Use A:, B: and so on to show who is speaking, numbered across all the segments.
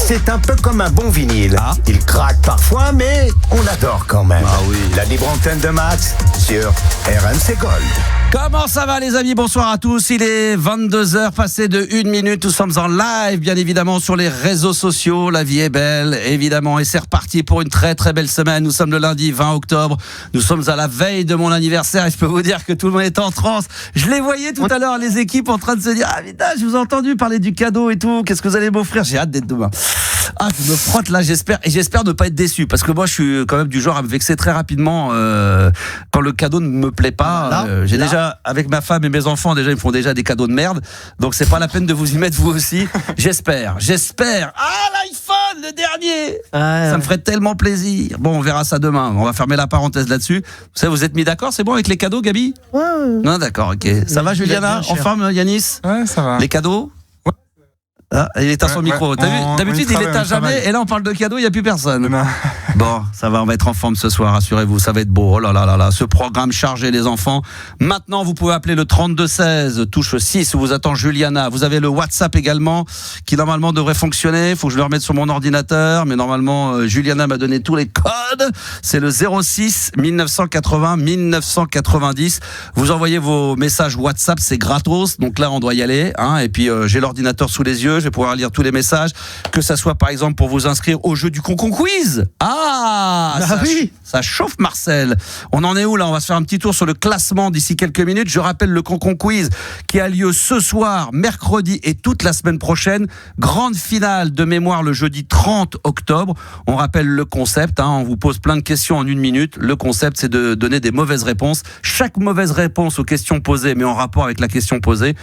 A: c'est un peu comme un bon vinyle. Il craque parfois, mais on adore quand même.
B: Ah oui.
A: La libre antenne de Max sur RMC Gold.
B: Comment ça va les amis? Bonsoir à tous, il est 22h passé de 1 minute, nous sommes en live bien évidemment sur les réseaux sociaux, la vie est belle évidemment et c'est reparti pour une très très belle semaine. Nous sommes le lundi 20 octobre, nous sommes à la veille de mon anniversaire et je peux vous dire que tout le monde est en transe. Je les voyais tout à l'heure les équipes en train de se dire ah putain je vous ai entendu parler du cadeau et tout, qu'est-ce que vous allez m'offrir? J'ai hâte d'être demain. Ah je me frotte là, j'espère ne pas être déçu parce que moi je suis quand même du genre à me vexer très rapidement quand le cadeau ne me plaît pas. J'ai déjà avec ma femme et mes enfants déjà ils me font déjà des cadeaux de merde, donc c'est pas la peine de vous y mettre vous aussi. J'espère. Ah l'iPhone le dernier. Ça me ferait tellement plaisir. Bon on verra ça demain. On va fermer la parenthèse là-dessus. Vous êtes mis d'accord? C'est bon avec les cadeaux, Gabi?
C: Ouais.
B: Non d'accord, ok. Ça va Juliana? En forme Yanis?
D: Ouais ça va.
B: Les cadeaux? Ah, il éteint son micro. T'as vu? D'habitude, il éteint jamais. Et là, on parle de cadeaux, il n'y a plus personne.
D: Non.
B: Bon, ça va, on va être en forme ce soir, rassurez-vous. Ça va être beau. Oh là là là là. Ce programme chargé, les enfants. Maintenant, vous pouvez appeler le 3216, touche 6, où vous attend Juliana. Vous avez le WhatsApp également, qui normalement devrait fonctionner. Il faut que je le remette sur mon ordinateur. Mais normalement, Juliana m'a donné tous les codes. C'est le 06 1980 1990. Vous envoyez vos messages WhatsApp, c'est gratos. Donc là, on doit y aller. Et puis, j'ai l'ordinateur sous les yeux. Je vais pouvoir lire tous les messages, que ça soit par exemple pour vous inscrire au jeu du Concon Quiz. Ça chauffe Marcel. On en est où là? On va se faire un petit tour sur le classement d'ici quelques minutes. Je rappelle le Concon Quiz qui a lieu ce soir, mercredi et toute la semaine prochaine. Grande finale de mémoire le jeudi 30 octobre. On rappelle le concept, on vous pose plein de questions en 1 minute. Le concept c'est de donner des mauvaises réponses. Chaque mauvaise réponse aux questions posées, mais en rapport avec la question posée,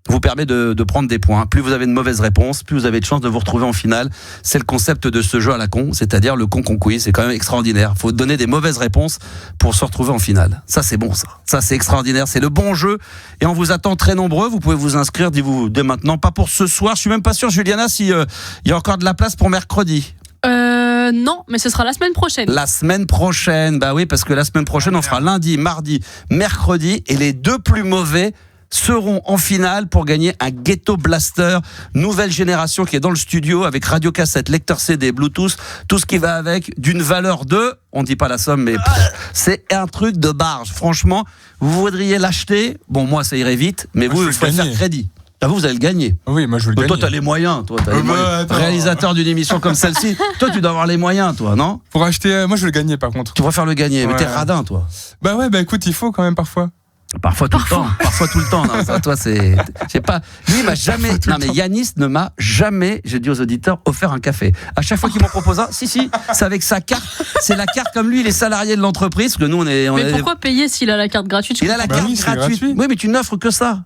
B: vous permet de prendre des points. Plus vous avez de mauvaises réponses, plus vous avez de chances de vous retrouver en finale. C'est le concept de ce jeu à la con, c'est-à-dire le Concon Quiz. C'est quand même extraordinaire. Il faut donner des mauvaises réponses pour se retrouver en finale. Ça, c'est bon, ça. Ça, c'est extraordinaire. C'est le bon jeu. Et on vous attend très nombreux. Vous pouvez vous inscrire, dites-vous, dès maintenant. Pas pour ce soir. Je suis même pas sûr, Juliana, si y a encore de la place pour mercredi.
C: Non, mais ce sera la semaine prochaine.
B: La semaine prochaine, bah oui, parce que la semaine prochaine, on fera lundi, mardi, mercredi. Et les deux plus mauvais seront en finale pour gagner un Ghetto Blaster nouvelle génération qui est dans le studio avec radiocassette, lecteur CD, Bluetooth, tout ce qui va avec, d'une valeur de, on dit pas la somme mais c'est un truc de barge. Franchement, vous voudriez l'acheter, bon moi ça irait vite, mais vous pouvez faire crédit. Vous allez le gagner.
D: Oui, moi je veux le gagner.
B: Toi, t'as les moyens. Réalisateur d'une émission comme celle-ci, toi, tu dois avoir les moyens, toi, non?
D: Pour acheter, moi je veux le gagner par contre.
B: Tu préfères le gagner, mais t'es radin, toi.
D: Bah écoute, il faut quand même parfois.
B: Parfois tout le temps. Non, ça, toi, c'est. Je sais pas. Lui, il m'a jamais. Non, mais Yanis ne m'a jamais, j'ai dit aux auditeurs, offert un café. À chaque fois qu'il m'en propose un, si, c'est avec sa carte. C'est la carte comme lui, il est salarié de l'entreprise. Parce que nous, on est.
C: Mais pourquoi payer s'il a la carte gratuite?
B: Il a la carte gratuite. Oui, mais tu n'offres que ça.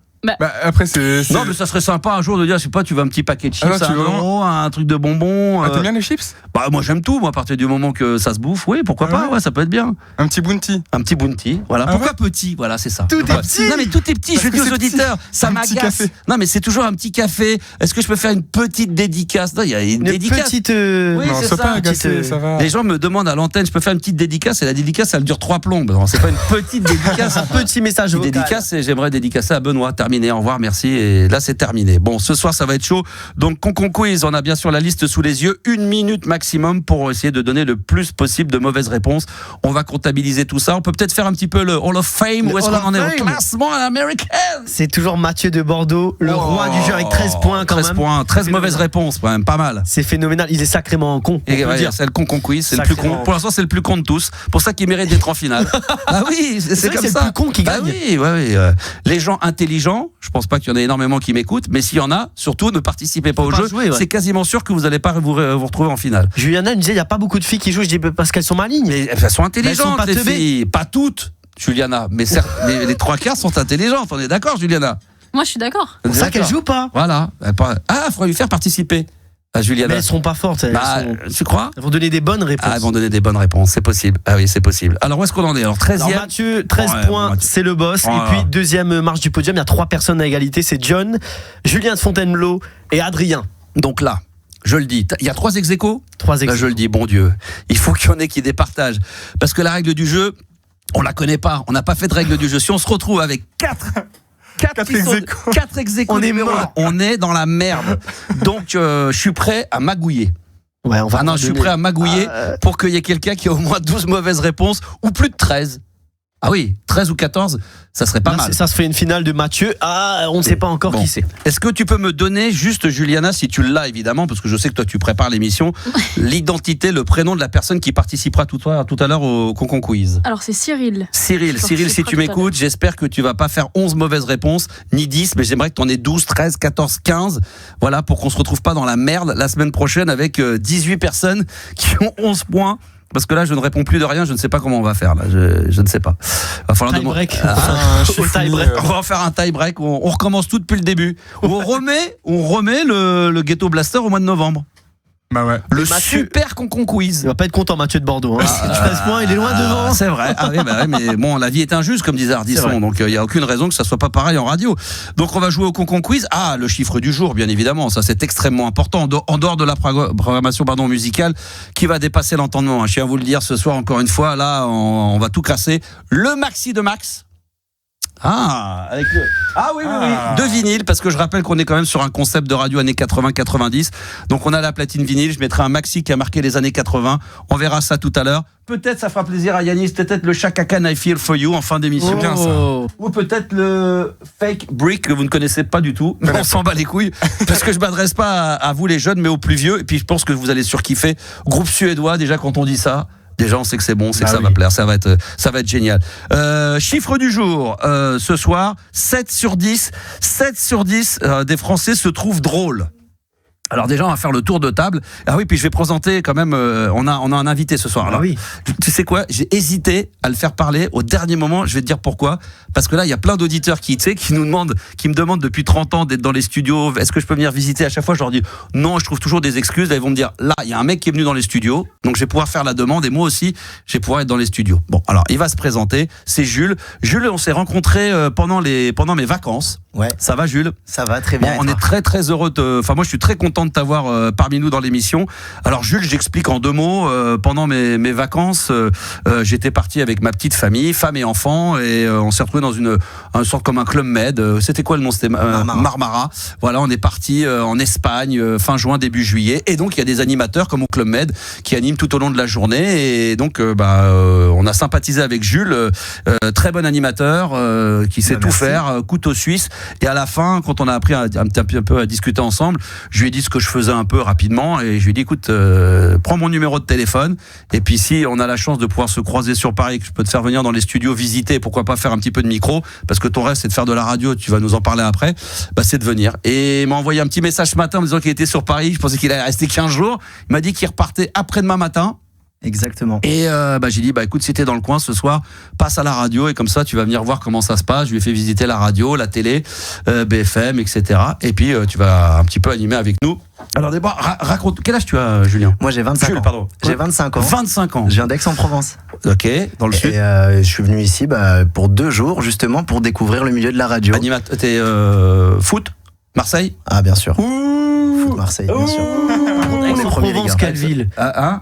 D: Après c'est...
B: Non mais ça serait sympa un jour de dire, je sais pas, tu veux un petit paquet de chips à 1 euro, un truc de bonbons.
D: T'aimes bien les chips?
B: Moi j'aime tout, moi à partir du moment que ça se bouffe, oui pourquoi pas, ouais ça peut être bien.
D: Un petit bounty.
B: Voilà. Pourquoi petit? Voilà c'est ça.
D: Tout est petit.
B: Non mais tout est petit, je dis aux auditeurs, ça m'agace. Non mais c'est toujours un petit café. Est-ce que je peux faire une petite dédicace? Non il y a une dédicace.
C: Petite.
B: Oui
D: non,
B: c'est ça.
D: Pas agacé, ça va.
B: Les gens me demandent à l'antenne, je peux faire une petite dédicace et la dédicace elle dure 3 plombes. Non c'est pas une petite dédicace.
C: Un petit message vocal.
B: Dédicace et j'aimerais dédicacer à Benoît. Terminé. Au revoir, merci. Et là c'est terminé. Bon ce soir ça va être chaud. Donc Concon Quiz, on a bien sûr la liste sous les yeux. 1 minute maximum pour essayer de donner le plus possible de mauvaises réponses. On va comptabiliser tout ça. On peut peut-être faire un petit peu le Hall of Fame. Où est-ce qu'on en est au classement américain?
C: C'est toujours Mathieu de Bordeaux, le roi du jeu avec 13 points quand
B: 13
C: même.
B: points, 13 mauvaises réponses quand même, pas mal.
C: C'est phénoménal, il est sacrément con.
B: Et c'est le Concon Quiz, c'est le plus con. Pour l'instant, c'est le plus con de tous. Pour ça qu'il mérite d'être en finale. Ah oui, c'est comme ça.
C: C'est le plus con qui gagne.
B: Oui. Les gens intelligents, je pense pas qu'il y en ait énormément qui m'écoutent, mais s'il y en a, surtout ne participez pas au jeu. C'est quasiment sûr que vous n'allez pas vous retrouver en finale.
C: Juliana me disait il y a pas beaucoup de filles qui jouent, je dis parce qu'elles sont malignes.
B: Mais elles sont intelligentes, les filles. Pas toutes, Juliana, mais certes, les 3/4 sont intelligentes. On est d'accord, Juliana?
C: Moi, je suis d'accord. C'est pour ça qu'elles jouent pas.
B: Voilà. Il faudrait lui faire participer. Juliana.
C: Mais elles seront pas fortes.
B: Tu crois?
C: Elles vont donner des bonnes réponses.
B: Elles vont donner des bonnes réponses, c'est possible. Ah oui, c'est possible. Alors, où est-ce qu'on en est? Alors, 13e.
C: Mathieu, 13 points, c'est le boss. Et puis, deuxième marche du podium, il y a 3 personnes à égalité. C'est John, Julien de Fontainebleau et Adrien.
B: Donc là, je le dis, il y a 3 ex-aequo.
C: 3 ex-aequo.
B: Je le dis, bon Dieu, il faut qu'il y en ait qui départagent. Parce que la règle du jeu, on la connaît pas. On n'a pas fait de règle du jeu. Si on se retrouve avec 4 ex-aequo,
C: on est mort.
B: On est dans la merde. Donc, je suis prêt à magouiller.
C: Ouais, on va
B: je suis prêt à magouiller pour qu'il y ait quelqu'un qui a au moins 12 mauvaises réponses ou plus de 13. Ah oui, 13 ou 14, ça serait pas mal.
C: Ça se fait une finale de Mathieu. On ne sait pas encore qui c'est.
B: Est-ce que tu peux me donner juste, Juliana, si tu l'as évidemment, parce que je sais que toi tu prépares l'émission, l'identité, le prénom de la personne qui participera tout à l'heure au Concon Quiz?
E: Alors c'est Cyril.
B: Cyril, si tu m'écoutes, j'espère que tu vas pas faire 11 mauvaises réponses, ni 10, mais j'aimerais que tu en aies 12, 13, 14, 15. Voilà, pour qu'on se retrouve pas dans la merde la semaine prochaine avec 18 personnes qui ont 11 points. Parce que là, je ne réponds plus de rien, je ne sais pas comment on va faire. Là, je ne sais pas. Va falloir
C: tie-break.
B: On va en faire un tie-break. On recommence tout depuis le début. On remet le Ghetto Blaster au mois de novembre.
D: Bah ouais.
B: Le super Concon Quiz.
C: Il va pas être content, Mathieu de Bordeaux. 13 points, il est loin devant.
B: C'est vrai. Mais bon, la vie est injuste, comme disait Ardisson. Donc il n'y a aucune raison que ça soit pas pareil en radio. Donc on va jouer au Concon Quiz. Le chiffre du jour, bien évidemment. Ça, c'est extrêmement important. En dehors de la programmation musicale qui va dépasser l'entendement. Je tiens à vous le dire ce soir encore une fois. Là, on va tout casser. Le maxi de Max. Oui, de vinyle, parce que je rappelle qu'on est quand même sur un concept de radio années 80-90. Donc on a la platine vinyle, je mettrai un maxi qui a marqué les années 80. On verra ça tout à l'heure. Peut-être ça fera plaisir à Yanis, peut-être le Chaka Khan I Feel For You en fin d'émission.
D: C'est bien ça.
B: Ou peut-être le Fake Brick que vous ne connaissez pas du tout. Mais on s'en bat les couilles, parce que je m'adresse pas à vous les jeunes, mais aux plus vieux. Et puis je pense que vous allez surkiffer. Groupe suédois, déjà quand on dit ça. Déjà, on sait que c'est bon, que ça va plaire, ça va être génial. Chiffre du jour, ce soir, 7 sur 10 des Français se trouvent drôles. Alors déjà, on va faire le tour de table. Puis je vais présenter quand même, on a un invité ce soir. Alors, tu sais quoi, j'ai hésité à le faire parler au dernier moment, je vais te dire pourquoi. Parce que là, il y a plein d'auditeurs qui me demandent depuis 30 ans d'être dans les studios. Est-ce que je peux venir visiter? À chaque fois, je leur dis non, je trouve toujours des excuses. Là, ils vont me dire, là, il y a un mec qui est venu dans les studios, donc je vais pouvoir faire la demande et moi aussi, je vais pouvoir être dans les studios. Bon, alors, il va se présenter, c'est Jules. Jules, on s'est rencontrés pendant mes vacances.
F: Ouais.
B: Ça va, Jules?
F: Ça va très bien.
B: On est très très heureux moi je suis très content de t'avoir parmi nous dans l'émission. Alors Jules, j'explique en 2 mots. Pendant mes vacances, j'étais parti avec ma petite famille, femme et enfants, et on s'est retrouvé dans une sorte comme un club med. C'était quoi le nom? C'était Marmara. Voilà, on est parti en Espagne fin juin, début juillet, et donc il y a des animateurs comme au club med qui animent tout au long de la journée, et donc on a sympathisé avec Jules, très bon animateur qui sait tout faire, couteau suisse. Et à la fin, quand on a appris un peu à discuter ensemble, je lui ai dit ce que je faisais un peu rapidement, et je lui ai dit écoute, prends mon numéro de téléphone, et puis si on a la chance de pouvoir se croiser sur Paris, que je peux te faire venir dans les studios visiter, pourquoi pas faire un petit peu de micro, parce que ton rêve c'est de faire de la radio, tu vas nous en parler après, c'est de venir. Et il m'a envoyé un petit message ce matin en me disant qu'il était sur Paris, je pensais qu'il allait rester 15 jours, il m'a dit qu'il repartait après-demain matin.
F: Exactement.
B: Et j'ai dit écoute, si t'es dans le coin ce soir, passe à la radio, et comme ça tu vas venir voir comment ça se passe. Je lui ai fait visiter la radio, la télé, BFM, etc. Et puis tu vas un petit peu animer avec nous. Alors d'abord, raconte, quel âge tu as, Julien?
F: Moi j'ai 25
B: Jules,
F: ans.
B: Pardon.
F: J'ai 25 ans.
B: 25 ans.
F: Je viens d'Aix-en-Provence.
B: Ok, dans le sud.
F: Et je suis venu ici pour 2 jours justement pour découvrir le milieu de la radio.
B: T'es foot? Marseille?
F: Ah bien sûr. Foot Marseille, bien sûr.
C: Aix-en-Provence, quelle ville?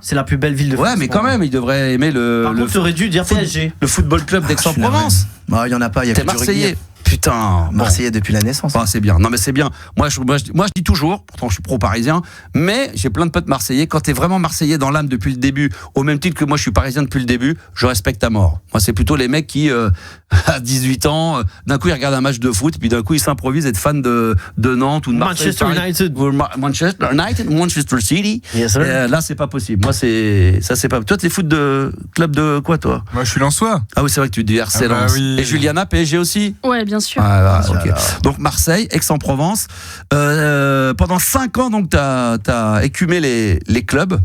C: C'est la plus belle ville de France.
B: Ouais, mais quand même, il devrait aimer
C: tu aurais dû dire PSG.
B: le football club d'Aix-en-Provence.
F: Il y en a pas, il y a
B: T'es
F: que du
B: Marseillais.
F: rugby.
B: Putain,
F: Marseillais depuis la naissance.
B: C'est bien. Non mais c'est bien. Moi je dis toujours, pourtant je suis pro-parisien, mais j'ai plein de potes marseillais. Quand t'es vraiment marseillais dans l'âme depuis le début, au même titre que moi je suis parisien depuis le début, je respecte à mort. Moi c'est plutôt les mecs qui à 18 ans, d'un coup ils regardent un match de foot, puis d'un coup ils s'improvisent être fans de Nantes ou de Marseille, Manchester City.
C: Yes,
B: là c'est pas possible. Moi c'est pas. Toi t'es foot de club de quoi toi?
D: Moi je suis lensois.
B: Ah oui c'est vrai que tu dis RC Lens.
D: Oui.
B: Et Juliana, PSG aussi?
E: Ouais, bien sûr.
B: Okay. Donc Marseille, Aix-en-Provence. Pendant 5 ans, donc t'as écumé les clubs.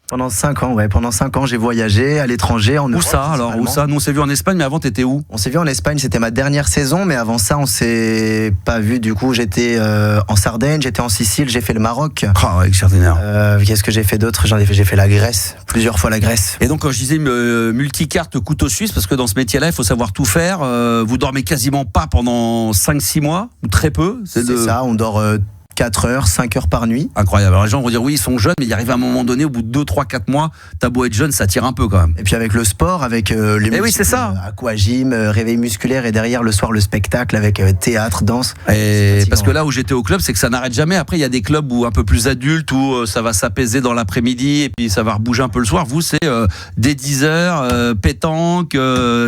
F: Pendant 5 ans, pendant 5 ans, j'ai voyagé à l'étranger, en Europe.
B: Où ça? Nous on s'est vu en Espagne, mais avant t'étais où?
F: On s'est vu en Espagne, c'était ma dernière saison, mais avant ça, on s'est pas vu. Du coup, j'étais en Sardaigne, j'étais en Sicile, j'ai fait le Maroc.
B: Extraordinaire.
F: Qu'est-ce que j'ai fait d'autre? J'ai fait la Grèce, plusieurs fois la Grèce.
B: Et donc quand je disais multicarte couteau suisse, parce que dans ce métier-là, il faut savoir tout faire. Vous dormez quasiment pas pendant 5-6 mois, ou très peu.
F: C'est ça, on dort 4 heures, 5 heures par nuit.
B: Incroyable. Alors les gens vont dire oui, ils sont jeunes, mais il arrive à un moment donné, au bout de 2, 3, 4 mois, t'as beau être jeune, ça tire un peu quand même.
F: Et puis avec le sport, avec les
B: oui, c'est ça.
F: aquagym, réveil musculaire et derrière le soir le spectacle avec théâtre, danse.
B: Et parce que là où j'étais au club, c'est que ça n'arrête jamais. Après, il y a des clubs où un peu plus adultes où ça va s'apaiser dans l'après-midi et puis ça va rebouger un peu le soir. Vous, c'est dès 10h, pétanque,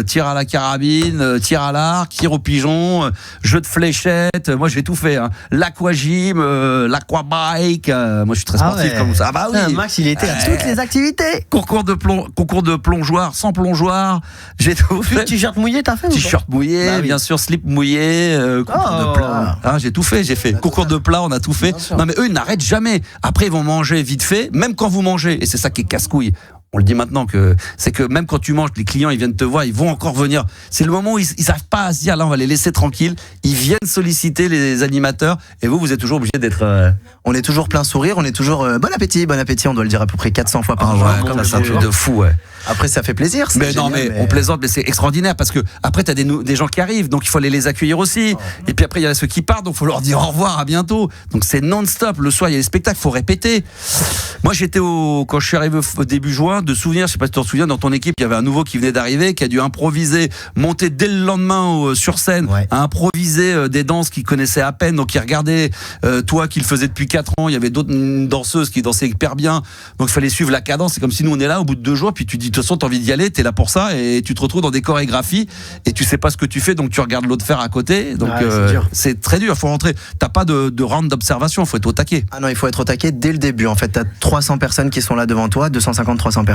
B: tir à la carabine, tir à l'arc, tir au pigeon, jeu de fléchettes. Moi, j'ai tout fait. Hein. L'aquagym, l'aquabike. Moi, je suis très sportif comme ça. Ah bah oui.
C: Max, il était à toutes les activités.
B: Concours de plongeoir, sans plongeoir. J'ai tout fait.
C: T-shirt mouillé, t'as fait ou pas?
B: T-shirt mouillé,
C: Bah oui.
B: bien sûr, slip mouillé, concours de plat. Ah, j'ai tout fait, j'ai fait. Concours de plat, on a tout fait. Non, mais eux, ils n'arrêtent jamais. Après, ils vont manger vite fait, même quand vous mangez. Et c'est ça qui est casse-couille. On le dit maintenant que c'est que même quand tu manges, les clients ils viennent te voir, ils vont encore venir. C'est le moment où ils savent pas à se dire là on va les laisser tranquilles. Ils viennent solliciter les animateurs et vous êtes toujours obligé d'être.
F: On est toujours plein sourire, on est toujours bon appétit. On doit le dire à peu près 400 fois par jour.
B: Ouais, c'est un truc de fou. Ouais.
F: Après ça fait plaisir. C'est
B: Mais
F: génial,
B: non, mais on plaisante, mais c'est extraordinaire parce que après t'as des gens qui arrivent, donc il faut aller les accueillir aussi. Et puis après il y a ceux qui partent, donc il faut leur dire au revoir, à bientôt. Donc c'est non-stop. Le soir il y a les spectacles, faut répéter. Moi j'étais quand je suis arrivé au début juin, de souvenir, je sais pas si tu te souviens, dans ton équipe il y avait un nouveau qui venait d'arriver, qui a dû improviser, monter dès le lendemain sur scène, à improviser des danses qu'il connaissait à peine, donc il regardait toi qui le faisais depuis 4 ans, il y avait d'autres danseuses qui dansaient hyper bien, donc il fallait suivre la cadence. C'est comme si nous on est là au bout de 2 jours, puis tu dis de toute façon t'as envie d'y aller, t'es là pour ça, et tu te retrouves dans des chorégraphies et tu sais pas ce que tu fais, donc tu regardes l'autre faire à côté, donc c'est très dur, faut rentrer, t'as pas de round d'observation, faut être au taquet.
F: Ah non, il faut être au taquet dès le début. En fait, t'as 300 personnes qui sont là devant toi, 250-300 personnes.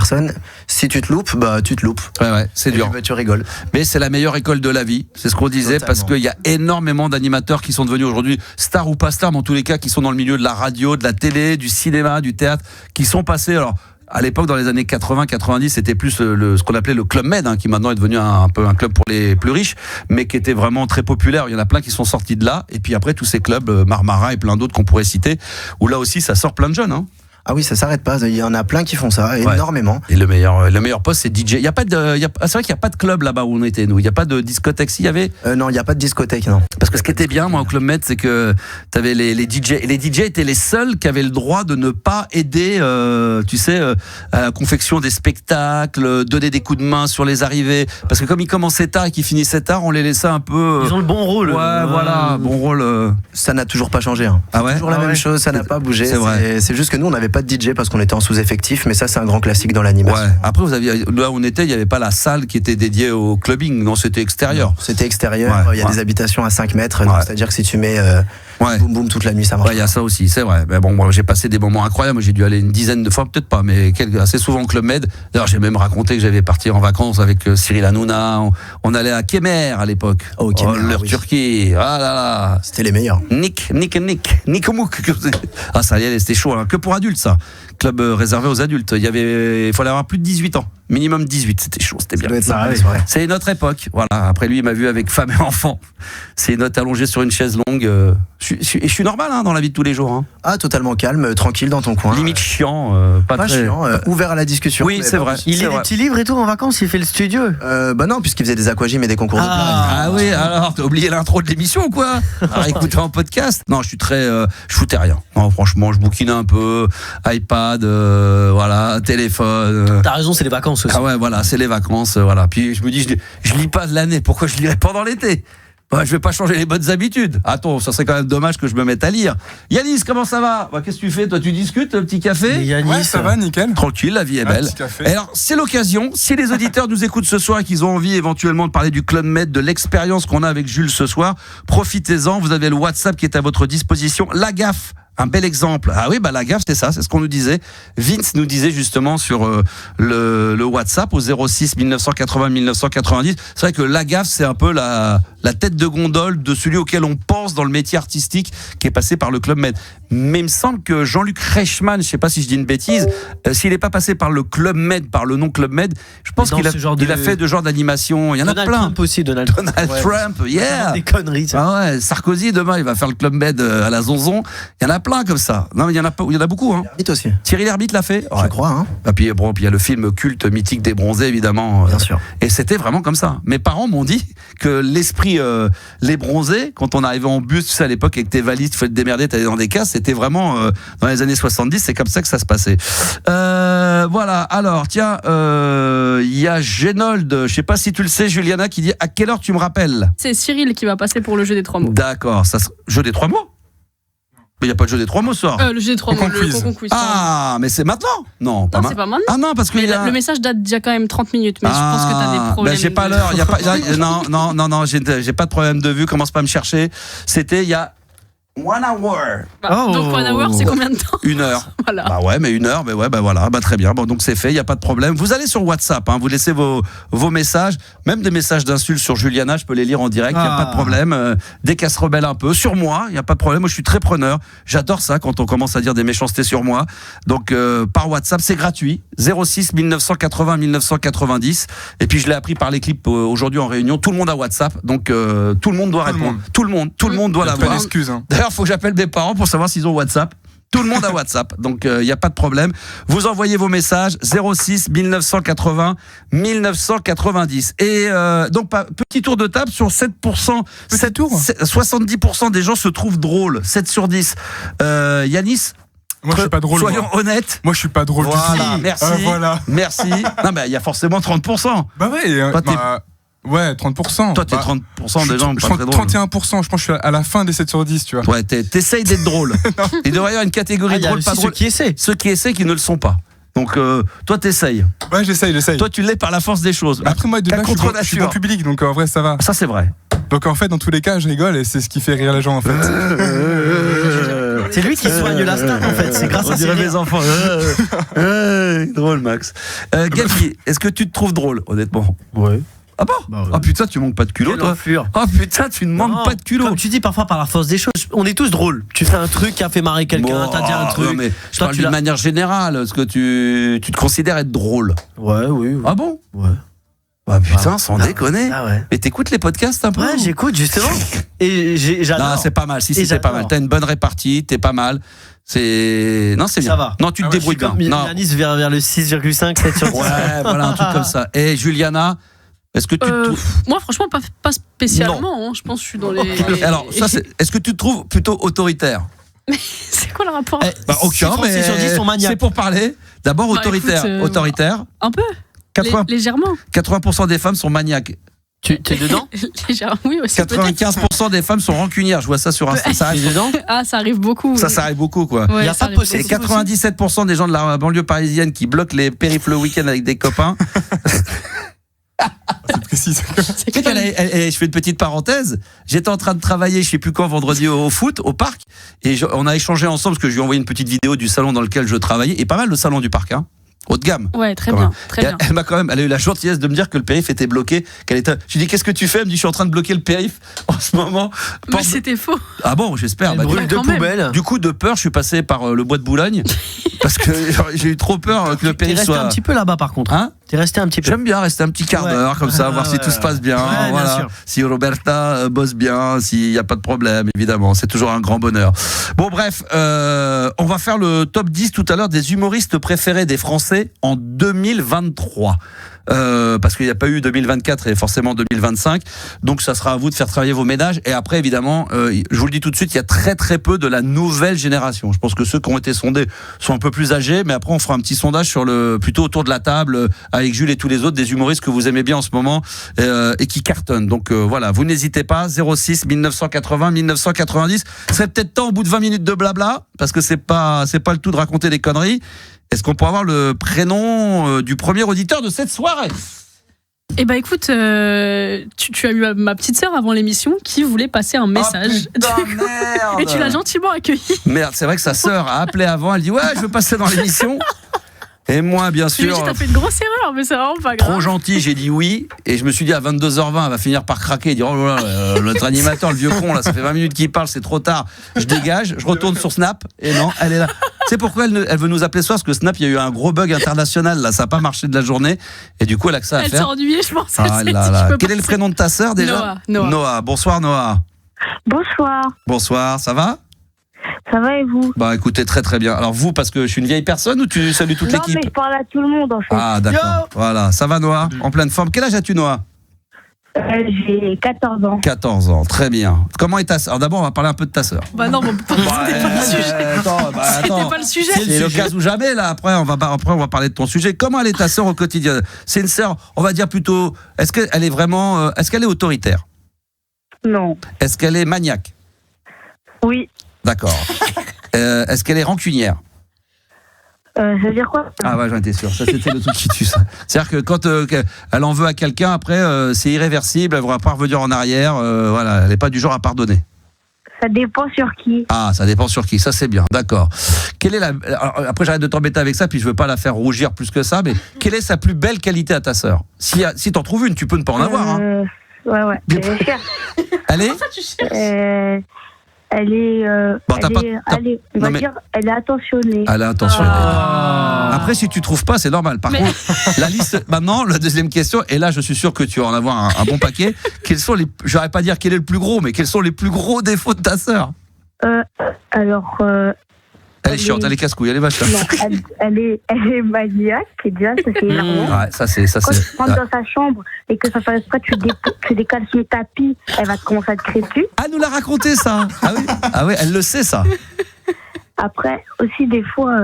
F: Si tu te loupes, bah tu te loupes.
B: Ouais, c'est dur.
F: Tu rigoles.
B: Mais c'est la meilleure école de la vie, c'est ce qu'on disait. Totalement. Parce qu'il y a énormément d'animateurs qui sont devenus aujourd'hui, stars ou pas stars, mais en tous les cas qui sont dans le milieu de la radio, de la télé, du cinéma, du théâtre, qui sont passés. Alors à l'époque, dans les années 80-90, c'était plus ce qu'on appelait le Club Med, hein, qui maintenant est devenu un peu un club pour les plus riches, mais qui était vraiment très populaire. Il y en a plein qui sont sortis de là. Et puis après, tous ces clubs, Marmara et plein d'autres qu'on pourrait citer, où là aussi, ça sort plein de jeunes. Hein.
F: Ah oui, ça s'arrête pas. Il y en a plein qui font ça, énormément.
B: Et le meilleur poste, c'est DJ. C'est vrai qu'il n'y a pas de club là-bas où on était, nous. Il n'y a pas de discothèque. S'il y avait.
F: Non, il n'y a pas de discothèque, non.
B: Parce que ce qui était bien, moi, au Club Med, c'est que t'avais les DJ. Et les DJ étaient les seuls qui avaient le droit de ne pas aider, à la confection des spectacles, donner des coups de main sur les arrivées. Parce que comme ils commençaient tard et qu'ils finissaient tard, on les laissait un peu.
C: Ils ont le bon rôle.
B: Ouais, voilà, bon rôle.
F: Ça n'a toujours pas changé. Hein.
B: Ah ouais.
F: Toujours la même chose, ça n'a pas bougé.
B: C'est vrai.
F: C'est juste que nous, on n'avait pas de DJ parce qu'on était en sous-effectif, mais ça, c'est un grand classique dans l'animation.
B: Ouais. Après, là où on était, il n'y avait pas la salle qui était dédiée au clubbing. Non, c'était extérieur.
F: Non, c'était extérieur. Il y a des habitations à 5 mètres. Donc c'est-à-dire que si tu mets boum boum toute la nuit, ça marche.
B: Ouais, il y a ça aussi, c'est vrai. Mais bon, moi, j'ai passé des moments incroyables. J'ai dû aller une dizaine de fois, peut-être pas, mais assez souvent au Club Med. D'ailleurs, j'ai même raconté que j'avais parti en vacances avec Cyril Hanouna. On allait à Kemer à l'époque.
F: Oh, Kemer,
B: Turquie. Ah là là.
F: C'était les meilleurs.
B: Nick Mouk. Ah, ça y est, c'était chaud. Hein. Que pour adultes, ça. Club réservé aux adultes. Il fallait avoir plus de 18 ans. Minimum 18. C'était chaud, c'était bien. C'est notre époque. Voilà. Après, lui, il m'a vu avec femme et enfant. C'est notre allongé sur une chaise longue. Je suis normal dans la vie de tous les jours. Hein.
F: Ah, totalement calme, tranquille dans ton coin.
B: Limite chiant. Pas très...
F: chiant, ouvert à la discussion.
B: Oui, c'est vrai.
C: Il lit des petits livres et tout en vacances, il fait le studio.
F: Bah non, puisqu'il faisait des aquagyms et des concours de plage.
B: Ah oui, alors t'as oublié l'intro de l'émission ou quoi? Alors écoutez en podcast. Non, je suis très. Je foutais rien. Non, franchement, je bouquinais un peu. iPad, voilà, téléphone.
C: T'as raison, c'est les vacances aussi.
B: Ah ouais, voilà, c'est les vacances, voilà. Puis je me dis, je lis pas de l'année. Pourquoi je lirais pendant l'été? Je vais pas changer les bonnes habitudes. Attends, ça serait quand même dommage que je me mette à lire. Yanis, comment ça va? Qu'est-ce que tu fais? Toi, tu discutes, petit café?
C: Yanis,
D: ouais, ça va, nickel.
B: Tranquille, la vie est belle. Et alors, c'est l'occasion. Si les auditeurs nous écoutent ce soir et qu'ils ont envie éventuellement de parler du Club Med, de l'expérience qu'on a avec Jules ce soir, profitez-en. Vous avez le WhatsApp qui est à votre disposition. La gaffe. Un bel exemple. Ah oui, la gaffe, c'est ça, c'est ce qu'on nous disait. Vince nous disait justement sur le WhatsApp au 06 1980 1990. C'est vrai que la gaffe, c'est un peu la tête de gondole de celui auquel on pense dans le métier artistique qui est passé par le Club Med. Mais il me semble que Jean-Luc Reichmann, je sais pas si je dis une bêtise, s'il n'est pas passé par le Club Med, par le nom Club Med, je pense qu'il a fait de genre d'animation. Il y en a plein.
C: Donald Trump aussi, Donald
B: Trump, yeah.
C: Des conneries, ça.
B: Ah ouais, Sarkozy, demain, il va faire le Club Med à la Zonzon. Il y en a plein. plein comme ça. Non, mais il y en a beaucoup. Hein.
F: Vite aussi.
B: Thierry Lhermitte l'a fait.
F: Je crois. Hein.
B: Et puis il y a le film culte mythique des Bronzés, évidemment.
F: Bien sûr.
B: Et c'était vraiment comme ça. Mes parents m'ont dit que l'esprit Les Bronzés, quand on arrivait en bus, tu sais, à l'époque avec tes valises, tu fais te démerder, t'allais dans des cases, c'était vraiment dans les années 70, c'est comme ça que ça se passait. Voilà. Alors tiens, il y a Génold, je sais pas si tu le sais, Juliana, qui dit à quelle heure tu me rappelles.
E: C'est Cyril qui va passer pour le jeu des 3 mots.
B: D'accord, jeu des 3 mots. Mais il n'y a pas de jeu des 3 mots ce soir.
E: Le jeu des 3 mots, le Concon Quiz.
B: Ah, mais c'est maintenant. Non,
E: c'est pas maintenant.
B: Ah non, parce que
E: le message date déjà quand même 30 minutes, mais je pense que t'as des problèmes.
B: J'ai pas l'heure, non, j'ai pas de problème de vue, commence pas à me chercher. C'était il y a 1 hour.
E: Donc 1 hour, c'est combien de temps?
B: 1 heure.
E: Voilà.
B: Bah ouais, mais 1 heure, mais ouais, bah voilà, bah très bien. Bon, donc c'est fait, il y a pas de problème. Vous allez sur WhatsApp, hein, vous laissez vos messages, même des messages d'insultes sur Juliana, je peux les lire en direct, il y a pas de problème. Dès qu'elle se rebelle un peu sur moi, il y a pas de problème. Moi, je suis très preneur. J'adore ça quand on commence à dire des méchancetés sur moi. Donc par WhatsApp, c'est gratuit. 06 1980 1990. Et puis je l'ai appris par les clips aujourd'hui en réunion. Tout le monde a WhatsApp, donc tout le monde doit répondre. Tout le monde doit l'avoir.
D: Pas d'excuses. Hein.
B: D'ailleurs, faut que j'appelle mes parents pour savoir s'ils ont WhatsApp. Tout le monde a WhatsApp, donc il n'y a pas de problème. Vous envoyez vos messages 06 1980 1990. Et donc petit tour de table sur 7%.
D: Petit tour.
B: 70% des gens se trouvent drôles. 7 sur 10. Yanis.
D: Moi, je suis pas drôle.
B: Soyons honnêtes.
D: Moi, je suis pas drôle du tout.
B: Merci.
D: Voilà.
B: Merci. Non, mais il y a forcément 30%.
D: Bah ouais. Ouais, 30%.
B: Toi, t'es 30% des gens pas très drôles.
D: 31%, je pense que je suis à la fin des 7 sur 10, tu vois.
B: Ouais, t'essayes d'être drôle. Il devrait y avoir une catégorie drôle, pas drôle.
C: Ceux qui essaient.
B: Ceux qui essaient, qui ne le sont pas. Donc, toi, t'essayes.
D: Ouais, j'essaye.
B: Toi, tu l'es par la force des choses.
D: Après, moi, de base, je suis bon public, donc en vrai, ça va.
B: Ça, c'est vrai.
D: Donc, en fait, dans tous les cas, je rigole et c'est ce qui fait rire les gens, en fait.
C: C'est lui qui soigne la star, en fait. C'est grâce à
B: ses mes enfants. Drôle, Max. Gabi, est-ce que tu te trouves drôle, honnêtement?
C: Ouais.
B: Ah bon? Ah putain, tu manques pas de culot, toi. Ah putain, tu ne manques pas de culot.
C: Comme tu dis parfois par la force des choses, on est tous drôles. Tu fais un truc qui a fait marrer quelqu'un, t'as dit un truc.
B: Non, mais je parle d'une manière générale. Est-ce que tu te considères être drôle?
C: Ouais, oui.
B: Ah bon?
C: Ouais.
B: Ah putain, sans déconner.
C: Ah ouais.
B: Mais t'écoutes les podcasts un peu?
C: Ouais, j'écoute justement. Et j'adore.
B: Non, c'est pas mal. Si, c'est pas mal. T'as une bonne répartie, t'es pas mal. Non, c'est bien.
C: Ça va.
B: Non, tu te débrouilles bien.
C: Yanis vers le 6,5, 7 sur 10.
B: Ouais, voilà, un truc comme ça. Et Juliana, est-ce que tu te trouves...
E: Moi, franchement, pas spécialement. Hein. Je pense que je suis dans les...
B: Alors, est-ce que tu te trouves plutôt autoritaire?
E: Mais c'est quoi le rapport?
B: Aucun, mais c'est pour parler. D'abord, autoritaire. Autoritaire.
E: Un peu.
B: 80...
E: Légèrement.
B: 80% des femmes sont maniaques.
C: Tu es dedans?
E: Légèrement, oui aussi.
B: 95% des femmes sont rancunières. Je vois ça sur Insta. Ça arrive dedans?
E: Ah, ça arrive beaucoup.
B: Ça arrive beaucoup, quoi.
E: Ouais,
C: il y a pas
B: Et 97% des gens de la banlieue parisienne qui bloquent les périphes le week-end avec des copains.
D: C'est précis.
B: Je fais une petite parenthèse. J'étais en train de travailler, je sais plus quand, vendredi au foot, au parc, et on a échangé ensemble parce que je lui ai envoyé une petite vidéo du salon dans lequel je travaillais, et pas mal le salon du parc, hein. Haut de gamme.
E: Ouais, très bien.
B: Elle a eu la gentillesse de me dire que le périph' était bloqué. Je lui ai dit, qu'est-ce que tu fais? Elle me dit, je suis en train de bloquer le périph' en ce moment.
E: Mais c'était faux.
B: Ah bon, j'espère.
C: Brûle de poubelle.
B: Du coup, de peur, je suis passé par le bois de Boulogne parce que j'ai eu trop peur que le périph' soit.
C: Tu resté un petit peu là-bas par contre.
B: Hein?
C: T'es resté un petit peu.
B: J'aime bien rester un petit quart d'heure comme ça, voir si tout se passe bien.
C: Ouais,
B: voilà.
C: bien sûr.
B: Si Roberta bosse bien, s'il n'y a pas de problème, évidemment. C'est toujours un grand bonheur. Bon, bref, on va faire le top 10 tout à l'heure des humoristes préférés des Français en 2023. Parce qu'il n'y a pas eu 2024 et forcément 2025. Donc ça sera à vous de faire travailler vos ménages. Et après, évidemment, je vous le dis tout de suite, il y a très très peu de la nouvelle génération. Je pense que ceux qui ont été sondés sont un peu plus âgés, mais après on fera un petit sondage sur plutôt autour de la table avec Jules et tous les autres des humoristes que vous aimez bien en ce moment et qui cartonnent. Donc voilà, vous n'hésitez pas. 06 1980 1990. C'est peut-être temps au bout de 20 minutes de blabla parce que c'est pas le tout de raconter des conneries. Est-ce qu'on peut avoir le prénom du premier auditeur de cette soirée?
E: Eh ben écoute, tu as eu ma petite sœur avant l'émission qui voulait passer un message.
B: Oh putain, merde.
E: Et tu l'as gentiment accueilli.
B: Merde, c'est vrai que sa sœur a appelé avant, elle dit ouais, je veux passer dans l'émission. Et moi, bien sûr.
E: T'as fait une grosse erreur, mais c'est vraiment pas grave.
B: Trop gentil, j'ai dit oui. Et je me suis dit à 22h20, elle va finir par craquer et dire oh là là, notre animateur, le vieux con, là, ça fait 20 minutes qu'il parle, c'est trop tard. Je dégage, je retourne sur Snap. Et non, elle est là. Tu sais pourquoi elle veut nous appeler ce soir? Parce que Snap, il y a eu un gros bug international, là, ça n'a pas marché de la journée. Et du coup, elle a que ça à faire.
E: Elle s'est ennuyée, je pense.
B: Ah là là. Quel est le prénom de ta sœur déjà?
E: Noah.
B: Noah. Bonsoir, Noah.
G: Bonsoir.
B: Bonsoir, ça va?
G: Ça va et vous?
B: Bah écoutez, très très bien. Alors vous, parce que je suis une vieille personne ou tu salues toute l'équipe?
G: Non, mais je parle à tout le monde en fait.
B: Ah d'accord, voilà. Ça va Noah? En pleine forme. Quel âge as-tu Noah?
G: J'ai 14 ans.
B: 14 ans, très bien. Comment est ta sœur? Alors d'abord, on va parler un peu de ta sœur.
E: Bah non, c'était pas le sujet. C'était pas le sujet.
B: C'est le cas ou jamais là. Après, on va parler de ton sujet. Comment elle est ta sœur au quotidien? C'est une sœur, on va dire plutôt. Est-ce qu'elle est vraiment, est-ce qu'elle est autoritaire?
G: Non.
B: Est-ce qu'elle est maniaque?
G: Oui.
B: D'accord. Est-ce qu'elle est rancunière?
G: Ça veut dire quoi?
B: Ah ouais, j'en étais sûr. Ça, c'était le truc qui tue, ça. C'est-à-dire que quand elle en veut à quelqu'un, après, c'est irréversible, elle ne va pas revenir en arrière. Voilà, elle n'est pas du genre à pardonner.
G: Ça dépend sur qui.
B: Ah, ça dépend sur qui. Ça, c'est bien. D'accord. Quelle est alors, après, j'arrête de t'embêter avec ça, puis je ne veux pas la faire rougir plus que ça, mais quelle est sa plus belle qualité à ta sœur? Si t'en trouves une, tu peux ne pas en avoir. Hein.
G: Ouais.
B: Elle est?
G: Elle est, elle est attentionnée.
B: Elle est attentionnée. Après, si tu trouves pas, c'est normal. Par contre, la liste, maintenant, la deuxième question, et là, je suis sûr que tu vas en avoir un bon paquet. Quels sont j'aurais pas dire quel est le plus gros, mais quels sont les plus gros défauts de ta sœur?
G: Alors,
B: elle est chiante, elle est casse-couille, elle est vache.
G: Non, elle est maniaque, déjà, ça c'est énorme.
B: Ouais, ça c'est.
G: Quand tu rentres dans sa chambre et que ça fait exprès, tu décales son tapis, elle va commencer à te crier dessus.
B: Ah, nous l'a raconté ça. Ah oui, elle le sait ça.
G: Après, aussi des fois,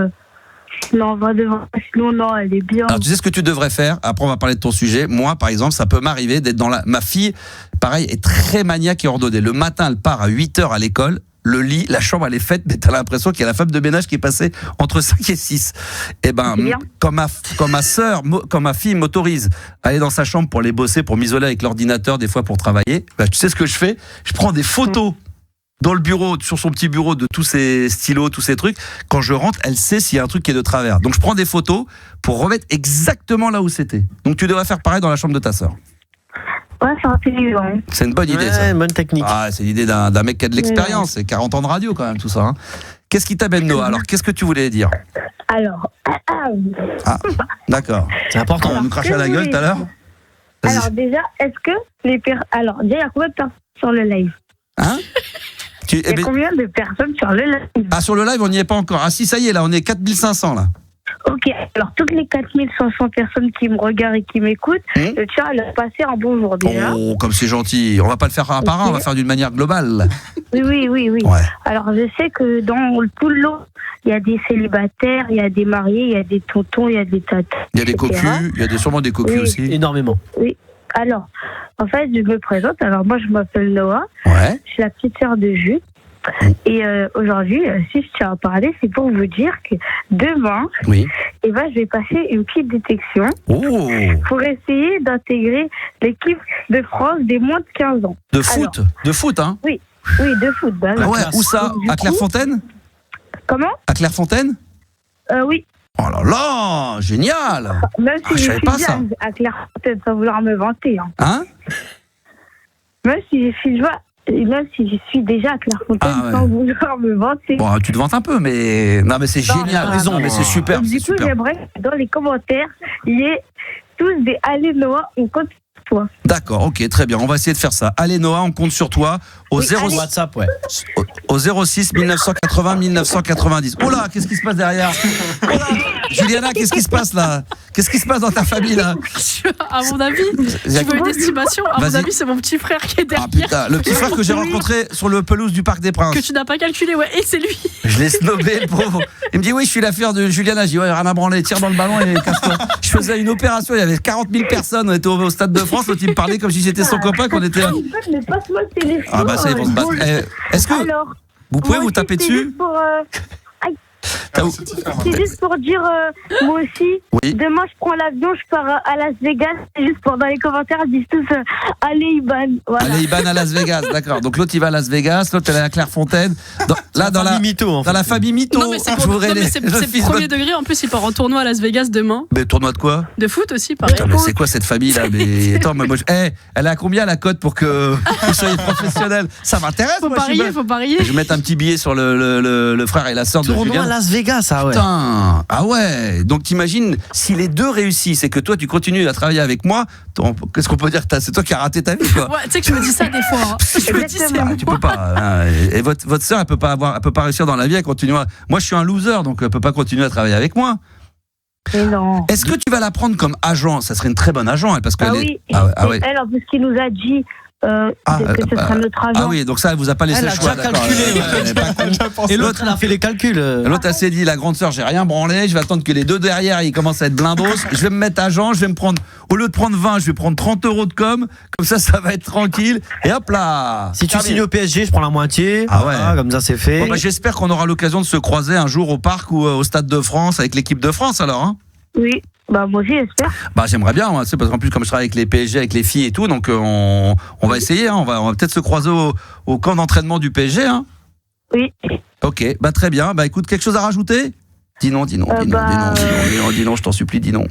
G: non, on va devant, sinon non, elle est bien.
B: Alors tu sais ce que tu devrais faire? Après on va parler de ton sujet. Moi par exemple, ça peut m'arriver d'être ma fille, pareil, est très maniaque et ordonnée. Le matin, elle part à 8h à l'école. Le lit, la chambre, elle est faite, mais t'as l'impression qu'il y a la femme de ménage qui est passée entre 5 et 6. Et ben, quand ma fille m'autorise à aller dans sa chambre pour aller bosser, pour m'isoler avec l'ordinateur, des fois pour travailler, ben, tu sais ce que je fais? Je prends des photos dans le bureau, sur son petit bureau, de tous ses stylos, tous ces trucs. Quand je rentre, elle sait s'il y a un truc qui est de travers. Donc je prends des photos pour remettre exactement là où c'était. Donc tu devrais faire pareil dans la chambre de ta sœur.
G: Ouais, c'est intelligent.
B: C'est une bonne idée, ça.
C: Une bonne technique.
B: Ah, c'est l'idée d'un mec qui a de l'expérience. C'est 40 ans de radio, quand même, tout ça. Hein. Qu'est-ce qui t'amène, Noah? Alors, qu'est-ce que tu voulais dire?
G: Alors,
B: ah, d'accord.
C: C'est important.
B: On va nous cracher à la gueule tout à l'heure.
G: Alors, déjà, est-ce que Alors, déjà, il y a combien de personnes sur le live?
B: Hein?
G: Il y a combien de personnes sur le live?
B: Ah, sur le live, on n'y est pas encore. Ah, si, ça y est, là, on est 4500, là.
G: Ok, alors toutes les 4500 personnes qui me regardent et qui m'écoutent, je tiens à leur passer un bonjour déjà.
B: Oh, comme c'est gentil. On va pas le faire un par un, on va faire d'une manière globale.
G: Oui.
B: Ouais.
G: Alors je sais que dans tout le lot, il y a des célibataires, il y a des mariés, il y a des tontons, il y a des tatas.
B: Il y a des cocus, il y a sûrement des cocus aussi.
C: Énormément.
G: Oui. Alors, en fait, je me présente. Alors moi, je m'appelle Noah.
B: Ouais.
G: Je suis la petite sœur de Jules. Et aujourd'hui, si je tiens à parler, c'est pour vous dire que demain, je vais passer une petite détection pour essayer d'intégrer l'équipe de France des moins de 15 ans.
B: De foot? De foot, hein?
G: Oui, de football.
B: Ah ouais, où ça? À Clairefontaine?
G: Comment?
B: À Clairefontaine?
G: Oui.
B: Oh là là, génial!
G: Même si
B: je savais pas ça.
G: À Clairefontaine, sans vouloir me vanter.
B: Hein?
G: Même si je suis déjà à Clairefontaine sans vouloir me vanter.
B: Bon, tu te vantes un peu, mais non, mais c'est génial, raison, mais c'est super.
G: Du coup, j'aimerais que dans les commentaires, il y ait tous des allez Noah, on compte sur toi.
B: D'accord, ok, très bien, on va essayer de faire ça. Allez Noah, on compte sur toi au 06
C: WhatsApp, ouais.
B: Au 06 1980 1990. Oh là, qu'est-ce qui se passe derrière? Oh là, Juliana, qu'est-ce qui se passe là? Qu'est-ce qui se passe dans ta famille là?
E: À mon avis, tu veux une estimation? À mon avis, c'est mon petit frère qui est derrière.
B: Ah putain, le petit frère que j'ai rencontré sur le pelouse du Parc des Princes.
E: Que tu n'as pas calculé, ouais, et c'est lui.
B: Je l'ai snobé, le pauvre. Il me dit oui, je suis la fille de Juliana. Je dis ouais, rien à branler, tire dans le ballon et casse-toi. Je faisais une opération, il y avait 40 000 personnes, on était au Stade de France, l'autre il me parlait comme si j'étais son copain, qu'on était.
G: Mais passe-moi le téléphone.
B: Ah bah ça, ils vont se battre. Est-ce que vous pouvez vous taper dessus?
G: C'est juste pour dire, moi aussi, demain je prends l'avion, je pars à Las Vegas. C'est juste pour dans les commentaires, ils disent tous allez Iban. Voilà.
B: Allez Iban à Las Vegas, d'accord. Donc l'autre il va à Las Vegas, l'autre elle est à Clairefontaine. Dans la famille Mito.
E: Non mais c'est premier degré. En plus il part en tournoi à Las Vegas demain.
B: Mais tournoi de quoi?
E: De foot aussi, pareil.
B: Putain, mais c'est quoi cette famille là? Mais attends, moi, elle est à combien la cote pour que vous soyez professionnel? Ça m'intéresse.
E: Faut parier.
B: Je vais mettre un petit billet sur le frère et la sœur de Julien.
C: Las Vegas, ah ouais.
B: Putain, ah ouais. Donc t'imagines, si les deux réussissent et que toi tu continues à travailler avec moi, qu'est-ce qu'on peut dire? C'est toi qui as raté ta vie, quoi.
E: Ouais, tu sais que je me dis ça des fois. Hein. Je me dis ça.
B: Tu peux pas. Hein. Et votre sœur, elle peut pas réussir dans la vie. Elle continue. Moi, je suis un loser, donc elle peut pas continuer à travailler avec moi.
G: Mais non.
B: Est-ce que tu vas la prendre comme agent? Ça serait une très bonne agent, parce que
G: oui.
B: ouais.
G: Elle, en plus, qui nous a dit. Que ce sera notre agent.
B: Ah oui, donc ça, elle vous a pas laissé le choix.
C: Elle a déjà calculé. Et l'autre, elle a fait les calculs.
B: L'autre, elle s'est dit, la grande sœur, j'ai rien branlé, je vais attendre que les deux derrière, ils commencent à être blindos. Je vais me mettre agent, je vais me prendre, au lieu de prendre 20, je vais prendre 30 € de com. Comme ça va être tranquille. Et hop là.
C: Si tu signes au PSG, je prends la moitié.
B: Ah ouais.
C: Comme ça, c'est fait.
B: Bon, j'espère qu'on aura l'occasion de se croiser un jour au parc ou au Stade de France avec l'équipe de France, alors. Hein.
G: Oui. Bah moi aussi j'espère.
B: Bah j'aimerais bien, c'est parce qu'en plus comme je travaille avec les PSG, avec les filles et tout, donc on va essayer, hein, on va peut-être se croiser au camp d'entraînement du PSG. Hein.
G: Oui.
B: Ok, bah très bien. Bah écoute, quelque chose à rajouter? Dis non, je t'en supplie, dis non.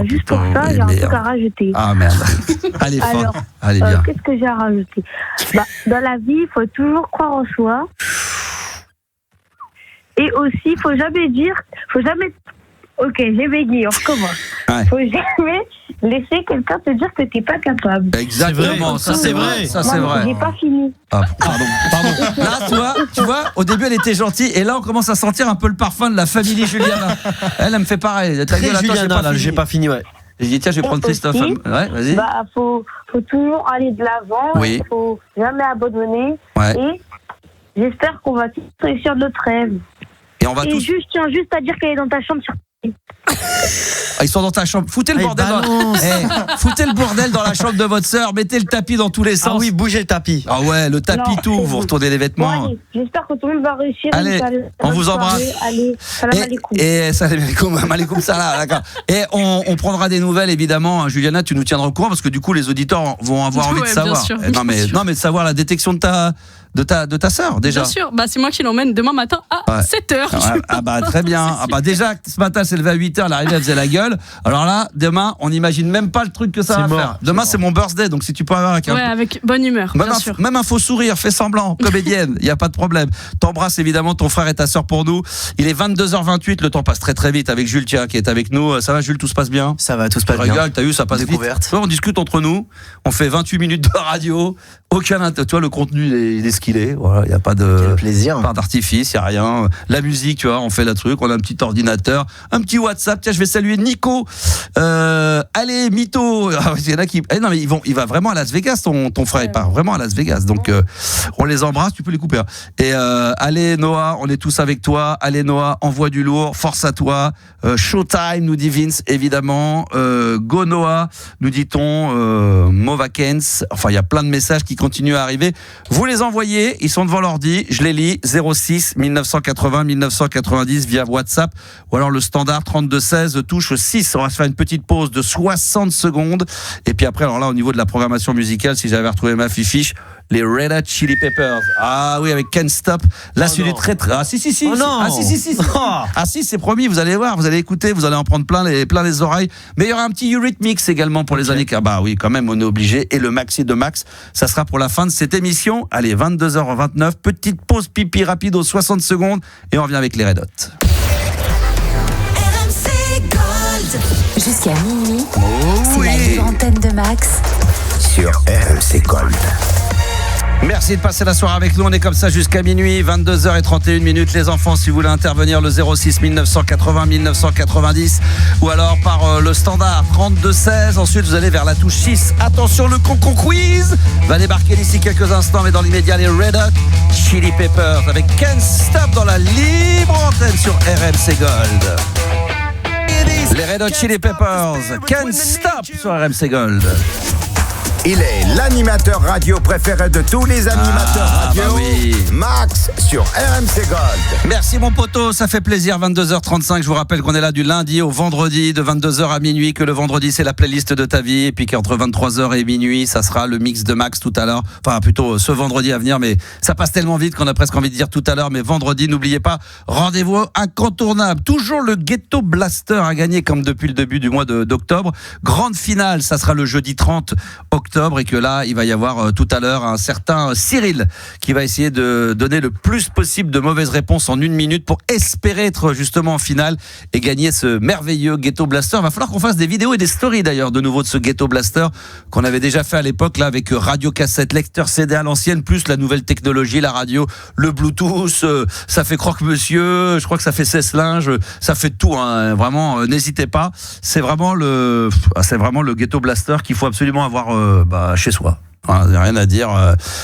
G: Juste pour ça, j'ai un truc à rajouter.
B: Ah merde. Allez,
G: alors,
B: allez bien.
G: Qu'est-ce que j'ai à rajouter? Dans la vie, il faut toujours croire en soi. Et aussi, faut jamais. Ok, j'ai bégayé, on recommence.
B: Ouais.
G: Faut jamais laisser quelqu'un te dire que t'es pas capable.
B: Exactement, ça c'est vrai. Ça c'est vrai.
G: J'ai pas fini.
B: Ah, pardon. Là, tu vois, au début elle était gentille et là on commence à sentir un peu le parfum de la famille Juliana. Elle me fait pareil.
C: Très Juliana, là, j'ai pas fini, ouais.
B: J'ai dit tiens, je vais prendre Christophe. Ouais, vas-y.
G: Faut toujours aller de l'avant.
B: Oui.
G: Faut jamais abandonner.
B: Ouais.
G: Et j'espère qu'on va tous réussir notre rêve.
B: Et on va tous.
G: Tiens juste à dire qu'elle est dans ta chambre sur.
B: Ils sont dans ta chambre. Foutez le bordel. Foutez le bordel dans la chambre de votre sœur. Mettez le tapis dans tous les sens.
C: Ah oui, bougez le tapis.
B: Ah ouais, le tapis tout. Vous retournez les vêtements.
G: Bon, allez, j'espère que tout le monde va réussir.
B: Allez, on vous embrasse.
G: Allez, salam alaikum.
B: Et salam alaikum, salam, d'accord. Et on prendra des nouvelles évidemment. Juliana, tu nous tiendras au courant parce que du coup les auditeurs vont avoir envie de savoir.
E: Sûr,
B: non mais de savoir la détection de ta sœur déjà.
E: Bien sûr, c'est moi qui l'emmène demain matin à 7h.
B: Ah bah très bien. Ah bah déjà ce matin elle s'est levée à 8h, elle arrivait, elle faisait la gueule. Alors là, demain, on n'imagine même pas le truc que ça va faire. Demain c'est mon birthday, donc si tu peux avoir
E: avec bonne humeur, bien sûr.
B: Même un faux sourire, fais semblant, comédienne, il y a pas de problème. T'embrasses évidemment ton frère et ta sœur pour nous. Il est 22h28, le temps passe très très vite avec Jules qui est avec nous. Ça va Jules, tout se passe bien?
F: Ça va, tout se passe bien.
B: Regarde, t'as vu, ça passe vite. Ouais, on discute entre nous, on fait 28 minutes de radio. Toi le contenu il est ce qu'il est. Voilà, il y a pas de
F: plaisir.
B: Pas d'artifice, il y a rien. La musique, tu vois, on fait le truc, on a un petit ordinateur, un petit WhatsApp. Tiens, je vais saluer Nico. Allez, mytho. Il y en a qui non mais il va vraiment à Las Vegas ton frère, il part vraiment à Las Vegas. Donc on les embrasse, tu peux les couper. Et allez Noah, on est tous avec toi. Allez Noah, envoie du lourd, force à toi. Showtime nous dit Vince évidemment. Go Noah nous dit-on. Movakens. Enfin, il y a plein de messages qui continuent à arriver. Vous les envoyez, ils sont devant l'ordi, je les lis. 06 1980 1990 via WhatsApp ou alors le standard 32 16 touche 6. On va se faire une petite pause de 60 secondes et puis après, alors là au niveau de la programmation musicale, si j'avais retrouvé ma fiche, les Red Hot Chili Peppers. Ah oui, avec Can't Stop. Là, celui très très. Ah si.
C: Oh non.
B: Ah si. Ah si, c'est promis. Vous allez voir, vous allez écouter, vous allez en prendre plein les oreilles. Mais il y aura un petit Eurythmics également pour les années. Bah oui, quand même, on est obligé. Et le maxi de Max, ça sera pour la fin de cette émission. Allez, 22h29. Petite pause pipi rapide aux 60 secondes et on revient avec les Red Hot.
H: RMC Gold. Jusqu'à minuit. C'est la libre antenne de Max
A: sur RMC Gold.
B: Merci de passer la soirée avec nous, on est comme ça jusqu'à minuit, 22h31. Les enfants, si vous voulez intervenir, le 06 1980 1990 ou alors par le standard 32 16. Ensuite vous allez vers la touche 6. Attention, le Concon Quiz va débarquer d'ici quelques instants, mais dans l'immédiat les Red Hot Chili Peppers avec Can't Stop dans la libre antenne sur RMC Gold. Les Red Hot Chili Peppers, Can't Stop sur RMC Gold.
A: Il est l'animateur radio préféré de tous les animateurs radio.
B: Bah oui.
A: Max sur RMC Gold.
B: Merci mon poteau, ça fait plaisir. 22h35, je vous rappelle qu'on est là du lundi au vendredi de 22h à minuit, que le vendredi c'est la playlist de ta vie et puis qu'entre 23h et minuit ça sera le mix de Max tout à l'heure. Enfin plutôt ce vendredi à venir, mais ça passe tellement vite qu'on a presque envie de dire tout à l'heure. Mais vendredi, n'oubliez pas, rendez-vous incontournable. Toujours le Ghetto Blaster à gagner comme depuis le début du mois d'octobre. Grande finale, ça sera le jeudi 30 octobre. octobre et que là, il va y avoir tout à l'heure un certain Cyril qui va essayer de donner le plus possible de mauvaises réponses en 1 minute pour espérer être justement en finale et gagner ce merveilleux Ghetto Blaster. Il va falloir qu'on fasse des vidéos et des stories d'ailleurs de nouveau de ce Ghetto Blaster qu'on avait déjà fait à l'époque là avec radio cassette, lecteur CD à l'ancienne, plus la nouvelle technologie, la radio, le Bluetooth, ça fait croque-monsieur, je crois que ça fait sèche-linge, ça fait tout, hein. Vraiment, n'hésitez pas. C'est vraiment le Ghetto Blaster qu'il faut absolument avoir chez soi. Rien à dire,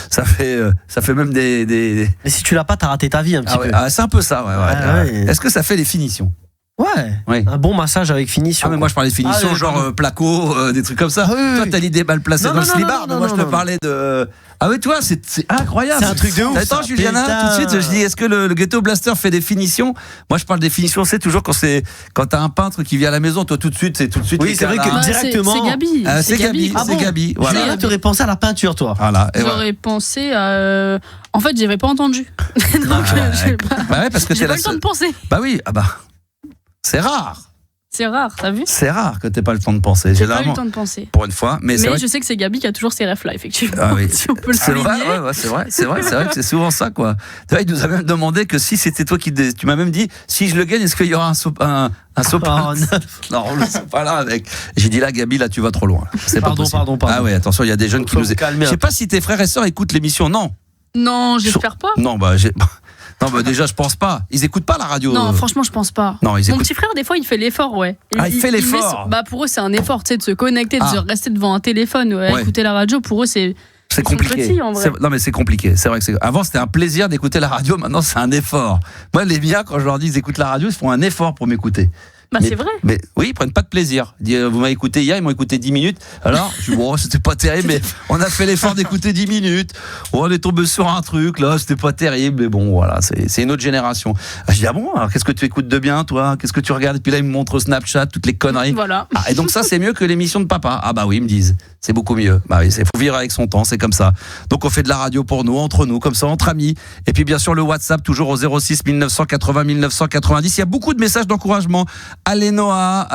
B: ça fait même des.
C: Mais si tu l'as pas, t'as raté ta vie un petit peu.
B: C'est un peu ça, ouais. Est-ce que ça fait des finitions?
C: Ouais, un bon massage avec finition.
B: Mais moi je parlais de finition, placo, des trucs comme ça. Toi t'as l'idée mal placée dans le slibard, mais moi je te parlais de. Ah oui, toi c'est incroyable.
C: C'est un truc de ouf.
B: Attends, Juliana, tout de suite je dis, est-ce que le Ghetto Blaster fait des finitions? Moi je parle des finitions, c'est toujours quand t'as un peintre qui vient à la maison, toi tout de suite.
C: Oui, c'est vrai que directement.
E: C'est Gabi.
B: C'est Gabi.
C: Voilà. Juliana, tu aurais pensé à la peinture, toi.
B: Voilà.
E: J'aurais pensé à. En fait, j'avais pas entendu. Donc,
B: parce que
E: j'ai pas eu le temps de penser.
B: Bah oui, c'est rare.
E: C'est rare, t'as vu?
B: C'est rare que t'aies pas le temps de penser.
E: J'ai pas eu le temps de penser.
B: Pour une fois. Mais
E: je sais que c'est Gabi qui a toujours ces refs là, effectivement.
B: Ah oui.
E: Si on peut le souligner.
B: C'est vrai que c'est souvent ça, quoi. Il nous a même demandé que si c'était toi qui. Tu m'as même dit, si je le gagne, est-ce qu'il y aura un sopin? Non, on le sait pas là avec. J'ai dit là, Gabi, là, tu vas trop loin. C'est pas possible.
C: Pardon.
B: Ah oui, attention, il y a des jeunes qui nous. Je sais pas si tes frères et sœurs écoutent l'émission.
E: Non, j'espère pas.
B: Non, déjà, je pense pas. Ils écoutent pas la radio.
E: Non, franchement, je pense pas.
B: Non,
E: Mon petit frère, des fois, il fait l'effort, ouais.
B: Il fait l'effort.
E: Pour eux, c'est un effort, tu sais, de se connecter, de rester devant un téléphone, écouter la radio. Pour eux, c'est
B: compliqué.
E: Petits, en vrai.
B: Non, mais c'est compliqué. C'est vrai que avant, c'était un plaisir d'écouter la radio. Maintenant, c'est un effort. Moi, les miens, quand je leur dis ils écoutent la radio, ils font un effort pour m'écouter.
E: C'est vrai.
B: Mais oui, ils prennent pas de plaisir. Ils disent, vous m'avez écouté hier, ils m'ont écouté 10 minutes. Alors, je dis, c'était pas terrible, mais on a fait l'effort d'écouter 10 minutes. On est tombé sur un truc, là, c'était pas terrible, mais bon, voilà, c'est une autre génération. Je dis, alors qu'est-ce que tu écoutes de bien, toi? Qu'est-ce que tu regardes? Et puis là, ils me montrent Snapchat, toutes les conneries.
E: Voilà.
B: Et donc ça, c'est mieux que l'émission de papa. Oui, ils me disent. C'est beaucoup mieux. Oui, faut vivre avec son temps, c'est comme ça. Donc on fait de la radio pour nous, entre nous, comme ça, entre amis. Et puis bien sûr le WhatsApp, toujours au 06 1980 1990. Il y a beaucoup de messages d'encouragement. Allez Noah,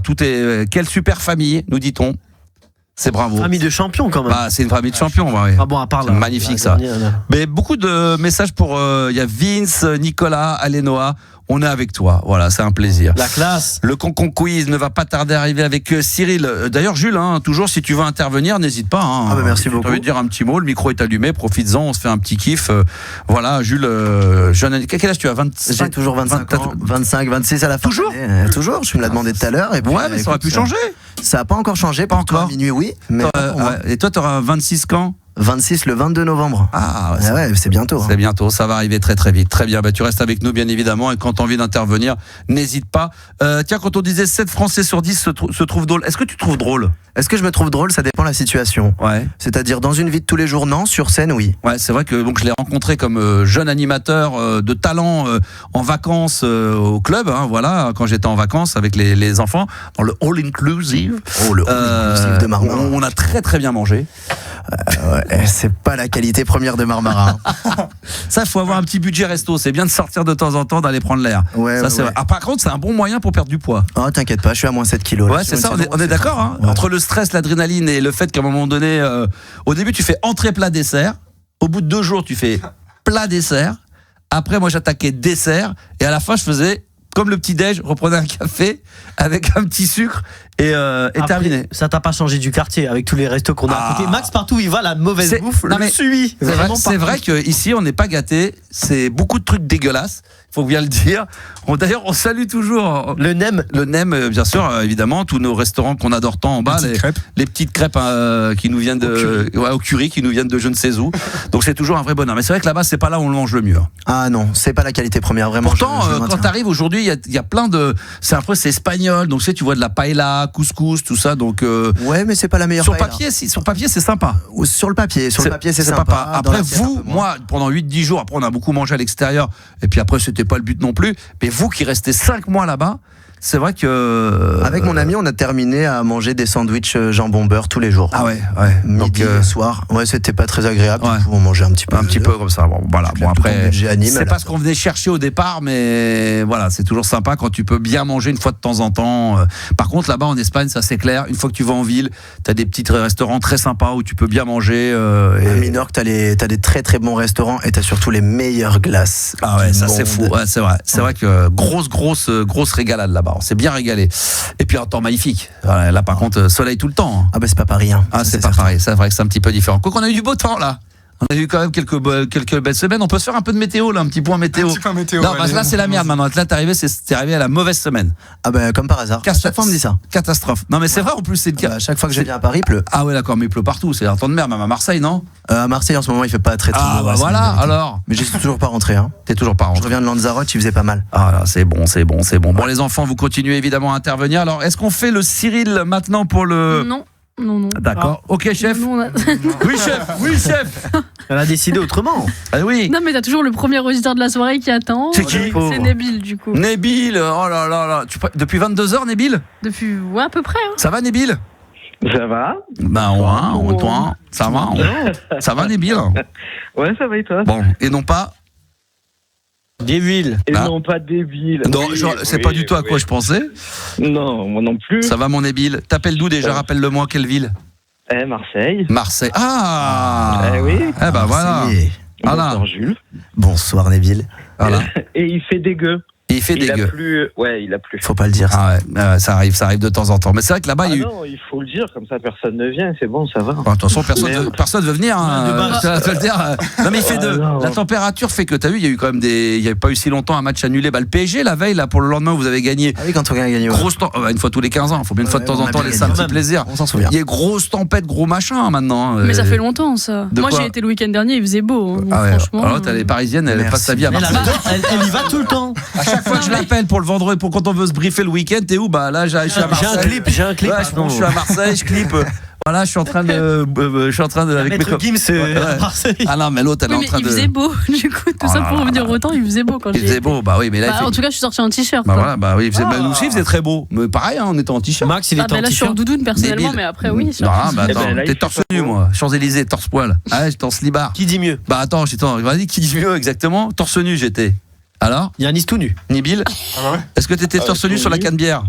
B: tout est. Quelle super famille, nous dit-on. C'est bravo.
C: Famille de champions quand même.
B: C'est une famille de champions.
C: À part là.
B: C'est magnifique ça. Mais beaucoup de messages pour. Il y a Vince, Nicolas, Allez Noah. On est avec toi, voilà, c'est un plaisir.
C: La classe.
B: Le Concon Quiz ne va pas tarder à arriver avec Cyril. D'ailleurs, Jules, toujours si tu veux intervenir, n'hésite pas.
F: Merci beaucoup.
B: Tu veux dire un petit mot, le micro est allumé, profites-en, on se fait un petit kiff. Voilà, Jules, jeune. Quel âge tu as? 25?
F: J'ai toujours 25 ans. 25, 26 à la fin. Toujours. Je me l'ai demandé tout à l'heure.
B: Mais ça aurait pu changer.
F: Ça n'a pas encore changé.
B: Pas encore.
F: À minuit, oui. Mais
B: et toi, tu auras 26 quand?
F: 26 le 22 novembre. C'est bientôt.
B: C'est bientôt, ça va arriver très très vite. Très bien, tu restes avec nous bien évidemment et quand tu as envie d'intervenir, n'hésite pas. Tiens, quand on disait 7 Français sur 10 se trouvent drôles, est-ce que tu trouves drôle?
F: Est-ce que je me trouve drôle? Ça dépend de la situation. C'est-à-dire dans une vie de tous les jours, non. Sur scène, oui.
B: C'est vrai que je l'ai rencontré comme jeune animateur de talent en vacances au club, quand j'étais en vacances avec les enfants, dans le All Inclusive.
F: Le All Inclusive de Marmara.
B: On a très très bien mangé.
F: C'est pas la qualité première de Marmara.
B: Ça, il faut avoir un petit budget resto. C'est bien de sortir de temps en temps, d'aller prendre l'air. Vrai. Par contre, c'est un bon moyen pour perdre du poids.
F: T'inquiète pas, je suis à moins 7 kilos.
B: C'est ça, on est d'accord. Entre le stress, l'adrénaline et le fait qu'à un moment donné, au début, tu fais entrée, plat, dessert. Au bout de 2 jours, tu fais plat, dessert. Après, moi, j'attaquais dessert. Et à la fin, je faisais comme le petit-déj, reprenais un café avec un petit sucre et terminé.
C: Ça t'a pas changé du quartier avec tous les restos qu'on a à côté. Max, partout où il va, la mauvaise bouffe, le suivi.
B: C'est vrai qu'ici, on n'est pas gâtés. C'est beaucoup de trucs dégueulasses. Faut bien le dire. D'ailleurs, on salue toujours
C: le
B: Nem, bien sûr, évidemment, tous nos restaurants qu'on adore tant en bas, les petites crêpes qui nous viennent au curry, qui nous viennent de je ne sais où. Donc c'est toujours un vrai bonheur. Mais c'est vrai que là-bas, c'est pas là où on le mange le mieux.
F: Non, c'est pas la qualité première, vraiment.
B: Pourtant, quand t'arrives aujourd'hui, il y a plein de. C'est espagnol, donc tu vois de la paella, couscous, tout ça. Donc
F: mais c'est pas la meilleure.
B: Sur papier, c'est sympa.
F: Sur le papier, c'est sympa.
B: Après moi, pendant 8-10 jours, après on a beaucoup mangé à l'extérieur, et puis après c'était pas le but non plus. Mais vous qui restez 5 mois là-bas, c'est vrai que
F: avec mon ami, on a terminé à manger des sandwichs jambon beurre tous les jours.
B: Ah ouais.
F: Midi et soir. Ouais, c'était pas très agréable. Du coup, on mangeait un petit peu
B: comme ça. Bon, voilà. Bon après, c'est pas ce qu'on venait chercher au départ, mais voilà, c'est toujours sympa quand tu peux bien manger une fois de temps en temps. Par contre, là-bas en Espagne, ça c'est clair. Une fois que tu vas en ville, t'as des petits restaurants très sympas où tu peux bien manger.
F: À Minorque, t'as des très très bons restaurants et t'as surtout les meilleures glaces.
B: Ah ouais, ça c'est fou. Ouais, c'est vrai. C'est vrai que grosse régalade là-bas. On s'est bien régalé. Et puis un temps magnifique. Voilà, là par contre, soleil tout le temps.
F: Ah bah c'est pas Paris.
B: Ah c'est pas pareil. C'est vrai que c'est un petit peu différent. Quoi qu'on a eu du beau temps là. On a eu quand même quelques belles semaines. On peut se faire un peu de météo là, un petit point météo. Non, parce que là c'est la merde maintenant. Là t'es arrivé à la mauvaise semaine.
F: Ah bah comme par hasard. Chaque fois on me dit ça.
B: Catastrophe. Non mais c'est vrai en plus c'est le cas.
F: Chaque fois que je viens à Paris, il pleut.
B: Ah ouais d'accord, mais il pleut partout. C'est un temps de mer même à Marseille, non?
F: À Marseille en ce moment il fait pas très beau.
B: Ah bah voilà alors.
F: Mais je suis toujours pas rentré.
B: T'es toujours pas rentré.
F: Je reviens de Lanzarote, il faisait pas mal.
B: Ah là, c'est bon. Bon les enfants, vous continuez évidemment à intervenir. Alors est-ce qu'on fait le Cyril maintenant pour le...
E: Non.
B: D'accord. Ok, chef. Oui, chef.
C: Elle a décidé autrement.
B: Ah oui.
E: Non, mais t'as toujours le premier auditeur de la soirée qui attend.
B: C'est qui?
E: C'est Nabil, du coup.
B: Nabil, oh là là. Depuis 22h, Nabil?
E: Depuis, ouais, à peu près.
B: Ça va, Nabil?
I: Ça va?
B: Bah, toi, ça va? Ça va, Nabil?
I: Ouais, ça va et toi?
B: Bon, et non pas?
C: Débile.
I: Et non pas débile.
B: Non, c'est pas du tout à quoi je pensais.
I: Non, moi non plus.
B: Ça va, mon Nabil? T'appelles d'où déjà? Rappelle-le-moi, quelle ville?
I: Marseille.
B: Marseille. Ah!
I: Oui.
B: Eh ben voilà.
I: Bonsoir Jules.
F: Bonsoir Nabil.
B: Voilà.
I: Et il fait dégueu.
B: Il fait dégueu.
I: Il a plu.
F: Faut pas le dire.
B: Ah ouais, ça arrive de temps en temps. Mais c'est vrai que là-bas,
I: non, il faut le dire, comme ça personne ne vient, c'est bon, ça va.
B: De toute façon, personne veut venir. Non, mais il fait la température fait que t'as vu, il y a eu quand même il y avait pas eu si longtemps un match annulé. Bah, le PSG, la veille, là, pour le lendemain, vous avez gagné.
F: Ah oui, quand on a gagné.
B: Une fois tous les 15 ans. Faut bien une fois de temps en temps laisser un petit plaisir.
F: On s'en souvient.
B: Il y a grosse tempête, gros machin maintenant.
E: Mais ça fait longtemps, ça. Moi, j'ai été le week-end dernier, il faisait beau. Franchement.
B: Alors, t'as les Parisiennes, elle passe sa vie à Marseille.
C: Elle y va tout le temps.
B: À chaque fois que je l'appelle pour le vendredi, pour quand on veut se briefer le week-end, t'es où? Bah là, je suis à Marseille.
C: J'ai un clip.
B: Ouais, je suis à Marseille, je clip. Voilà, je suis en train de avec
C: mes Gims à Marseille.
B: Ah non, mais l'autre elle est en train de.
E: Il faisait beau, du coup, tout ça pour revenir autant, il faisait beau quand
B: il faisait beau, bah oui, mais là.
E: En tout cas, je suis sorti en t-shirt.
B: Bah voilà, bah oui, nous aussi, il faisait très beau. Mais pareil, on était en t-shirt.
C: Max, il était en t-shirt.
E: Là, je suis en doudoune personnellement, mais après, oui.
B: Non, bah attends, t'es torse nu, moi. Champs-Élysées, torse-poil. Ah, j'étais en slibard.
C: Qui dit mieux?
B: Bah attends, vas-y, qui dit mieux exactement? Torse nu, j'étais. Alors?
C: Yannis tout nu.
B: Nabil? Est-ce que t'étais torse nu sur la Canebière?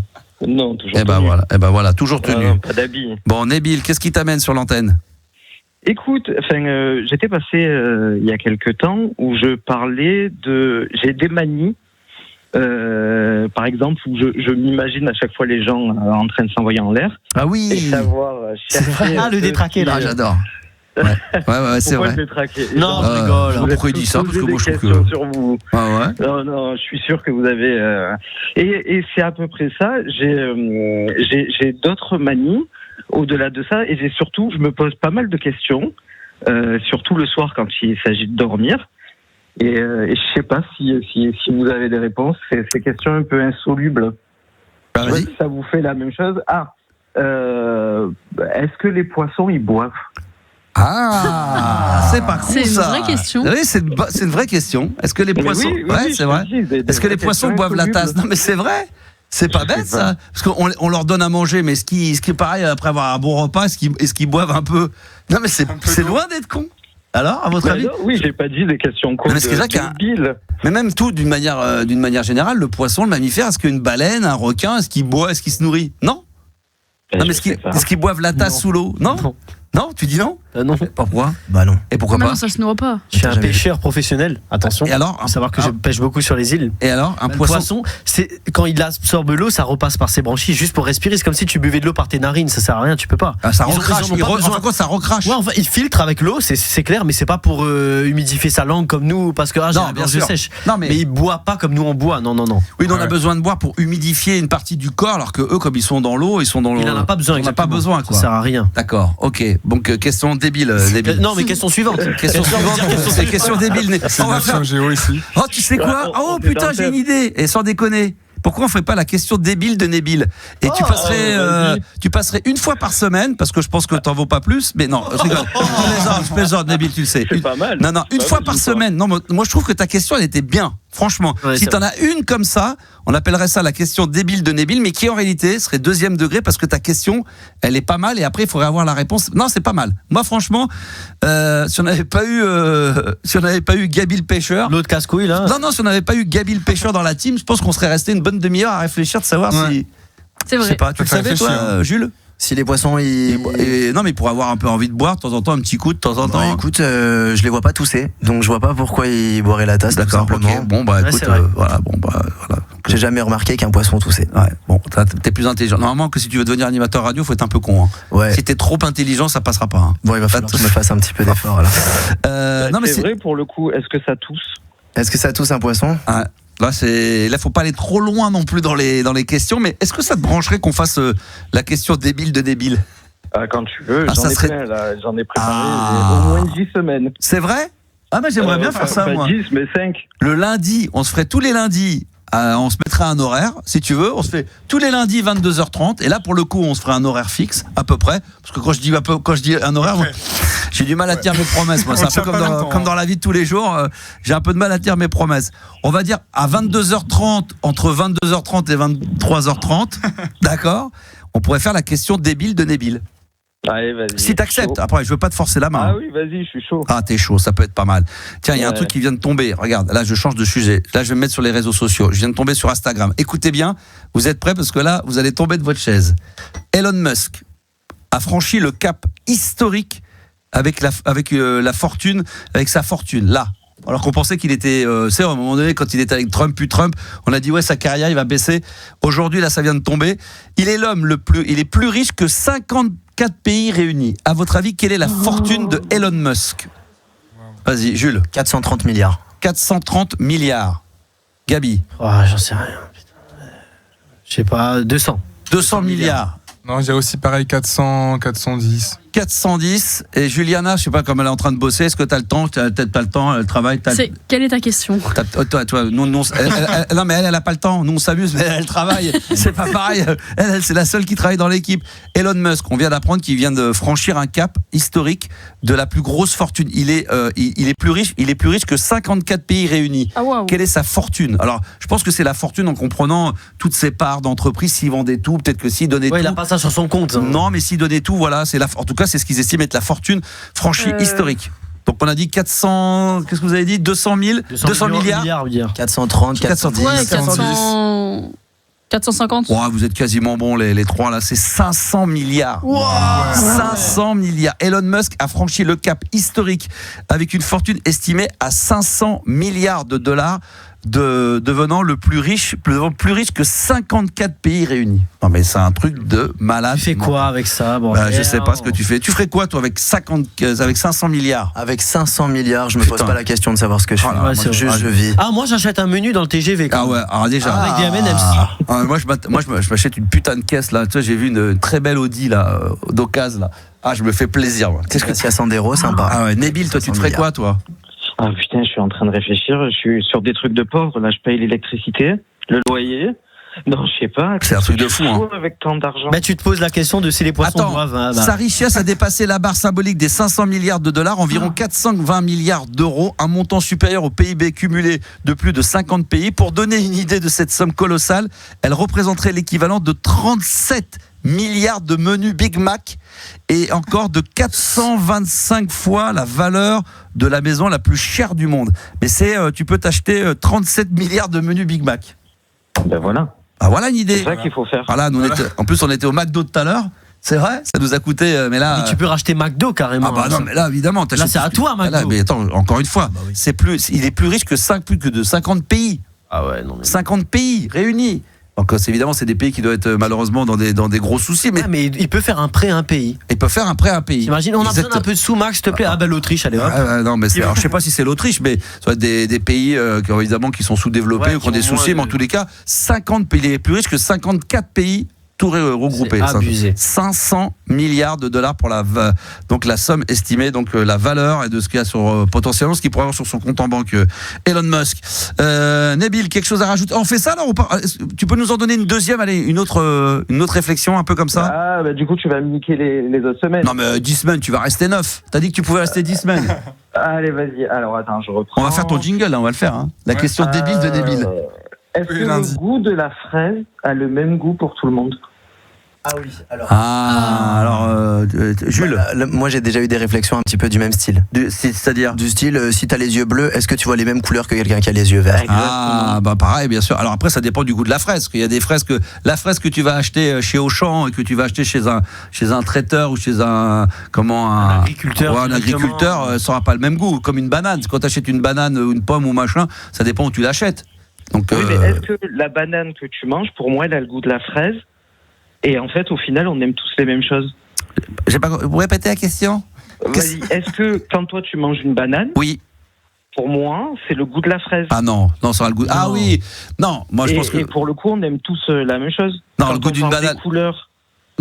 I: Non, toujours
B: tenu. Voilà, toujours tenu.
I: Non, pas d'habit.
B: Bon, Nabil, qu'est-ce qui t'amène sur l'antenne?
I: Écoute, j'étais passé il y a quelques temps où je parlais j'ai des manies, par exemple, où je m'imagine à chaque fois les gens en train de s'envoyer en l'air.
B: Ah oui.
I: Et savoir chercher.
C: Le détraqué là.
B: Ah, j'adore. Ouais, c'est vrai.
C: Non, je rigole.
B: Pourquoi il dit ça? Parce que moi je trouve que.
I: Sur vous.
B: Ah ouais.
I: Non, je suis sûr que vous avez. Et c'est à peu près ça. J'ai d'autres manies au-delà de ça, et je me pose pas mal de questions, surtout le soir quand il s'agit de dormir. Et je sais pas si vous avez des réponses. Ces questions un peu insolubles.
B: Bah, vas-y.
I: Ça vous fait la même chose? Est-ce que les poissons ils boivent?
B: Ah, c'est pas con ça.
E: C'est une vraie question.
B: Oui, c'est une vraie question. Est-ce que les poissons, c'est vrai. Est-ce que les poissons boivent la tasse? Non, mais c'est vrai. C'est pas bête ça, parce qu'on leur donne à manger, mais ce qui est pareil après avoir un bon repas, est-ce qu'ils boivent un peu? Non, mais c'est loin d'être con. Alors, à votre avis?
I: Non, oui, j'ai pas dit des questions cons.
B: Mais même tout d'une manière générale, le poisson, le mammifère, est-ce qu'une baleine, un requin, est-ce qu'il boit, est-ce qu'il se nourrit? Non. Non, mais est-ce qu'ils boivent la tasse sous l'eau? Non. Non, tu dis non?
C: Non.
B: Pourquoi?
F: Bah non.
B: Et pourquoi pas?
E: Non, ça se nourrit pas.
C: Je suis un pêcheur professionnel. Attention.
B: Et alors?
C: Faut savoir que je pêche beaucoup sur les îles.
B: Et alors, un poisson,
C: c'est quand il absorbe l'eau, ça repasse par ses branchies juste pour respirer. C'est comme si tu buvais de l'eau par tes narines. Ça sert à rien, tu peux pas.
B: Ça recrache. Ça recrache.
C: Ouais, enfin, il filtre avec l'eau, c'est clair, mais c'est pas pour humidifier sa langue comme nous, parce que j'ai la gorge sèche.
B: Non, mais
C: il boit pas comme nous on boit. Non.
B: Oui, on a besoin de boire pour humidifier une partie du corps, alors que eux, comme ils sont dans l'eau, ils sont dans l'eau.
C: Il en a pas besoin.
B: On n'a pas besoin, quoi.
C: Ça sert à rien.
B: D'accord. Ok. Donc question débile.
C: Non, mais question suivante.
B: C'est question débile.
D: C'est une question géo ici.
B: Oh, tu sais quoi? Oh putain, j'ai une idée. Et sans déconner. Pourquoi on ferait pas la question débile de Nabil? Et tu passerais une fois par semaine, parce que je pense que t'en vaux pas plus, mais non, je rigole. Je plaisante, Nabil, tu le sais.
I: C'est pas mal.
B: Non, une fois par semaine. Non, moi je trouve que ta question, elle était bien. Franchement, si t'en as une comme ça, on appellerait ça la question débile de Nabil, mais qui en réalité serait deuxième degré parce que ta question, elle est pas mal et après il faudrait avoir la réponse. Non, c'est pas mal. Moi, franchement, si on n'avait pas eu Gabi le pêcheur,
C: l'autre casse-couille là.
B: Non, si on n'avait pas eu Gabi le pêcheur dans la team, je pense qu'on serait resté une bonne demi-heure à réfléchir de savoir si.
E: C'est vrai.
B: Je sais pas. Tu le savais toi, Jules?
F: Si les poissons,
B: non, mais pour avoir un peu envie de boire, de temps en temps, un petit coup de temps en temps.
F: Bah, écoute, je les vois pas tousser, donc je vois pas pourquoi ils boiraient la tasse.
B: D'accord,
F: tout simplement.
B: ok. Bon, bah écoute, voilà.
F: J'ai jamais remarqué qu'un poisson toussait.
B: Ouais, bon, t'es plus intelligent. Normalement, que si tu veux devenir animateur radio, faut être un peu con. Hein.
F: Ouais.
B: Si t'es trop intelligent, ça passera pas. Hein.
F: Bon, il va falloir que je me fasse un petit peu d'effort là.
I: Non, mais c'est vrai pour le coup. Est-ce que ça tousse?
F: Est-ce que ça tousse un poisson?
B: Là, faut pas aller trop loin non plus dans les questions. Mais est-ce que ça te brancherait qu'on fasse la question débile de débile?
I: Quand tu veux, j'en ai préparé au moins 10 semaines.
B: C'est vrai? Ah, mais j'aimerais bien faire ça, moi.
I: 10, mais 5.
B: Le lundi, on se ferait tous les lundis. On se mettrait un horaire, si tu veux. On se fait tous les lundis 22h30. Et là, pour le coup, on se ferait un horaire fixe, à peu près. Parce que quand je dis un horaire, j'ai du mal à tenir mes promesses. Moi, c'est un peu comme dans la vie de tous les jours. J'ai un peu de mal à tenir mes promesses. On va dire à 22h30, entre 22h30 et 23h30, d'accord, on pourrait faire la question débile de Nabil.
I: Allez, vas-y.
B: Si t'acceptes, après je veux pas te forcer la main.
I: Ah oui, vas-y, je suis chaud.
B: Ah, t'es chaud, ça peut être pas mal. Tiens, il y a un truc qui vient de tomber. Regarde, là je change de sujet. Là je vais me mettre sur les réseaux sociaux. Je viens de tomber sur Instagram. Écoutez bien, vous êtes prêts parce que là vous allez tomber de votre chaise. Elon Musk a franchi le cap historique avec la fortune, avec sa fortune là. Alors qu'on pensait qu'il était, à un moment donné, quand il était avec Trump, on a dit ouais, sa carrière, il va baisser. Aujourd'hui, là, ça vient de tomber. Il est plus riche que 54 pays réunis. À votre avis, quelle est la fortune de Elon Musk? Vas-y, Jules.
F: 430 milliards.
B: 430 milliards. Gabi.
C: J'en sais rien. Je sais pas, 200
B: milliards.
D: Non, j'ai aussi pareil, 410.
B: 410. Et Juliana, je sais pas, comme elle est en train de bosser, est-ce que tu as le temps? Tu n'as peut-être pas le temps, elle travaille.
E: Quelle est ta question?
B: Toi, non, mais elle a pas le temps. Nous, on s'amuse, mais elle travaille. C'est pas pareil. Elle, c'est la seule qui travaille dans l'équipe. Elon Musk, on vient d'apprendre qu'il vient de franchir un cap historique de la plus grosse fortune. Il est plus riche que 54 pays réunis.
E: Ah, wow.
B: Quelle est sa fortune? Alors, je pense que c'est la fortune en comprenant toutes ses parts d'entreprise. S'il vendait tout, peut-être que s'il donnait tout.
C: Il a pas ça sur son compte.
B: Non, mais s'il donnait tout, voilà, en tout cas, c'est ce qu'ils estiment être la fortune franchie historique. Donc on a dit 400, qu'est-ce que vous avez dit? 200 milliards
F: 430, 410.
E: Ouais, 450.
B: Ouais, vous êtes quasiment bons les trois là, c'est 500 milliards.
C: Wow.
B: 500 milliards. Elon Musk a franchi le cap historique avec une fortune estimée à 500 milliards de dollars, devenant plus riche que 54 pays réunis. Non mais c'est un truc de malade.
C: Tu fais quoi avec ça?
B: Je sais pas ce que tu fais. Tu ferais quoi toi avec 500 milliards?
F: Avec 500 milliard, je me pose pas la question de savoir ce que je fais. Je vis.
C: Moi j'achète un menu dans le TGV.
B: Ah ouais, alors déjà.
C: Avec des M&M's.
B: Moi je m'achète une putain de caisse là. Tu vois, j'ai vu une très belle Audi là, d'occasion là. Ah, je me fais plaisir.
F: Qu'est-ce que c'est à Sandero, sympa.
B: Ah ouais, Nabil, toi tu te ferais quoi toi?
I: Ah putain, je suis en train de réfléchir. Je suis sur des trucs de pauvre. Là, je paye l'électricité, le loyer. Non, je sais pas.
B: C'est un truc de fou.
I: Avec tant d'argent.
C: Tu te poses la question de si les poissons boivent.
B: Sa richesse a dépassé la barre symbolique des 500 milliards de dollars, environ 420 milliards d'euros, un montant supérieur au PIB cumulé de plus de 50 pays. Pour donner une idée de cette somme colossale, elle représenterait l'équivalent de 37 milliards de menus Big Mac et encore de 425 fois la valeur de la maison la plus chère du monde. Mais tu peux t'acheter 37 milliards de menus Big Mac.
I: Ben voilà.
B: Ah, voilà une idée.
I: C'est ça qu'il faut faire.
B: Voilà, en plus on était au McDo tout à l'heure. C'est vrai, ça nous a coûté, mais là.
C: Mais tu peux racheter McDo carrément.
B: Ah bah non, mais là évidemment.
C: Là c'est à toi McDo.
B: Là, mais attends, encore une fois, il est plus riche que plus que de 50 pays.
C: Ah ouais, non mais.
B: 50 pays réunis. Donc évidemment, c'est des pays qui doivent être malheureusement dans des gros soucis. Mais
C: il peut faire un prêt à un pays.
B: Il peut faire un prêt à un pays.
C: T'imagines, on a besoin d'un peu de sous, Max, s'il te plaît. L'Autriche, allez hop.
B: Non, mais alors, je sais pas si c'est l'Autriche, mais soit des pays évidemment qui sont sous-développés ou qui ont des soucis, mais en tous les cas, 50 pays, il est plus riche que 54 pays tout regroupé.
C: C'est abusé.
B: 500 milliards de dollars pour donc la somme estimée, donc la valeur et de ce qu'il y a sur potentiellement ce qu'il pourrait avoir sur son compte en banque. Elon Musk. Nabil, quelque chose à rajouter? On fait ça là ou pas? Tu peux nous en donner une deuxième, allez, une autre réflexion un peu comme ça?
I: Ah bah du coup tu vas me niquer les autres semaines.
B: Non mais 10 semaines, tu vas rester 9. T'as dit que tu pouvais rester 10 semaines.
I: Allez vas-y, alors attends, je reprends.
B: On va faire ton jingle, là, on va le faire. Hein. La question débile de Nabil.
I: Est-ce que le goût de la fraise a le même goût pour tout le monde?
F: Ah oui, alors.
B: Jules.
F: Moi j'ai déjà eu des réflexions un petit peu du même style.
B: C'est-à-dire
F: du style, si t'as les yeux bleus, est-ce que tu vois les mêmes couleurs que quelqu'un qui a les yeux verts?
B: Ah, bah pareil, bien sûr. Alors après, ça dépend du goût de la fraise. Il y a des fraises la fraise que tu vas acheter chez Auchan et que tu vas acheter chez un traiteur ou chez un agriculteur. Ouais, un agriculteur, ça aura pas le même goût. Comme une banane. Quand tu achètes une banane ou une pomme ou machin, ça dépend où tu l'achètes. Donc,
I: oui, mais est-ce que la banane que tu manges, pour moi, elle a le goût de la fraise? Et en fait, au final, on aime tous les mêmes choses.
B: Vous répétez la question?
I: Vas-y, est-ce que quand toi tu manges une banane,
B: oui,
I: pour moi, c'est le goût de la fraise?
B: Ah non, ça a le goût. Non. Ah oui, non, moi je pense que.
I: Et pour le coup, on aime tous la même chose.
B: Non,
I: quand
B: le goût d'une banane.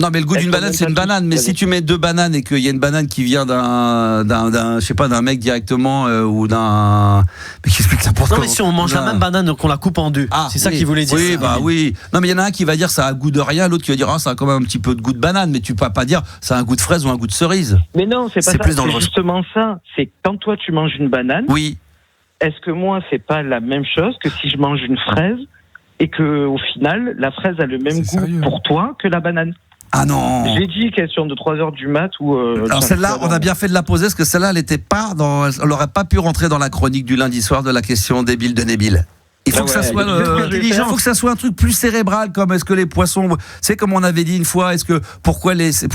B: Non, mais le goût d'une banane, c'est une banane. Mais si tu mets 2 bananes et qu'il y a une banane qui vient je sais pas, d'un mec directement ou d'un. Mais qui explique n'importe quoi.
C: Non, mais si on mange la même banane, donc on la coupe en deux. C'est ça qu'il voulait dire.
B: Oui, bah oui. Non, mais il y en a un qui va dire ça a un goût de rien, l'autre qui va dire ça a quand même un petit peu de goût de banane, mais tu peux pas dire ça a un goût de fraise ou un goût de cerise.
I: Mais non, c'est pas ça. C'est justement ça. C'est quand toi tu manges une banane.
B: Oui.
I: Est-ce que moi c'est pas la même chose que si je mange une fraise et que au final la fraise a le même goût pour toi que la banane?
B: Ah non.
I: J'ai dit question de 3h du mat ou.
B: Alors celle-là, on a bien fait de la poser parce que celle-là, elle était pas elle n'aurait pas pu rentrer dans la chronique du lundi soir de la question débile de Nabil. Il faut que ça soit intelligent. Il faut que ça soit un truc plus cérébral, comme est-ce que les poissons, c'est comme on avait dit une fois, pourquoi les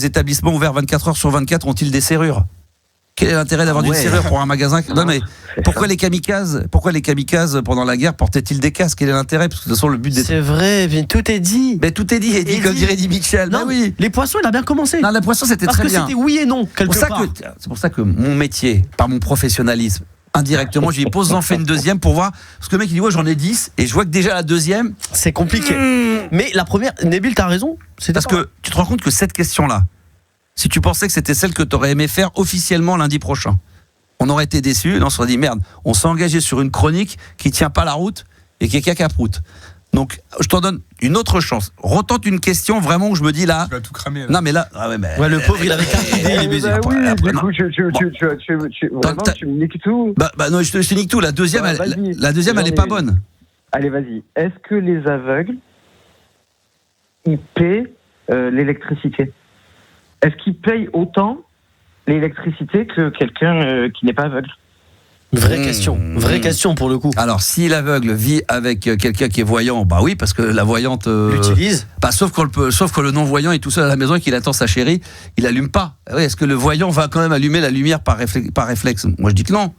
B: établissements ouverts 24 heures sur 24 ont-ils des serrures? Quel est l'intérêt d'avoir une serrure pour un magasin? Non mais pourquoi les kamikazes pendant la guerre portaient-ils des casques? Quel est l'intérêt? Parce que de toute façon le but
C: c'est vrai, tout est dit.
B: Mais tout est dit, Eddie, comme dirait Eddie Mitchell.
C: Non, oui. Les poissons, il a bien commencé.
B: Non, les poissons c'était très bien.
C: Parce que c'était oui et non quelque part.
B: C'est pour ça que mon métier, par mon professionnalisme, indirectement, je lui pose en fait une deuxième pour voir. Parce que le mec il dit j'en ai 10 et je vois que déjà la deuxième
C: c'est compliqué. Mais la première, Nabil, t'as raison.
B: Parce que tu te rends compte que cette question-là, si tu pensais que c'était celle que tu aurais aimé faire officiellement lundi prochain, on aurait été déçus et on se serait dit merde, on s'est engagé sur une chronique qui tient pas la route et qui est cacaproute. Donc je t'en donne une autre chance. Retente une question vraiment où je me dis là.
D: Tu vas tout cramer. Là.
B: Non mais là,
C: le pauvre il avait 4 idées les musiques.
I: Tu me niques tout.
B: Non, je te nique tout. La deuxième, elle est pas bonne.
I: Allez vas-y. Est-ce que les aveugles ils paient l'électricité? Est-ce qu'ils payent autant l'électricité que quelqu'un qui n'est pas aveugle?
C: Vraie question pour le coup.
B: Alors, si l'aveugle vit avec quelqu'un qui est voyant, bah oui, parce que la voyante
C: l'utilise.
B: Sauf que le non-voyant est tout seul à la maison et qu'il attend sa chérie, il allume pas. Oui, est-ce que le voyant va quand même allumer la lumière par réflexe? Moi, je dis que non.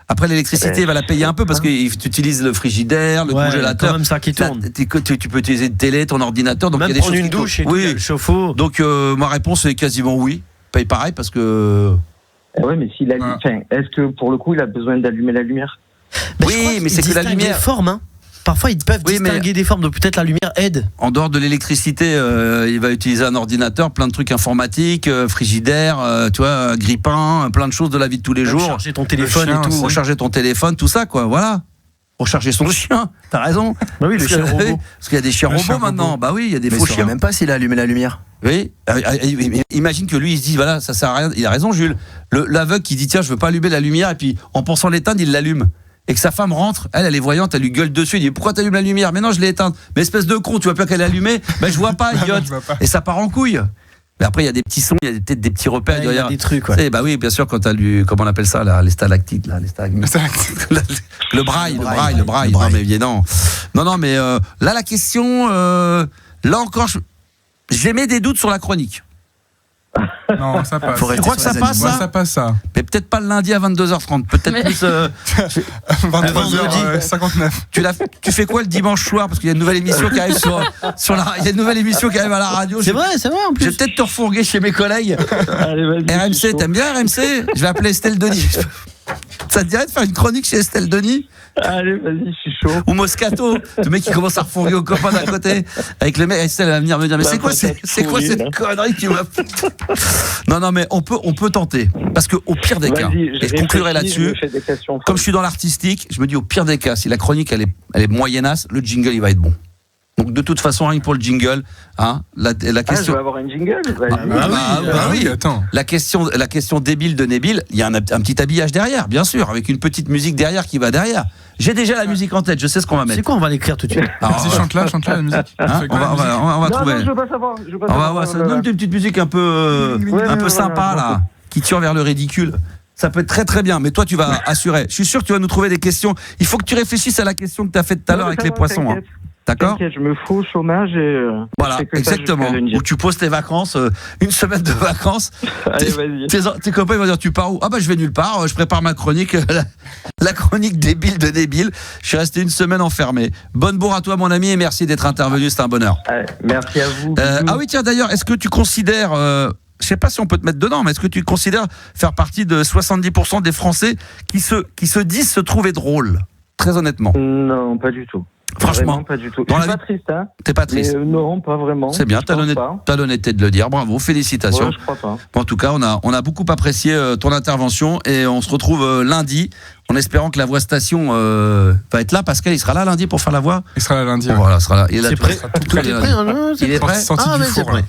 B: Après, l'électricité, il va la payer un peu parce que tu utilises le frigidaire, le congélateur.
C: C'est quand même ça qui tourne.
B: Tu peux utiliser une télé, ton ordinateur. Donc
C: même
B: il y a des
C: prendre une douche et le chauffe-eau.
B: Donc, ma réponse est quasiment oui. Paye pareil parce que.
I: Ouais, mais s'il allume, est-ce que pour le coup, il a besoin d'allumer la lumière?
B: Oui, mais c'est que la lumière.
C: Des formes, hein. Parfois, ils peuvent distinguer des formes, donc peut-être la lumière aide.
B: En dehors de l'électricité, il va utiliser un ordinateur, plein de trucs informatiques, frigidaire, tu vois, grille-pain, plein de choses de la vie de tous les jours.
C: Recharger ton téléphone et tout.
B: Recharger ton téléphone, tout ça, quoi, voilà. Recharger son chien, t'as raison.
C: Bah oui, le chien robot.
B: Parce qu'il y a des chiens robots maintenant. Bah oui, il y a des faux chiens.
F: Même pas s'il a allumé la lumière.
B: Oui, imagine que lui il se dit voilà, ça sert à rien. Il a raison, Jules. L'aveugle qui dit tiens, je veux pas allumer la lumière et puis en pensant l'éteindre, il l'allume. Et que sa femme rentre, elle est voyante, elle lui gueule dessus, il dit pourquoi t'allumes la lumière? Mais non, je l'ai éteinte. Mais espèce de con, tu vois pas qu'elle est allumée? Ben je vois pas, idiote. Et ça part en couille. Mais après, il y a des petits sons, il y a peut-être des petits repères.
C: Il y a des trucs,
B: bah oui, bien sûr, quand t'as lu, comment on appelle ça, là, les stalactites, là, les stalagmites. Le braille. Non, mais évidemment. Non, mais là, la question, là encore, j'ai mis des doutes sur la chronique.
D: Non, ça passe.
B: Tu crois que ça passe, ça?
D: Ça passe, ça.
B: Mais peut-être pas le lundi à 22h30, peut-être plus.
D: 22h59.
B: Tu fais quoi le dimanche soir? Parce qu'il y a une nouvelle émission qui arrive il y a une nouvelle émission qui arrive à la radio.
C: C'est vrai en plus.
B: Je vais peut-être te refourguer chez mes collègues.
I: Allez, vas-y,
B: RMC, t'aimes bien RMC? Je vais appeler Estelle Denis. Ça te dirait de faire une chronique chez Estelle Denis?
I: Allez, vas-y, je suis chaud.
B: Ou Moscato, le mec qui commence à refourguer aux copains d'à côté. Avec le mec, Estelle va venir me dire, mais c'est quoi cette connerie que tu m'as. Non, mais on peut tenter. Parce qu'au pire des cas, et je conclurai là-dessus, comme je suis dans l'artistique, je me dis au pire des cas, si la chronique elle est moyennasse, le jingle il va être bon. Donc de toute façon, rien que pour le jingle, hein, la question.
I: Je vais avoir une jingle.
B: Oui, attends. La question débile de Nabil, il y a un petit habillage derrière, bien sûr, avec une petite musique derrière qui va derrière. J'ai déjà la musique en tête, je sais ce qu'on va mettre.
C: C'est quoi, on va l'écrire tout de suite.
D: Vas-y, chante-la la musique.
B: Hein, on va trouver.
I: Non, je veux pas savoir.
B: Ça donne une petite musique un peu sympa là, qui tire vers le ridicule. Ça peut être très très bien, mais toi tu vas assurer. Je suis sûr que tu vas nous trouver des questions. Il faut que tu réfléchisses à la question que tu as faite tout à l'heure avec les poissons. Hein. D'accord ?
I: Je me fous au chômage et.
B: Voilà, exactement. Où tu poses tes vacances, une semaine de vacances.
I: Allez, vas-y.
B: Tes copains ils vont dire tu pars où ? Ah bah je vais nulle part, je prépare ma chronique, la chronique débile de débile. Je suis resté une semaine enfermé. Bonne bourre à toi mon ami et merci d'être intervenu, c'est un bonheur.
I: Merci à vous.
B: Ah oui tiens d'ailleurs, est-ce que tu considères, je sais pas si on peut te mettre dedans, mais est-ce que tu considères faire partie de 70% des Français qui se disent se trouver drôles ? Très honnêtement.
I: Non, pas du tout.
B: Franchement,
I: vraiment pas du tout. Je suis pas triste, hein.
B: T'es pas triste.
I: Mais non, pas vraiment.
B: C'est bien, t'as l'honnêteté de le dire. Bravo, félicitations.
I: Ouais, je crois pas.
B: En tout cas, on a beaucoup apprécié ton intervention et on se retrouve lundi en espérant que la voix station va être là. Pascal, il sera là lundi pour faire la voix.
D: Il sera là lundi.
B: Voilà, il sera là. Il est
C: prêt.
B: Il est prêt.
C: C'est prêt.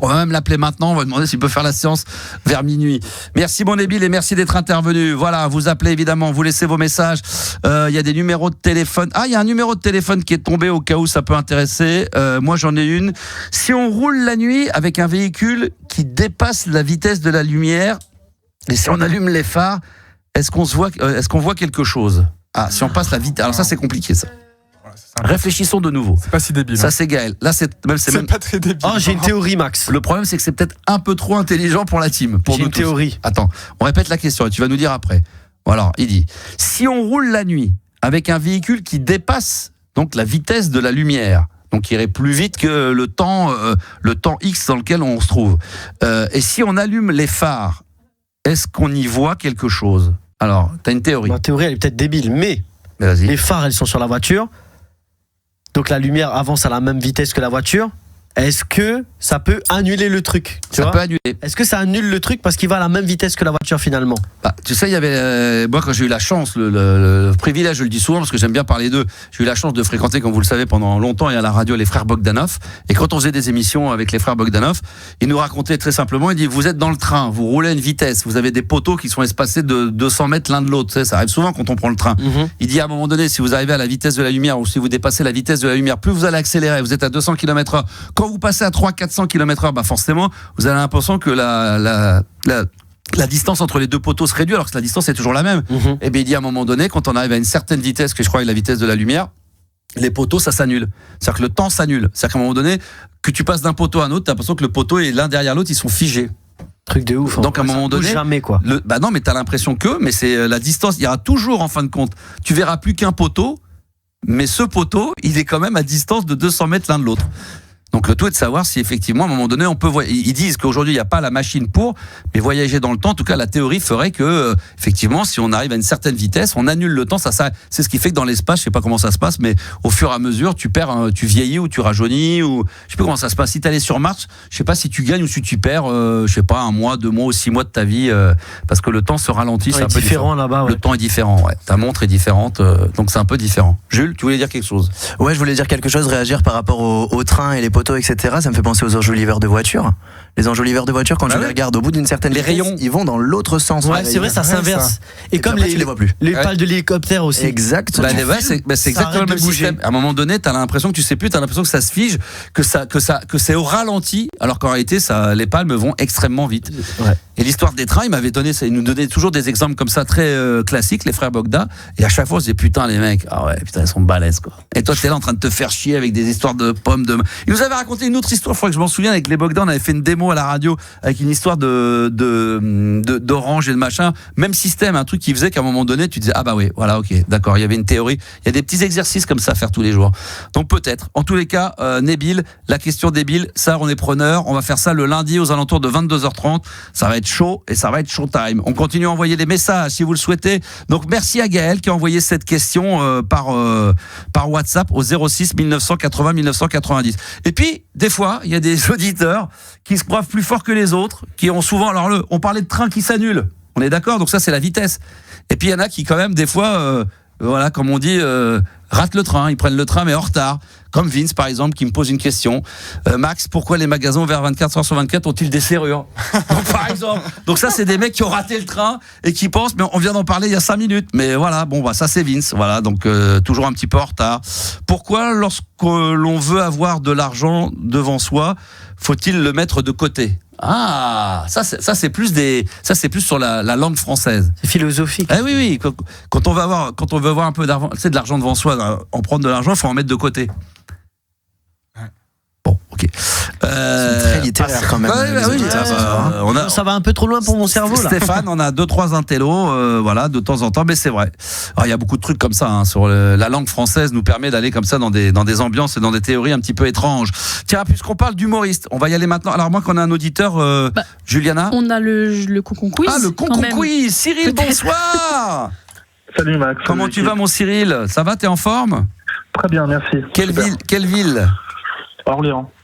B: On va même l'appeler maintenant, on va demander s'il peut faire la séance vers minuit. Merci mon Nabil et merci d'être intervenu. Voilà, vous appelez évidemment, vous laissez vos messages. Il y a des numéros de téléphone. Ah, il y a un numéro de téléphone qui est tombé au cas où ça peut intéresser. Moi j'en ai une. Si on roule la nuit avec un véhicule qui dépasse la vitesse de la lumière et si on allume les phares, est-ce qu'on voit quelque chose ? Ah, si on passe la vitesse. Alors ça c'est compliqué ça. Réfléchissons de nouveau.
D: C'est pas si débile.
B: Ça c'est Gaël. Là c'est même
D: pas très débile.
C: Oh, j'ai une théorie, Max.
B: Le problème c'est que c'est peut-être un peu trop intelligent pour la team. Pour
C: j'ai
B: nous
C: une théorie.
B: Attends, on répète la question et tu vas nous dire après. Voilà, il dit si on roule la nuit avec un véhicule qui dépasse donc la vitesse de la lumière, donc qui irait plus vite que le temps X dans lequel on se trouve, et si on allume les phares, est-ce qu'on y voit quelque chose ? Alors, t'as une théorie.
C: Ma théorie elle est peut-être débile, mais
B: vas-y.
C: Les phares elles sont sur la voiture. Donc la lumière avance à la même vitesse que la voiture. Est-ce que ça peut annuler le truc ?
B: Ça peut annuler.
C: Est-ce que ça annule le truc parce qu'il va à la même vitesse que la voiture finalement ?
B: Bah, tu sais, il y avait moi quand j'ai eu la chance, le privilège, je le dis souvent parce que j'aime bien parler d'eux. J'ai eu la chance de fréquenter, comme vous le savez, pendant longtemps et à la radio les frères Bogdanov. Et quand on faisait des émissions avec les frères Bogdanov, ils nous racontaient très simplement. Ils disent vous êtes dans le train, vous roulez à une vitesse, vous avez des poteaux qui sont espacés de 200 mètres l'un de l'autre. Tu sais, ça arrive souvent quand on prend le train. Il dit à un moment donné, si vous arrivez à la vitesse de la lumière ou si vous dépassez la vitesse de la lumière, plus vous allez accélérer. Vous êtes à 200 km/h. Quand vous passez à 300-400 km/h, bah forcément, vous avez l'impression que la distance entre les deux poteaux se réduit alors que la distance est toujours la même. Et bien il dit à un moment donné, quand on arrive à une certaine vitesse, que je crois est la vitesse de la lumière, les poteaux ça s'annule. C'est-à-dire que le temps s'annule. C'est-à-dire qu'à un moment donné, que tu passes d'un poteau à un autre, t'as l'impression que le poteau est l'un derrière l'autre, ils sont figés.
C: Truc de ouf.
B: Donc à un moment donné,
C: jamais quoi.
B: Bah non, mais t'as l'impression mais c'est la distance. Il y aura toujours en fin de compte, tu verras plus qu'un poteau, mais ce poteau, il est quand même à distance de 200 mètres l'un de l'autre. Donc le tout est de savoir si effectivement à un moment donné on peut ils disent qu'aujourd'hui il n'y a pas la machine pour, mais voyager dans le temps, en tout cas la théorie ferait que effectivement si on arrive à une certaine vitesse, on annule le temps, ça c'est ce qui fait que dans l'espace, je sais pas comment ça se passe, mais au fur et à mesure tu vieillis ou tu rajeunis ou je sais pas comment ça se passe. Si tu allais sur Mars, je sais pas si tu gagnes ou si tu perds je sais pas 1 mois, 2 mois ou 6 mois de ta vie parce que le temps se ralentit, c'est un peu différent
C: là-bas. Ouais.
B: Le temps est différent, ouais. Ta montre est différente donc c'est un peu différent. Jules, tu voulais dire quelque chose ?
F: Ouais, je voulais dire quelque chose, réagir par rapport au train et les poteaux, etc. Ça me fait penser aux enjoliveurs de voiture. Les enjoliveurs de voiture, quand je les regarde au bout d'une certaine vitesse,
B: rayons,
F: ils vont dans l'autre sens.
C: Ouais, c'est vrai, ça s'inverse. Et comme
F: tu les vois plus.
C: Les pales de l'hélicoptère aussi.
F: Exactement.
B: C'est exactement le même système. À un moment donné, t'as l'impression que tu sais plus, t'as l'impression que ça se fige, que c'est au ralenti, alors qu'en réalité, les palmes vont extrêmement vite.
C: Ouais.
B: Et l'histoire des trains, ils nous donnaient toujours des exemples comme ça très classiques, les frères Bogda. Et à chaque fois, on se disait putain les mecs, ah ouais, putain ils sont balèzes quoi. Et toi t'es là en train de te faire chier avec des histoires de pommes de. Ils nous avaient raconté une autre histoire, il faudrait que je m'en souvienne avec les Bogda, on avait fait une démo démo à la radio avec une histoire d'orange et de machin. Même système, un truc qui faisait qu'à un moment donné, tu disais ah bah oui, voilà, ok, d'accord, il y avait une théorie. Il y a des petits exercices comme ça à faire tous les jours. Donc peut-être. En tous les cas, Nabil, la question débile, ça on est preneur. On va faire ça le lundi aux alentours de 22h30. Ça va être chaud et ça va être showtime. On continue à envoyer des messages si vous le souhaitez. Donc merci à Gaël qui a envoyé cette question par WhatsApp au 06 1980 1990. Et puis des fois, il y a des auditeurs qui se croient plus forts que les autres, qui ont souvent on parlait de train qui s'annule. On est d'accord, donc ça c'est la vitesse. Et puis il y en a qui quand même des fois voilà, comme on dit, ratent le train, ils prennent le train mais en retard. Comme Vince par exemple qui me pose une question. Max, pourquoi les magasins ouverts 24 heures sur 24 ont-ils des serrures? Donc, par exemple. Donc ça c'est des mecs qui ont raté le train et qui pensent, mais on vient d'en parler il y a 5 minutes. Mais voilà, bon bah ça c'est Vince. Voilà, donc toujours un petit peu en retard. Pourquoi lorsque l'on veut avoir de l'argent devant soi, faut-il le mettre de côté? Ah, ça c'est plus sur la langue française.
C: C'est philosophique.
B: Eh oui, quand on veut avoir un peu d'argent, de l'argent devant soi, en prendre de l'argent, il faut en mettre de côté. Bon, ok.
F: C'est très littéraire quand même.
C: Ça va un peu trop loin pour mon cerveau là.
B: Stéphane, on a 2-3 intellos, voilà, de temps en temps, mais c'est vrai. Alors, il y a beaucoup de trucs comme ça, sur la langue française nous permet d'aller comme ça dans des ambiances et dans des théories un petit peu étranges. Tiens, puisqu'on parle d'humoriste, on va y aller maintenant. Alors moi, qu'on a un auditeur, Juliana.
E: On a le concon quiz.
B: Ah, le concon quiz. Cyril, bonsoir.
J: Salut Max.
B: Comment tu vas, mon Cyril? Ça va, t'es en forme?
J: Très bien, merci.
B: Quelle ville?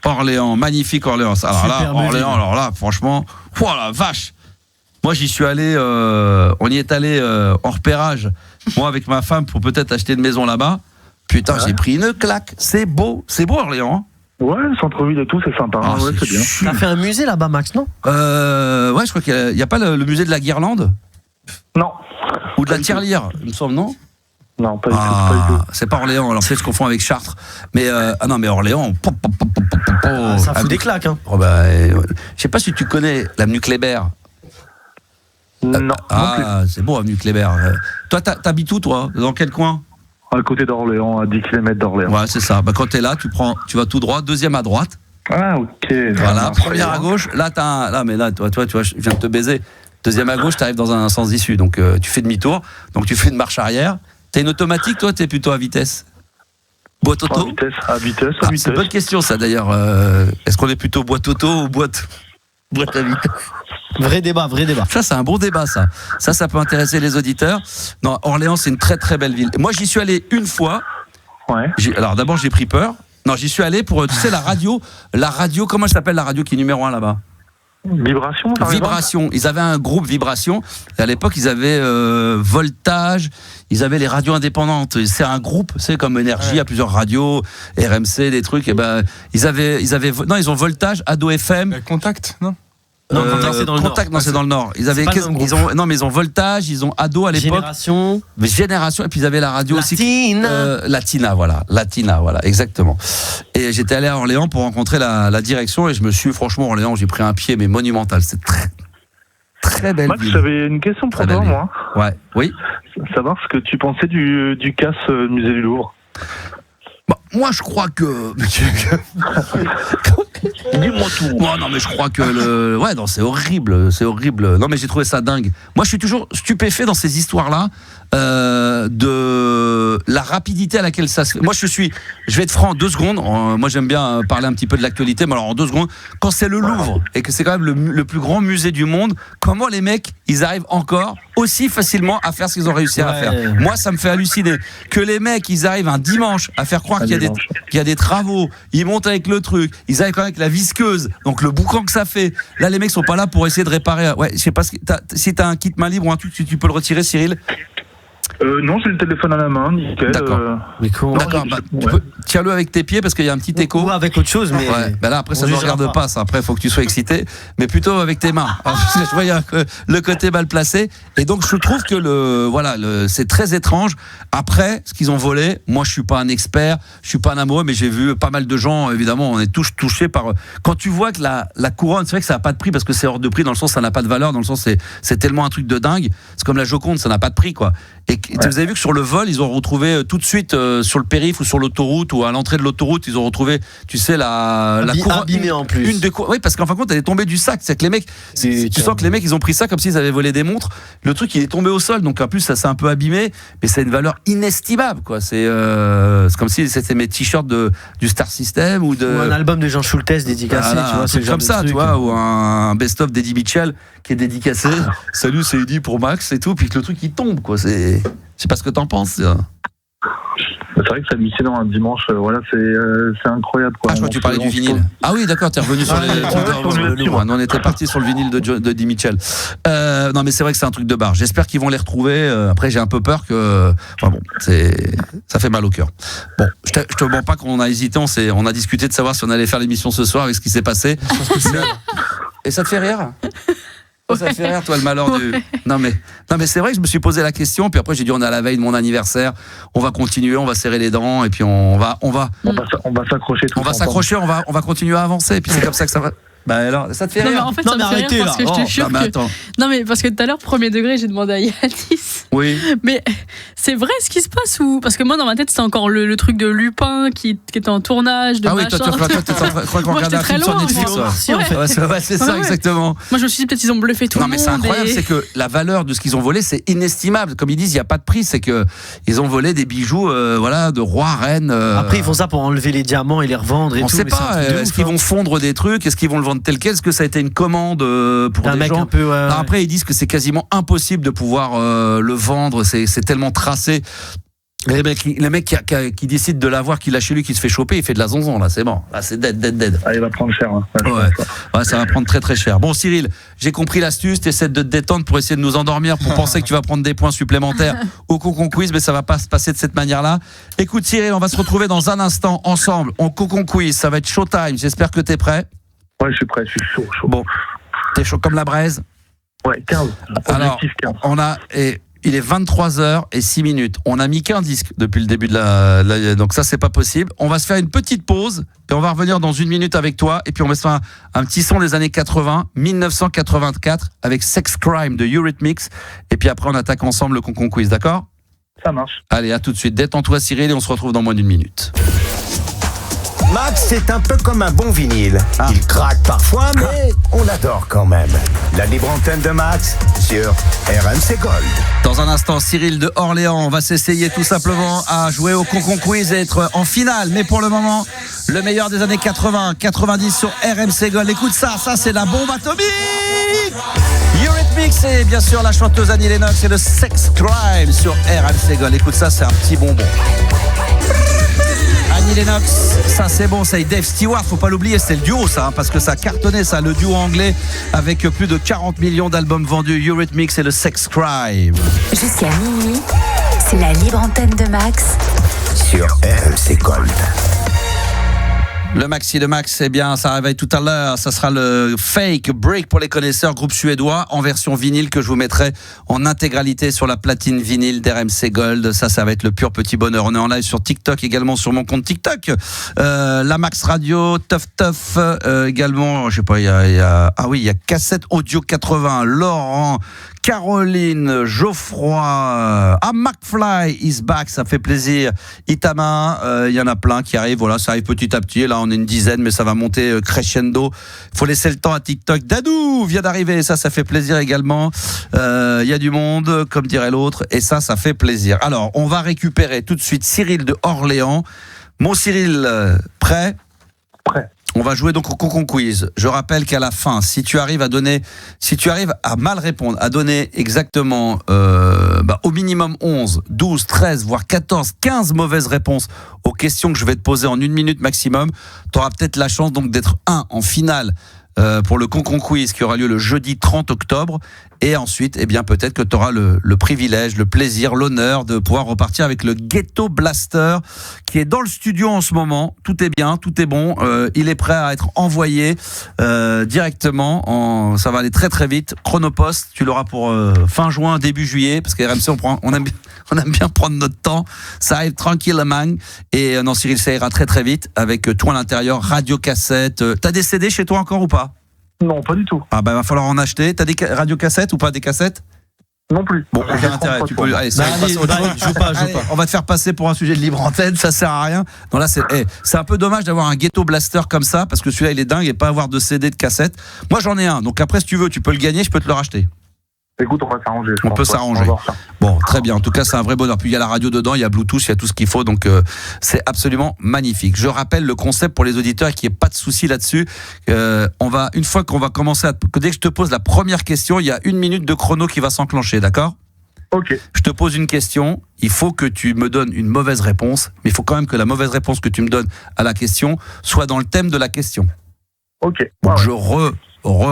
B: Orléans, magnifique Orléans. Alors là, franchement, oh la vache. Moi, j'y suis allé, on y est allé en repérage, moi avec ma femme, pour peut-être acheter une maison là-bas. Putain, j'ai pris une claque. C'est beau Orléans.
J: Ouais, le centre-ville et tout, c'est sympa. Ouais, c'est bien.
C: T'as fait un musée là-bas, Max, non?
B: Ouais, je crois qu'il n'y a pas le musée de la Guirlande?
J: Non.
B: Ou de la tirelire, il me semble, non?
J: Non, pas du tout.
B: C'est pas Orléans, alors peut-être je confonds avec Chartres. Mais mais Orléans,
C: ça fout des claques, hein.
B: Je sais pas si tu connais l'avenue Kléber.
J: Non.
B: C'est beau, avenue Kléber. Toi, t'habites où, toi? Dans quel coin?
J: À côté d'Orléans, à 10 km d'Orléans.
B: Ouais, c'est ça. Quand t'es là, tu vas tout droit, deuxième à droite.
J: Ah, ok.
B: Voilà, première à gauche. Là, toi, tu vois, je viens de te baiser. Deuxième à gauche, t'arrives dans un sens d'issue. Donc, tu fais demi-tour. Donc, tu fais une marche arrière. T'as une automatique, toi? T'es plutôt à vitesse? Boîte auto?
J: À vitesse.
B: C'est une bonne question, ça, d'ailleurs. Est-ce qu'on est plutôt boîte auto ou boîte à vitesse?
C: Vrai débat.
B: Ça, c'est un bon débat, ça. Ça peut intéresser les auditeurs. Non, Orléans, c'est une très, très belle ville. Moi, j'y suis allé une fois.
J: Ouais.
B: Alors, d'abord, j'ai pris peur. Non, j'y suis allé pour, tu sais, la radio, comment elle s'appelle, la radio qui est numéro 1 là-bas? Vibration. Ils avaient un groupe Vibration. Et à l'époque, ils avaient Voltage. Ils avaient les radios indépendantes. C'est un groupe, c'est comme Énergie, à plusieurs radios, RMC, des trucs. Et ils ont Voltage, Ado FM.
D: Contact, non?
C: Non, Contact, c'est dans le Nord.
B: Contact, non, c'est dans le Nord. Ils ont Voltage, ils ont Ado à l'époque. Génération, et puis ils avaient la radio Latina, voilà, exactement. Et j'étais allé à Orléans pour rencontrer la direction, et je me suis, franchement, Orléans, j'ai pris un pied, mais monumental. C'est très, très belle ville.
J: Max, j'avais une question pour toi, moi.
B: Ouais, oui.
J: Savoir ce que tu pensais du casse musée du Louvre.
B: Moi, je crois que.
J: Dis-moi tout.
B: Non, mais je crois que c'est horrible. Non, mais j'ai trouvé ça dingue. Moi, je suis toujours stupéfait dans ces histoires-là de la rapidité à laquelle ça se. Moi, je vais être franc en 2 secondes. Moi, j'aime bien parler un petit peu de l'actualité, mais alors en 2 secondes, quand c'est le Louvre et que c'est quand même le plus grand musée du monde, comment les mecs, ils arrivent encore aussi facilement à faire ce qu'ils ont réussi à faire? Moi, ça me fait halluciner que les mecs, ils arrivent un dimanche à faire croire qu'il y a des travaux, ils montent avec le truc, ils arrivent quand même avec la visqueuse, donc le boucan que ça fait. Là, les mecs sont pas là pour essayer de réparer. Ouais, je sais pas si t'as un kit main libre ou un truc, tu peux le retirer, Cyril?
J: Non, j'ai le téléphone à la main, nickel.
B: D'accord. Tiens-le avec tes pieds parce qu'il y a un petit écho.
C: Ou avec autre chose, mais.
B: Ouais, là, après, ça ne regarde pas, ça. Après, il faut que tu sois excité, mais plutôt avec tes mains. Parce que je voyais le côté mal placé. Et donc, je trouve que c'est très étrange. Après, ce qu'ils ont volé, moi, je suis pas un expert, je suis pas un amoureux, mais j'ai vu pas mal de gens, évidemment, on est tous touchés par. Quand tu vois que la couronne, c'est vrai que ça n'a pas de prix parce que c'est hors de prix, dans le sens, ça n'a pas de valeur, dans le sens, c'est tellement un truc de dingue. C'est comme la Joconde, ça n'a pas de prix, quoi. Et Vous avez vu que sur le vol, ils ont retrouvé tout de suite sur le périph' ou sur l'autoroute ou à l'entrée de l'autoroute, ils ont retrouvé, tu sais, la couronne
C: abîmée en plus.
B: Oui, parce qu'en fin de compte, elle est tombée du sac. C'est que les mecs, tu sens que les mecs, ils ont pris ça comme s'ils avaient volé des montres. Le truc, il est tombé au sol, donc en plus, ça s'est un peu abîmé, mais c'est une valeur inestimable, quoi. C'est comme si c'était mes t-shirts du Star System ou
C: un album de Jean Schultes dédicacé, tu vois,
B: c'est comme ça, tu vois, ou un best-of d'Eddie Mitchell qui est dédicacé. Salut, c'est Eddie pour Max et tout, puis que le truc il tombe, quoi. Je sais pas ce que t'en penses.
J: C'est vrai que samedi dans un dimanche, voilà, c'est incroyable, quoi.
B: Ah, je crois que tu parlais du vinyle. Ah oui, d'accord, t'es revenu sur les. On était parti sur le vinyle de Eddie Mitchell. Non, mais c'est vrai que c'est un truc de barre. J'espère qu'ils vont les retrouver. Après, j'ai un peu peur que. Enfin bon, ça fait mal au cœur. Bon, je te mens pas qu'on a hésité. On a discuté de savoir si on allait faire l'émission ce soir avec ce qui s'est passé. Et ça te fait rire? Ça te fait rire, toi, le malheur du. Non mais c'est vrai que je me suis posé la question, puis après j'ai dit on est à la veille de mon anniversaire, on va continuer, on va serrer les dents, et puis on va
J: s'accrocher.
B: On va s'accrocher, on va continuer à avancer, et puis c'est comme ça que ça va. Bah alors, ça te fait rire?
E: Mais en fait, ça me fait rire parce que je te jure que... Non mais parce que tout à l'heure, premier degré, j'ai demandé à Yanis.
B: Oui.
E: Mais c'est vrai ce qui se passe ou... Parce que moi, dans ma tête, c'était encore le truc de Lupin qui était en tournage, de machin.
B: Ah oui, toi, tu crois qu'on regarde un film sur Netflix. Ouais, c'est ça, exactement.
E: Moi, je me suis dit, peut-être ils ont bluffé tout le monde.
B: Non mais c'est incroyable, c'est que la valeur de ce qu'ils ont volé, c'est inestimable. Comme ils disent, il n'y a pas de prix, c'est qu'ils ont volé des bijoux de rois, reines.
C: Après, ils font ça pour enlever les diamants et les revendre et tout.
B: On sait pas, est-ce qu'ils vont fondre des trucs, est-ce qu'ils vont le vendre tel quel, est-ce que ça a été une commande pour des gens. Après, ils disent que c'est quasiment impossible de pouvoir le vendre, c'est tellement tracé. Les mecs qui décident de l'avoir, qui l'a chez lui, qui se fait choper, il fait de la zonzon, là, c'est bon. Là, c'est dead.
J: Ah, il va prendre cher. Hein.
B: Ouais, ça va prendre très très cher. Bon, Cyril, j'ai compris l'astuce, t'essaies de te détendre pour essayer de nous endormir, pour penser que tu vas prendre des points supplémentaires au Concon Quiz, mais ça va pas se passer de cette manière-là. Écoute, Cyril, on va se retrouver dans un instant ensemble au Concon Quiz, ça va être showtime, j'espère que t'es prêt.
J: Ouais, je suis prêt, je suis chaud.
B: Bon, t'es chaud comme la braise?
J: Ouais, 15.
B: Alors, 15. Il est 23h06. On a mis qu'un disque depuis le début de donc ça c'est pas possible. On va se faire une petite pause et on va revenir dans une minute avec toi et puis on va se faire un petit son des années 80, 1984 avec Sex Crime de Eurythmics et puis après on attaque ensemble le Concon Quiz, d'accord?
J: Ça marche.
B: Allez, à tout de suite. Détends-toi Cyril et on se retrouve dans moins d'une minute.
A: Max, c'est un peu comme un bon vinyle. Il craque parfois, mais on adore quand même. La libre antenne de Max sur RMC Gold.
B: Dans un instant, Cyril de Orléans, on va s'essayer tout simplement à jouer au Concon Quiz et être en finale. Mais pour le moment, le meilleur des années 80, 90 sur RMC Gold. Écoute ça c'est la bombe atomique. Eurythmics et bien sûr la chanteuse Annie Lennox et le Sex Crime sur RMC Gold. Écoute ça, c'est un petit bonbon. Annie Lennox, ça c'est bon, ça et Dave Stewart, faut pas l'oublier, c'est le duo ça, parce que ça a cartonné ça, le duo anglais avec plus de 40 millions d'albums vendus, Eurythmics et le Sex Crime.
H: Jusqu'à minuit, c'est la libre antenne de Max
A: sur RMC Gold.
B: Le Maxi de Max, eh bien, ça réveille tout à l'heure. Ça sera le Fake Break pour les connaisseurs, groupe suédois, en version vinyle que je vous mettrai en intégralité sur la platine vinyle d'RMC Gold. Ça va être le pur petit bonheur. On est en live sur TikTok, également sur mon compte TikTok. La Max Radio, Tough, également, je sais pas, il y a Cassette Audio 80, Laurent, Caroline, Geoffroy, McFly is back, ça fait plaisir. Itama, il y en a plein qui arrivent, voilà, ça arrive petit à petit. Là, on est une dizaine, mais ça va monter crescendo. Il faut laisser le temps à TikTok. Dadou vient d'arriver, ça fait plaisir également. Il y a du monde, comme dirait l'autre, et ça fait plaisir. Alors, on va récupérer tout de suite Cyril de Orléans. Mon Cyril, prêt?
J: Prêt.
B: On va jouer donc au Concon Quiz. Je rappelle qu'à la fin, si tu arrives à mal répondre, à donner exactement au minimum 11, 12, 13, voire 14, 15 mauvaises réponses aux questions que je vais te poser en une minute maximum, tu auras peut-être la chance donc d'être en finale pour le Concon Quiz qui aura lieu le jeudi 30 octobre. Et ensuite, eh bien, peut-être que tu auras le privilège, le plaisir, l'honneur de pouvoir repartir avec le Ghetto Blaster qui est dans le studio en ce moment. Tout est bien, tout est bon. Il est prêt à être envoyé directement. Ça va aller très très vite. Chronopost, tu l'auras pour fin juin, début juillet, parce qu'à RMC, on aime bien prendre notre temps. Ça arrive tranquillement. Et non, Cyril, ça ira très très vite avec tout à l'intérieur, radio-cassette. T'as des CD chez toi encore ou pas?
J: Non, pas du tout.
B: Ah bah va falloir en acheter. T'as des radiocassettes ou pas des cassettes?
J: Non plus.
B: Bon, aucun intérêt. Tu peux. Allez, joue pas. On va te faire passer pour un sujet de libre antenne. Ça sert à rien. Non, là, c'est un peu dommage d'avoir un ghetto blaster comme ça parce que celui-là, il est dingue et pas avoir de CD, de cassette. Moi, j'en ai un. Donc après, si tu veux, tu peux le gagner. Je peux te le racheter.
J: Écoute, on va s'arranger.
B: On peut s'arranger. Bon, très bien. En tout cas, c'est un vrai bonheur. Puis il y a la radio dedans, il y a Bluetooth, il y a tout ce qu'il faut. Donc, c'est absolument magnifique. Je rappelle le concept pour les auditeurs et qu'il n'y ait pas de souci là-dessus. Une fois qu'on va commencer dès que je te pose la première question, il y a 1 minute de chrono qui va s'enclencher, d'accord ?
J: Ok.
B: Je te pose une question. Il faut que tu me donnes une mauvaise réponse. Mais il faut quand même que la mauvaise réponse que tu me donnes à la question soit dans le thème de la question.
J: Ok.
B: Donc, je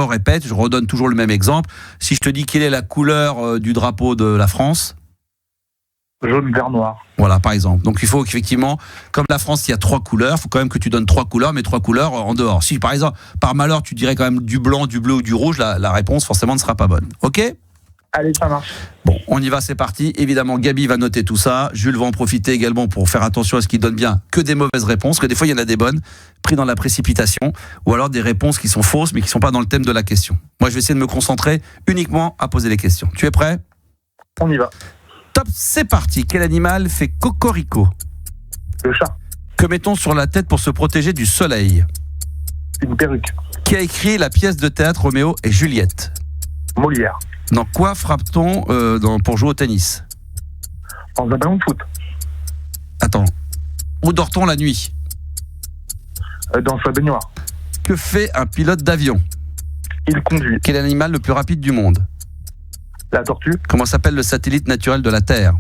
B: répète, je redonne toujours le même exemple. Si je te dis quelle est la couleur du drapeau de la France ?
J: Jaune, vert, noir.
B: Voilà, par exemple. Donc il faut qu'effectivement, comme la France, il y a 3 couleurs, il faut quand même que tu donnes 3 couleurs, mais 3 couleurs en dehors. Si par exemple, par malheur, tu dirais quand même du blanc, du bleu ou du rouge, la réponse forcément ne sera pas bonne. Ok ?
J: Allez, ça marche.
B: Bon, on y va, c'est parti. Évidemment, Gabi va noter tout ça. Jules va en profiter également pour faire attention à ce qu'il donne bien que des mauvaises réponses, que des fois il y en a des bonnes, pris dans la précipitation, ou alors des réponses qui sont fausses mais qui ne sont pas dans le thème de la question. Moi, je vais essayer de me concentrer uniquement à poser les questions. Tu es prêt ?
J: On y va.
B: Top, c'est parti. Quel animal fait cocorico ?
J: Le chat.
B: Que met-on sur la tête pour se protéger du soleil ?
J: Une perruque.
B: Qui a écrit la pièce de théâtre Roméo et Juliette ?
J: Molière.
B: Dans quoi frappe-t-on pour jouer au tennis ?
J: Dans un ballon de foot.
B: Attends. Où dort-on la nuit ?
J: Dans sa baignoire.
B: Que fait un pilote d'avion ?
J: Il conduit.
B: Quel est l'animal le plus rapide du monde ?
J: La tortue.
B: Comment s'appelle le satellite naturel de la Terre ?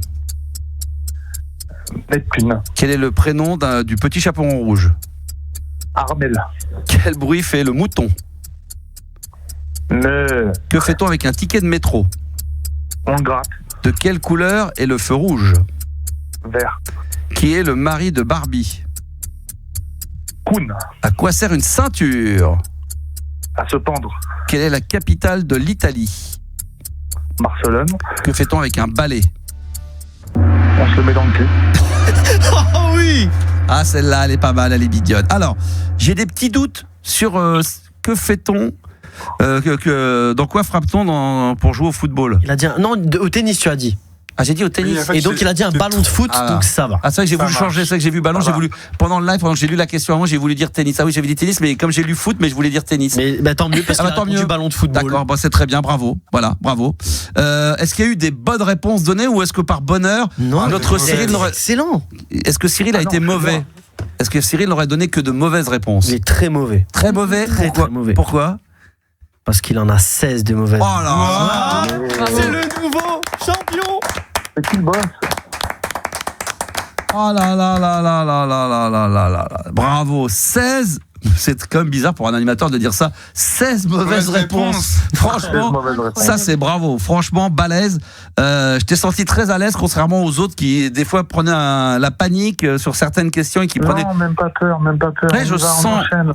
J: Neptune.
B: Quel est le prénom du petit chaperon rouge ?
J: Armel.
B: Quel bruit fait le mouton ? Que fait-on avec un ticket de métro ?
J: On le gratte.
B: De quelle couleur est le feu rouge ?
J: Vert.
B: Qui est le mari de Barbie ?
J: Koun.
B: À quoi sert une ceinture ?
J: À se pendre.
B: Quelle est la capitale de l'Italie ?
J: Barcelone.
B: Que fait-on avec un balai ?
J: On se le met dans le cul.
C: Oh oui !
B: Ah, celle-là, elle est pas mal, elle est bidionne. Alors, j'ai des petits doutes sur que fait-on dans quoi frappe-t-on pour jouer au football ?
C: Il a dit non, au tennis, tu as dit.
B: Ah, j'ai dit au tennis.
C: Et donc il a dit un ballon de foot, donc ça va.
B: Ah, c'est vrai que j'ai voulu changer, c'est vrai que j'ai vu ballon, j'ai voulu pendant le live, pendant que j'ai lu la question avant, j'ai voulu dire tennis. Ah oui, j'avais dit tennis, mais comme j'ai lu foot, mais je voulais dire tennis.
C: Mais tant mieux parce qu'il a répondu ballon de football.
B: D'accord, bon, c'est très bien, bravo. Voilà, bravo. Est-ce qu'il y a eu des bonnes réponses données ou est-ce que par bonheur notre Cyril n'aurait...
C: Excellent.
B: Est-ce que Cyril a été mauvais ? Est-ce que Cyril n'aurait donné que de mauvaises réponses ?
C: Il est très mauvais.
B: Très mauvais ?
C: Très mauvais.
B: Pourquoi ?
C: Parce qu'il en a 16 de mauvaises.
B: Oh là là,
C: c'est le nouveau champion.
J: C'est qui le boss ?
B: Oh là là là là là là là là là là. Bravo, 16. C'est quand même bizarre pour un animateur de dire ça. 16 mauvaises réponses. Franchement, ça c'est bravo. Franchement, balèze. Je t'ai senti très à l'aise, contrairement aux autres qui des fois prenaient la panique sur certaines questions et qui prenaient.
J: Non, même pas peur.
B: Ouais,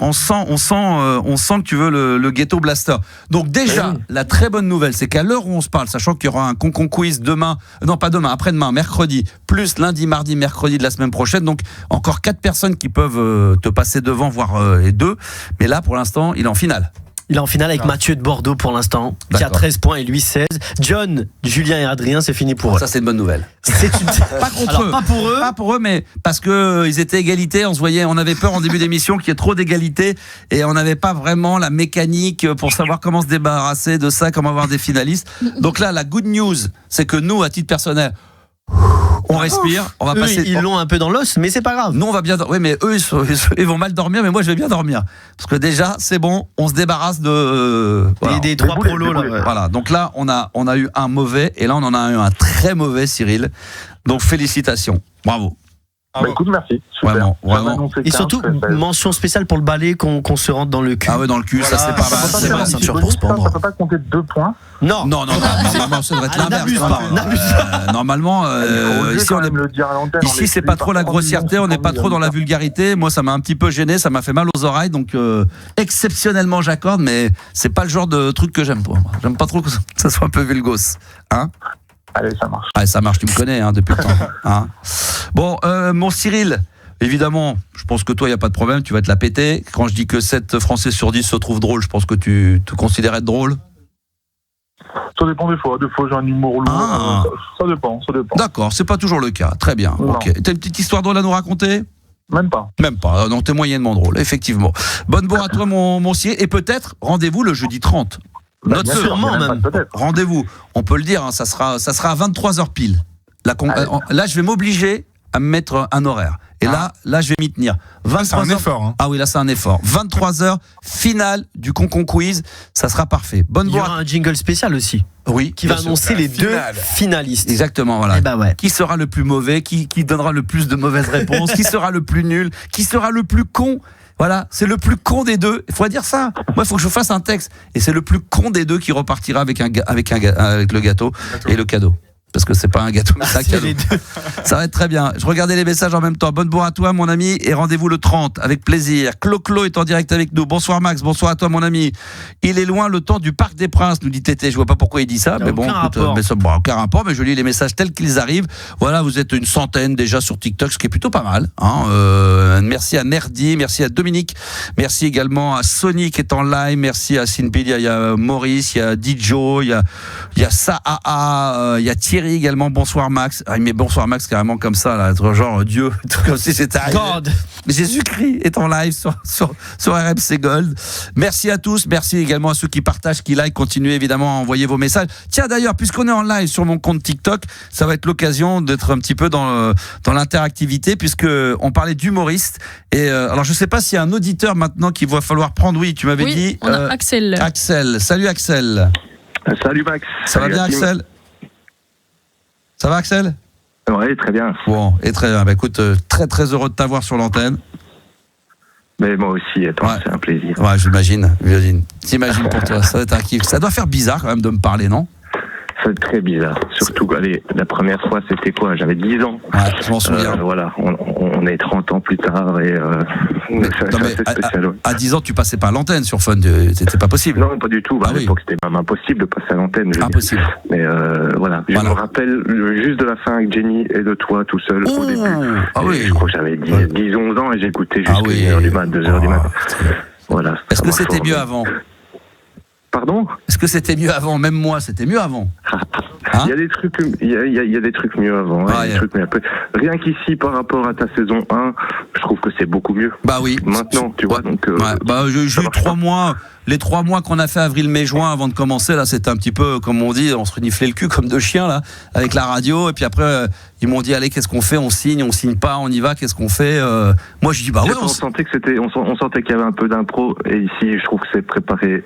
B: on sent que tu veux le ghetto blaster. Donc déjà, la très bonne nouvelle, c'est qu'à l'heure où on se parle, sachant qu'il y aura un concon quiz après-demain, mercredi, plus lundi, mardi, mercredi de la semaine prochaine. Donc encore 4 personnes qui peuvent te passer devant, voire les 2, mais là pour l'instant il est en finale.
C: Il est en finale avec Mathieu de Bordeaux pour l'instant, qui a 13 points et lui 16. John, Julien et Adrien, c'est fini pour eux.
B: Ça c'est une bonne nouvelle. Pas contre
C: Alors,
B: eux.
C: pas pour eux,
B: mais parce que ils étaient égalité. On avait peur en début d'émission qu'il y ait trop d'égalité et on n'avait pas vraiment la mécanique pour savoir comment se débarrasser de ça, comment avoir des finalistes. Donc là, la good news, c'est que nous, à titre personnel, on respire, on va passer.
C: Ils l'ont un peu dans l'os, mais c'est pas grave.
B: Nous, on va bien dormir. Oui, mais eux, ils vont mal dormir, mais moi, je vais bien dormir. Parce que déjà, c'est bon, on se débarrasse
C: des 3 prolos. Là.
B: Voilà, donc là, on a eu un mauvais, et là, on en a eu un très mauvais, Cyril. Donc, félicitations. Bravo.
J: Bah écoute, merci. Super.
B: Vraiment.
C: Et surtout, mention spéciale pour le balai qu'on se rentre dans le cul.
B: Ah ouais, dans le cul, voilà. Ça c'est pas mal.
J: C'est vrai, ceinture pour se pendre. Ça peut pas compter 2 points.
B: Non, normalement, ça devrait être l'inverse. Normalement, ici, c'est pas trop la grossièreté, on n'est pas trop dans la vulgarité. Moi, ça m'a un petit peu gêné, ça m'a fait mal aux oreilles, donc exceptionnellement, j'accorde, mais c'est pas le genre de truc que j'aime pas. J'aime pas trop que ça soit un peu vulgose. Hein ?
J: Allez, ça marche.
B: Allez, ça marche, tu me connais depuis le temps. Hein. Bon, mon Cyril, évidemment, je pense que toi, il n'y a pas de problème, tu vas te la péter. Quand je dis que 7 Français sur 10 se trouvent drôles, je pense que tu te considères être drôle.
J: Ça dépend des fois. Des fois, j'ai un humour lourd. Ça dépend.
B: D'accord, c'est pas toujours le cas. Très bien.
J: Non.
B: Ok. T'as une petite histoire drôle à nous raconter ?
J: Même pas.
B: Non, t'es moyennement drôle, effectivement. Bonne bourre à toi, mon Cyril. Et peut-être, rendez-vous le jeudi 30.
C: Bien sûrement, même.
B: Rendez-vous. On peut le dire, hein, ça sera à 23h pile. Là, je vais m'obliger à me mettre un horaire. Et là, je vais m'y tenir. 23h.
D: C'est un effort. Hein.
B: Ah oui, là, c'est un effort. 23h, finale du Concon Quiz. Ça sera parfait.
C: Il y aura un jingle spécial aussi.
B: Oui.
C: Qui va annoncer les deux finalistes.
B: Exactement, voilà.
C: Ouais.
B: Qui sera le plus mauvais, qui donnera le plus de mauvaises réponses, qui sera le plus nul, qui sera le plus con. Voilà, c'est le plus con des deux. Il faut dire ça. Moi, il faut que je fasse un texte. Et c'est le plus con des deux qui repartira avec le gâteau et le cadeau. Parce que c'est pas un gâteau, mais c'est un cadeau. Ça va être très bien. Je regardais les messages en même temps. Bonne bourre à toi, mon ami, et rendez-vous le 30 avec plaisir. Clo est en direct avec nous. Bonsoir Max, bonsoir à toi, mon ami. Il est loin le temps du Parc des Princes, nous dit Tété. Je vois pas pourquoi il dit ça, mais bon, aucun rapport. Mais je lis les messages tels qu'ils arrivent. Voilà, vous êtes une centaine déjà sur TikTok, ce qui est plutôt pas mal. Hein. Merci à Nerdy, merci à Dominique, merci également à Sony qui est en live, merci à Sinpid, il y a Maurice, il y a Dijo, il y a Saa, il y a Thierry également. Bonsoir Max. Il met bonsoir Max carrément comme ça, là, genre Dieu, comme si c'était arrivé.
C: God.
B: Jésus-Christ est en live sur RMC Gold. Merci à tous, merci également à ceux qui partagent, qui like, continuez évidemment à envoyer vos messages. Tiens d'ailleurs, puisqu'on est en live sur mon compte TikTok, ça va être l'occasion d'être un petit peu dans l'interactivité, puisque on parlait d'humoristes. Et alors je sais pas s'il y a un auditeur maintenant qu'il va falloir prendre. Oui, tu m'avais dit.
E: On a Axel.
B: Axel, salut Axel.
J: Salut Max.
B: Ça va bien Axel ? Ça va Axel ?
J: Oui, très bien.
B: Bon, et très bien. Bah, écoute, très très heureux de t'avoir sur l'antenne.
J: Mais moi aussi, attends, c'est un plaisir.
B: Ouais, j'imagine. T'imagines pour toi, ça va être un kiff. Ça doit faire bizarre quand même de me parler, non ?
J: C'est très bizarre. Surtout, allez, la première fois, c'était quoi ? J'avais 10 ans.
B: Ouais, je m'en souviens.
J: Voilà, on est 30 ans plus tard et c'est spécial.
B: À 10 ans, tu passais pas à l'antenne sur Fun, c'était pas possible.
J: Non, pas du tout. À l'époque, c'était même impossible de passer à l'antenne.
B: Impossible.
J: Mais voilà, je me rappelle juste de la fin avec Jenny et de toi tout seul au début.
B: Ah oui.
J: Je crois que j'avais 10-11 ans et j'écoutais jusqu'à 1h du mat, 2h du mat. Voilà.
B: Est-ce que c'était mieux avant ?
J: Pardon ?
B: Est-ce que c'était mieux avant ? Même moi, c'était mieux avant.
J: Il y a des trucs, il y a des trucs mieux avant. Rien qu'ici, par rapport à ta saison 1, je trouve que c'est beaucoup mieux.
B: Bah oui.
J: Maintenant, tu vois. Donc,
B: j'ai eu 3 mois. Les 3 mois qu'on a fait avril, mai, juin avant de commencer, là, c'était un petit peu, comme on dit, on se reniflait le cul comme 2 chiens, là, avec la radio. Et puis après, ils m'ont dit, allez, qu'est-ce qu'on fait ? On signe pas, on y va, qu'est-ce qu'on fait ? Moi, je dis, bah ouais.
J: On sentait on sentait qu'il y avait un peu d'impro. Et ici, je trouve que c'est préparé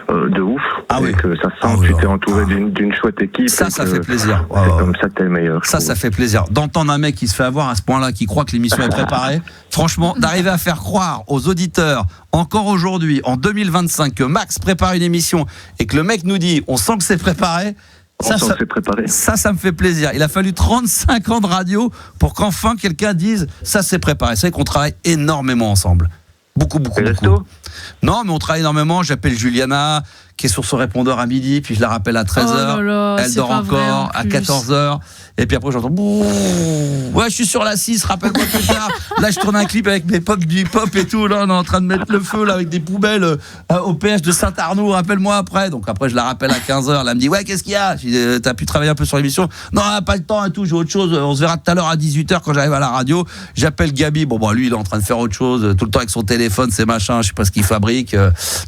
J: de ouf. Et que ça sent que tu t'es entouré d'une chouette équipe.
B: Ça fait plaisir.
J: Comme ça, t'es le meilleur.
B: Ça fait plaisir. D'entendre un mec qui se fait avoir à ce point-là, qui croit que l'émission est préparée. Franchement, d'arriver à faire croire aux auditeurs, encore aujourd'hui, en 2025, que Max prépare une émission et que le mec nous dit, on sent que c'est préparé. Ça me fait plaisir. Il a fallu 35 ans de radio pour qu'enfin quelqu'un dise, ça c'est préparé. C'est vrai qu'on travaille énormément ensemble. Beaucoup. Non, mais on travaille énormément. J'appelle Juliana, qui est sur son répondeur à midi, puis je la rappelle à 13h. Elle dort encore à 14h. Et puis après, j'entends ouais, je suis sur la 6, rappelle-moi plus tard. Là, je tourne un clip avec mes potes du hip-hop et tout. Là, on est en train de mettre le feu là, avec des poubelles au péage de Saint-Arnaud. Rappelle-moi après. Donc après, je la rappelle à 15h. Là, elle me dit, ouais, qu'est-ce qu'il y a ? T'as pu travailler un peu sur l'émission ? Non, pas le temps et tout, j'ai autre chose. On se verra tout à l'heure à 18h quand j'arrive à la radio. J'appelle Gabi. Bon, lui, il est en train de faire autre chose. Tout le temps avec son téléphone, ses machins, je sais pas ce qu'il fabrique.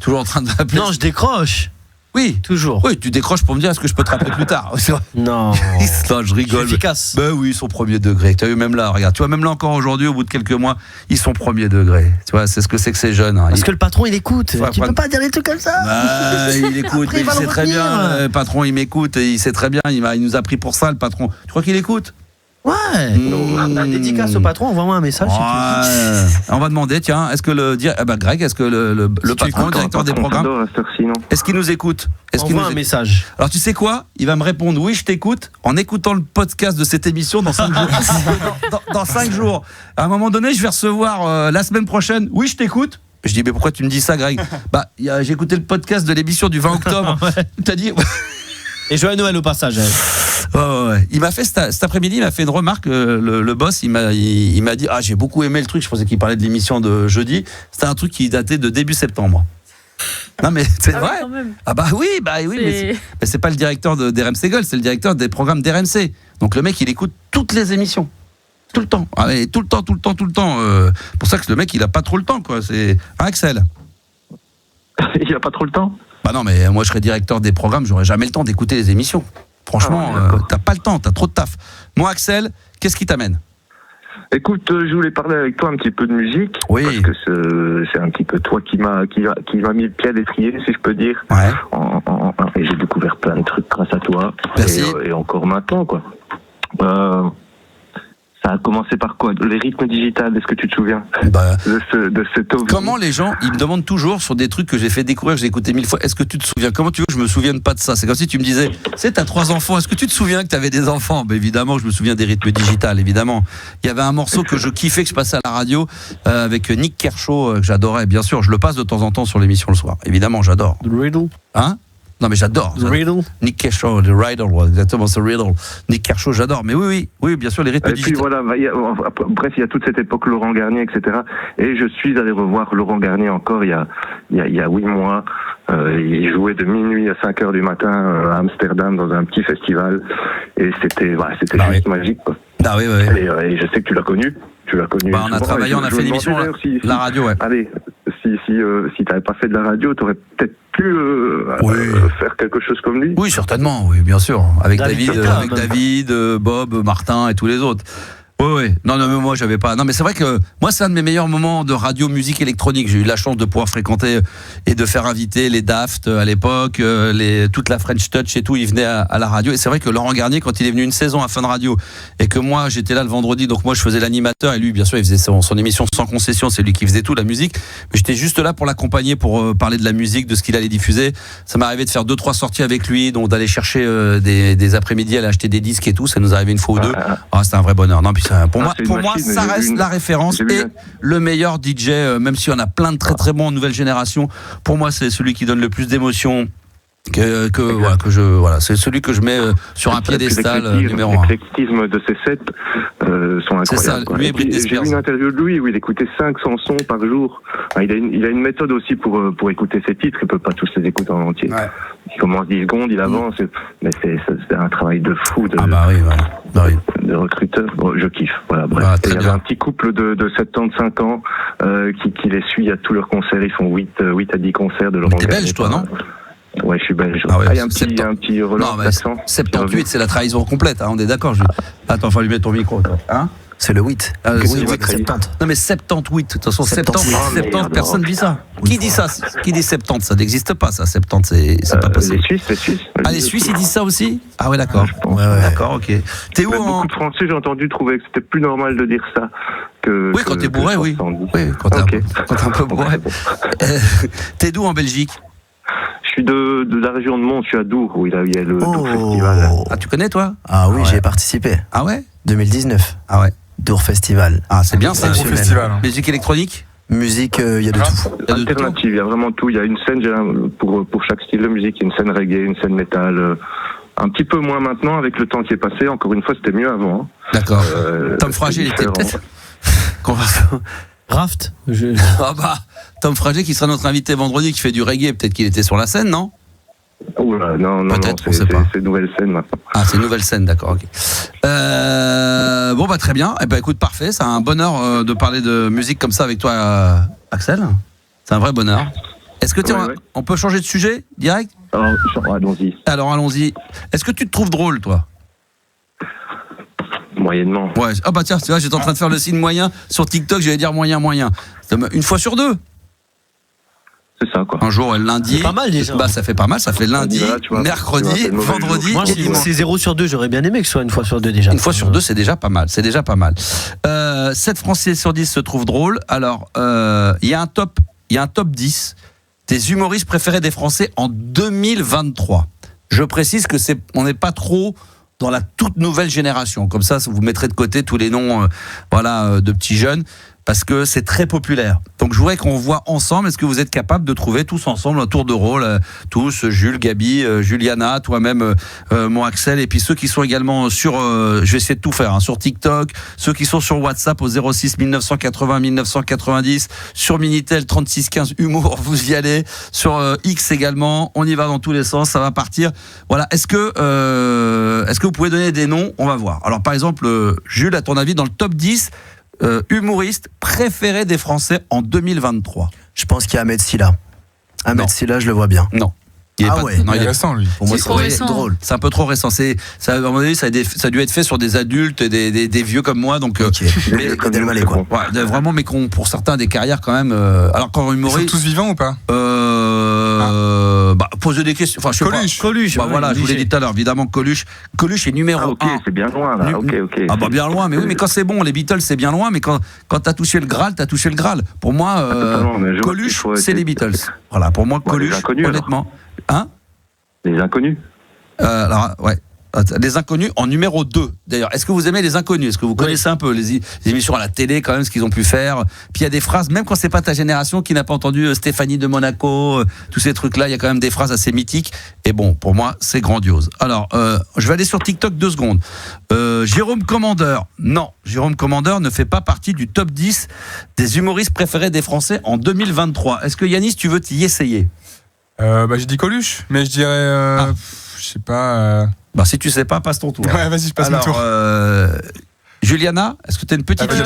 B: Toujours en train de m'appeler.
C: Non, je décroche.
B: Oui,
C: toujours.
B: Oui, tu décroches pour me dire est-ce que je peux te rappeler plus tard.
C: Non.
B: Je rigole.
C: Efficace.
B: Ben oui, ils sont premier degré. Tu as vu même là, regarde. Tu vois même là encore aujourd'hui, au bout de quelques mois, ils sont premier degré. Tu vois, c'est ce que c'est que ces jeunes.
C: Parce que le patron, il écoute. Tu peux pas dire des trucs comme ça.
B: Il écoute, mais il sait très bien. Le patron, il m'écoute et il sait très bien. Il nous a pris pour ça, le patron. Tu crois qu'il écoute ?
C: Ouais. Dédicace au patron, envoie-moi un message.
B: On va demander, tiens, est-ce que Greg, est-ce que le patron, le directeur des programmes, est-ce qu'il nous écoute ?
C: Envoie un message.
B: Alors tu sais quoi ? Il va me répondre oui, je t'écoute, en écoutant le podcast de cette émission dans 5 jours. Dans 5 jours. À un moment donné, je vais recevoir la semaine prochaine. Oui, je t'écoute. Je dis mais pourquoi tu me dis ça, Greg ? J'ai écouté le podcast de l'émission du 20 octobre. T'as dit.
C: Et joyeux Noël au passage.
B: Ouais. Il m'a fait cet après-midi, il m'a fait une remarque. Le boss, il m'a dit j'ai beaucoup aimé le truc. Je pensais qu'il parlait de l'émission de jeudi. C'était un truc qui datait de début septembre. Non mais c'est vrai.
E: Quand même.
B: Ah bah oui, mais c'est pas le directeur d'RMC Gold, c'est le directeur des programmes d'RMC. Donc le mec, il écoute toutes les émissions. Tout le temps. Ah, tout le temps. Pour ça que le mec, il a pas trop le temps, quoi. C'est Axel.
J: Il a pas trop le temps.
B: Bah non, mais moi, je serais directeur des programmes, j'aurais jamais le temps d'écouter les émissions. Franchement, t'as pas le temps, t'as trop de taf. Moi, Axel, qu'est-ce qui t'amène ?
J: Écoute, je voulais parler avec toi un petit peu de musique.
B: Oui.
J: Parce que c'est un petit peu toi qui m'a mis le pied à l'étrier, si je peux dire.
B: Ouais.
J: Et j'ai découvert plein de trucs grâce à toi.
B: Merci.
J: Et encore maintenant, quoi. Ça a commencé par quoi ? Les rythmes digitales, est-ce que tu te souviens de cette ovni ?
B: Comment les gens, ils me demandent toujours sur des trucs que j'ai fait découvrir, que j'ai écouté 1000 fois, est-ce que tu te souviens ? Comment tu veux que je me souvienne pas de ça ? C'est comme si tu me disais, t'as 3 enfants, est-ce que tu te souviens que t'avais des enfants ? Ben évidemment, je me souviens des rythmes digitales, évidemment. Il y avait un morceau que je kiffais, que je passais à la radio, avec Nick Kershaw, que j'adorais, bien sûr. Je le passe de temps en temps sur l'émission le soir. Évidemment, j'adore.
C: The Riddle.
B: Hein ? Non mais j'adore.
C: The Riddle.
B: Nick Kershaw, The Riddle, exactement, The Riddle. Nick Kershaw, j'adore. Mais oui, bien sûr, les rythmes digitales.
J: Et puis voilà, bref, il y a toute cette époque Laurent Garnier, etc. Et je suis allé revoir Laurent Garnier encore il y a 8 mois. Il jouait de minuit à 5h du matin à Amsterdam dans un petit festival. Et c'était juste magique, quoi.
B: Ah oui.
J: Et je sais que tu l'as connu.
B: Bah, on a travaillé, on a fait l'émission, la radio, ouais.
J: Allez, si t'avais pas fait de la radio, t'aurais peut-être pu faire quelque chose comme lui.
B: Oui, certainement, oui, bien sûr. Avec David, Bob, Martin et tous les autres. Oui. Non, mais moi, j'avais pas. Non, mais c'est vrai que moi, c'est un de mes meilleurs moments de radio musique électronique. J'ai eu la chance de pouvoir fréquenter et de faire inviter les Daft à l'époque, toute la French Touch et tout. Ils venaient à la radio. Et c'est vrai que Laurent Garnier, quand il est venu une saison à Fun Radio et que moi, j'étais là le vendredi, donc moi, je faisais l'animateur et lui, bien sûr, il faisait son émission sans concession. C'est lui qui faisait tout, la musique. Mais j'étais juste là pour l'accompagner, pour parler de la musique, de ce qu'il allait diffuser. Ça m'est arrivé de faire 2-3 sorties avec lui, donc d'aller chercher des après-midi, aller acheter des disques et tout. Ça nous arrivait une fois ou deux. C'était un vrai bonheur. Non, puis pour moi, ça reste la référence et le meilleur DJ, même si on a plein de très très bons en nouvelle génération. Pour moi, c'est celui qui donne le plus d'émotions. C'est celui que je mets sur un piédestal numéro 1.
J: L'éclectisme de ses sets sont incroyables.
B: C'est ça, lui et Britney Spears.
J: J'ai vu une interview de lui où il écoutait 500 sons par jour. Il a une méthode aussi pour écouter ses titres, il peut pas tous les écouter en entier. Ouais. Il commence 10 secondes, il avance, mais c'est un travail de fou de recruteur. Bon, je kiffe, voilà, bref. Il y avait un petit couple de 75 ans qui les suit à tous leurs concerts, ils font 8 à 10 concerts de Laurent Garnier.
B: T'es belge toi, non ?
J: Ouais, je suis belge. Il y a un petit relance d'accent.
B: 78, c'est la trahison complète, on est d'accord. Attends, faut allumer ton micro, toi. Hein ?
F: C'est le 8.
B: Oui, 70. Non mais 78, de toute façon 70, personne dit ça. Qui dit ça ? Qui dit 70 ? Ça n'existe pas ça, 70, c'est pas possible.
J: Les Suisses.
B: Ah, les Suisses ils disent ça aussi ? Ah ouais, d'accord. D'accord, OK. T'es où
J: beaucoup de Français, j'ai entendu trouver que c'était plus normal de dire ça que
B: oui, quand t'es bourré, oui. Oui, quand t'es un peu bourré. T'es d'où en Belgique ?
J: Je suis de la région de Mons, je suis à Dour, où il y a le Dour Festival.
B: Ah, tu connais toi ?
F: Ah oui, j'y ai participé.
B: Ah ouais ?
F: 2019.
B: Ah ouais.
F: Dour Festival.
B: Ah, c'est bien ça.
D: C'est un gros festival.
B: Musique électronique ?
F: Musique, il y a de tout.
J: Alternative, il y a vraiment tout. Il y a une scène pour chaque style de musique. Il y a une scène reggae, une scène métal. Un petit peu moins maintenant avec le temps qui est passé. Encore une fois, c'était mieux avant.
B: D'accord. Tom Frager, il était peut-être.
C: Raft.
B: Ah bah, Tom Frager qui sera notre invité vendredi, qui fait du reggae. Peut-être qu'il était sur la scène, non ?
J: Oula, non, c'est nouvelle scène maintenant.
B: Ah, c'est nouvelle scène, d'accord, ok. Bon, bah très bien. Écoute, parfait. C'est un bonheur de parler de musique comme ça avec toi, Axel. C'est un vrai bonheur. Est-ce que on peut changer de sujet direct ? Alors, allons-y. Est-ce que tu te trouves drôle, toi ?
J: Moyennement.
B: Ouais. Ah bah tiens, tu vois, j'étais en train de faire le signe moyen sur TikTok, j'allais dire moyen. Une fois sur deux.
J: C'est ça, quoi.
B: Un jour, lundi.
C: C'est pas mal déjà.
B: Bah, ça fait pas mal, ça fait lundi, mercredi, vendredi.
C: Moi, c'est 0 sur 2, j'aurais bien aimé que ce soit une fois sur 2 déjà.
B: Une fois sur 2, c'est déjà pas mal. 7 Français sur 10 se trouvent drôles. Alors, il y a un top 10 des humoristes préférés des Français en 2023. Je précise que on n'est pas trop dans la toute nouvelle génération. Comme ça, vous mettrez de côté tous les noms de petits jeunes. parce que c'est très populaire. Donc je voudrais qu'on voit ensemble, est-ce que vous êtes capables de trouver tous ensemble un tour de rôle, tous, Jules, Gabi, Juliana, toi-même, mon Axel, et puis ceux qui sont également sur, je vais essayer de tout faire, sur TikTok, ceux qui sont sur WhatsApp au 06 1980 1990, sur Minitel 36 15 humour, vous y allez, sur X également, on y va dans tous les sens, ça va partir. Voilà, est-ce que vous pouvez donner des noms? On va voir. Alors par exemple, Jules, à ton avis, dans le top 10 humoriste préféré des Français en 2023?
F: Je pense qu'il y a Ahmed Silla. Ahmed Silla, je le vois bien.
B: Non.
D: Il est récent, lui.
F: Pour moi, c'est drôle.
B: C'est un peu trop récent. Ça, à un moment donné, ça a dû être fait sur des adultes, des vieux comme moi. Donc,
F: mais quoi.
B: Ouais, vraiment, mais pour certains, des carrières quand même. Alors, quand humoriste.
D: Ils sont tous vivants ou pas?
B: Poser des questions. Enfin, je sais pas.
C: Coluche.
B: Voilà, je vous l'ai dit tout à l'heure. Évidemment, Coluche est numéro 1.
J: C'est bien loin, là. Ok.
B: Bien loin. Mais oui, mais quand c'est bon, les Beatles, c'est bien loin. Mais quand t'as touché le Graal, t'as touché le Graal. Pour moi, Coluche, c'est les Beatles. Voilà, pour moi, Coluche, honnêtement. Hein?
J: Les Inconnus.
B: Alors, ouais. Les Inconnus en numéro 2. D'ailleurs, est-ce que vous aimez les Inconnus? Est-ce que vous connaissez un peu les émissions à la télé, quand même, ce qu'ils ont pu faire? Puis il y a des phrases, même quand c'est pas ta génération qui n'a pas entendu Stéphanie de Monaco, tous ces trucs-là, il y a quand même des phrases assez mythiques. Et bon, pour moi, c'est grandiose. Alors, je vais aller sur TikTok 2 secondes. Jérôme Commandeur. Non, Jérôme Commandeur ne fait pas partie du top 10 des humoristes préférés des Français en 2023. Est-ce que Yanis, tu veux t'y essayer?
D: J'ai dit Coluche, mais je dirais, je sais pas.
B: Si tu sais pas, passe ton tour.
D: Ouais, vas-y, je passe mon tour.
B: Juliana, est-ce que tu as une petite idée?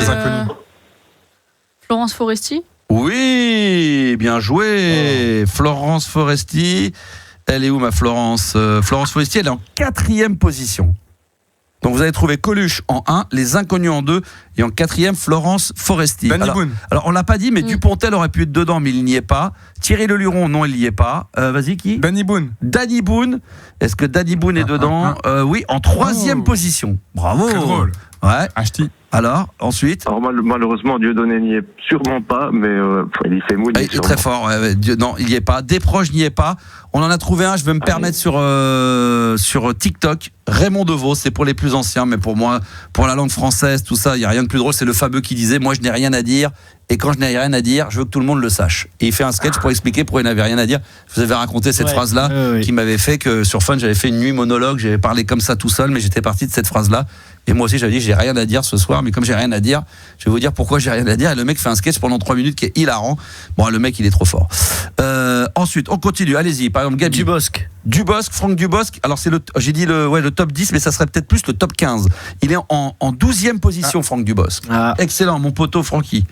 E: Florence Foresti?
B: Oui, bien joué. Florence Foresti. Elle est où, ma Florence? Florence Foresti, elle est en 4e position. Donc vous avez trouvé Coluche en 1, Les Inconnus en 2 et en 4e Florence Foresti. Alors on l'a pas dit, mais Dupontel aurait pu être dedans, mais il n'y est pas. Thierry Leluron, non, il n'y est pas. Vas-y, qui?
D: Danny Boone.
B: Danny Boone. Est-ce que Danny Boone est dedans? Oui, en 3e position. Bravo.
D: Très drôle.
B: Ouais.
D: Acheti.
B: Alors, ensuite?
J: Alors malheureusement, Dieudonné n'y est sûrement pas, mais Elie Semoun
B: il est très fort. Non, il n'y est pas. Desproges n'y est pas. On en a trouvé un, je vais me permettre sur TikTok. Raymond DeVos, c'est pour les plus anciens, mais pour moi, pour la langue française, tout ça, il n'y a rien de plus drôle. C'est le fameux qui disait, moi je n'ai rien à dire, et quand je n'ai rien à dire, je veux que tout le monde le sache. Et il fait un sketch pour expliquer pourquoi il n'avait rien à dire. Je vous avais raconté cette phrase-là, qui m'avait fait que sur Fun, j'avais fait une nuit monologue, j'avais parlé comme ça tout seul, mais j'étais parti de cette phrase-là. Et moi aussi, j'avais dit, j'ai rien à dire ce soir, mais comme j'ai rien à dire, je vais vous dire pourquoi j'ai rien à dire. Et le mec fait un sketch pendant 3 minutes qui est hilarant. Bon, le mec, il est trop fort. Ensuite, on continue. Allez-y. Par exemple, Gabi. Dubosc, Franck Dubosc. Alors, j'ai dit le top 10, mais ça serait peut-être plus le top 15. Il est en 12e position, Franck Dubosc. Excellent, mon poteau Francky.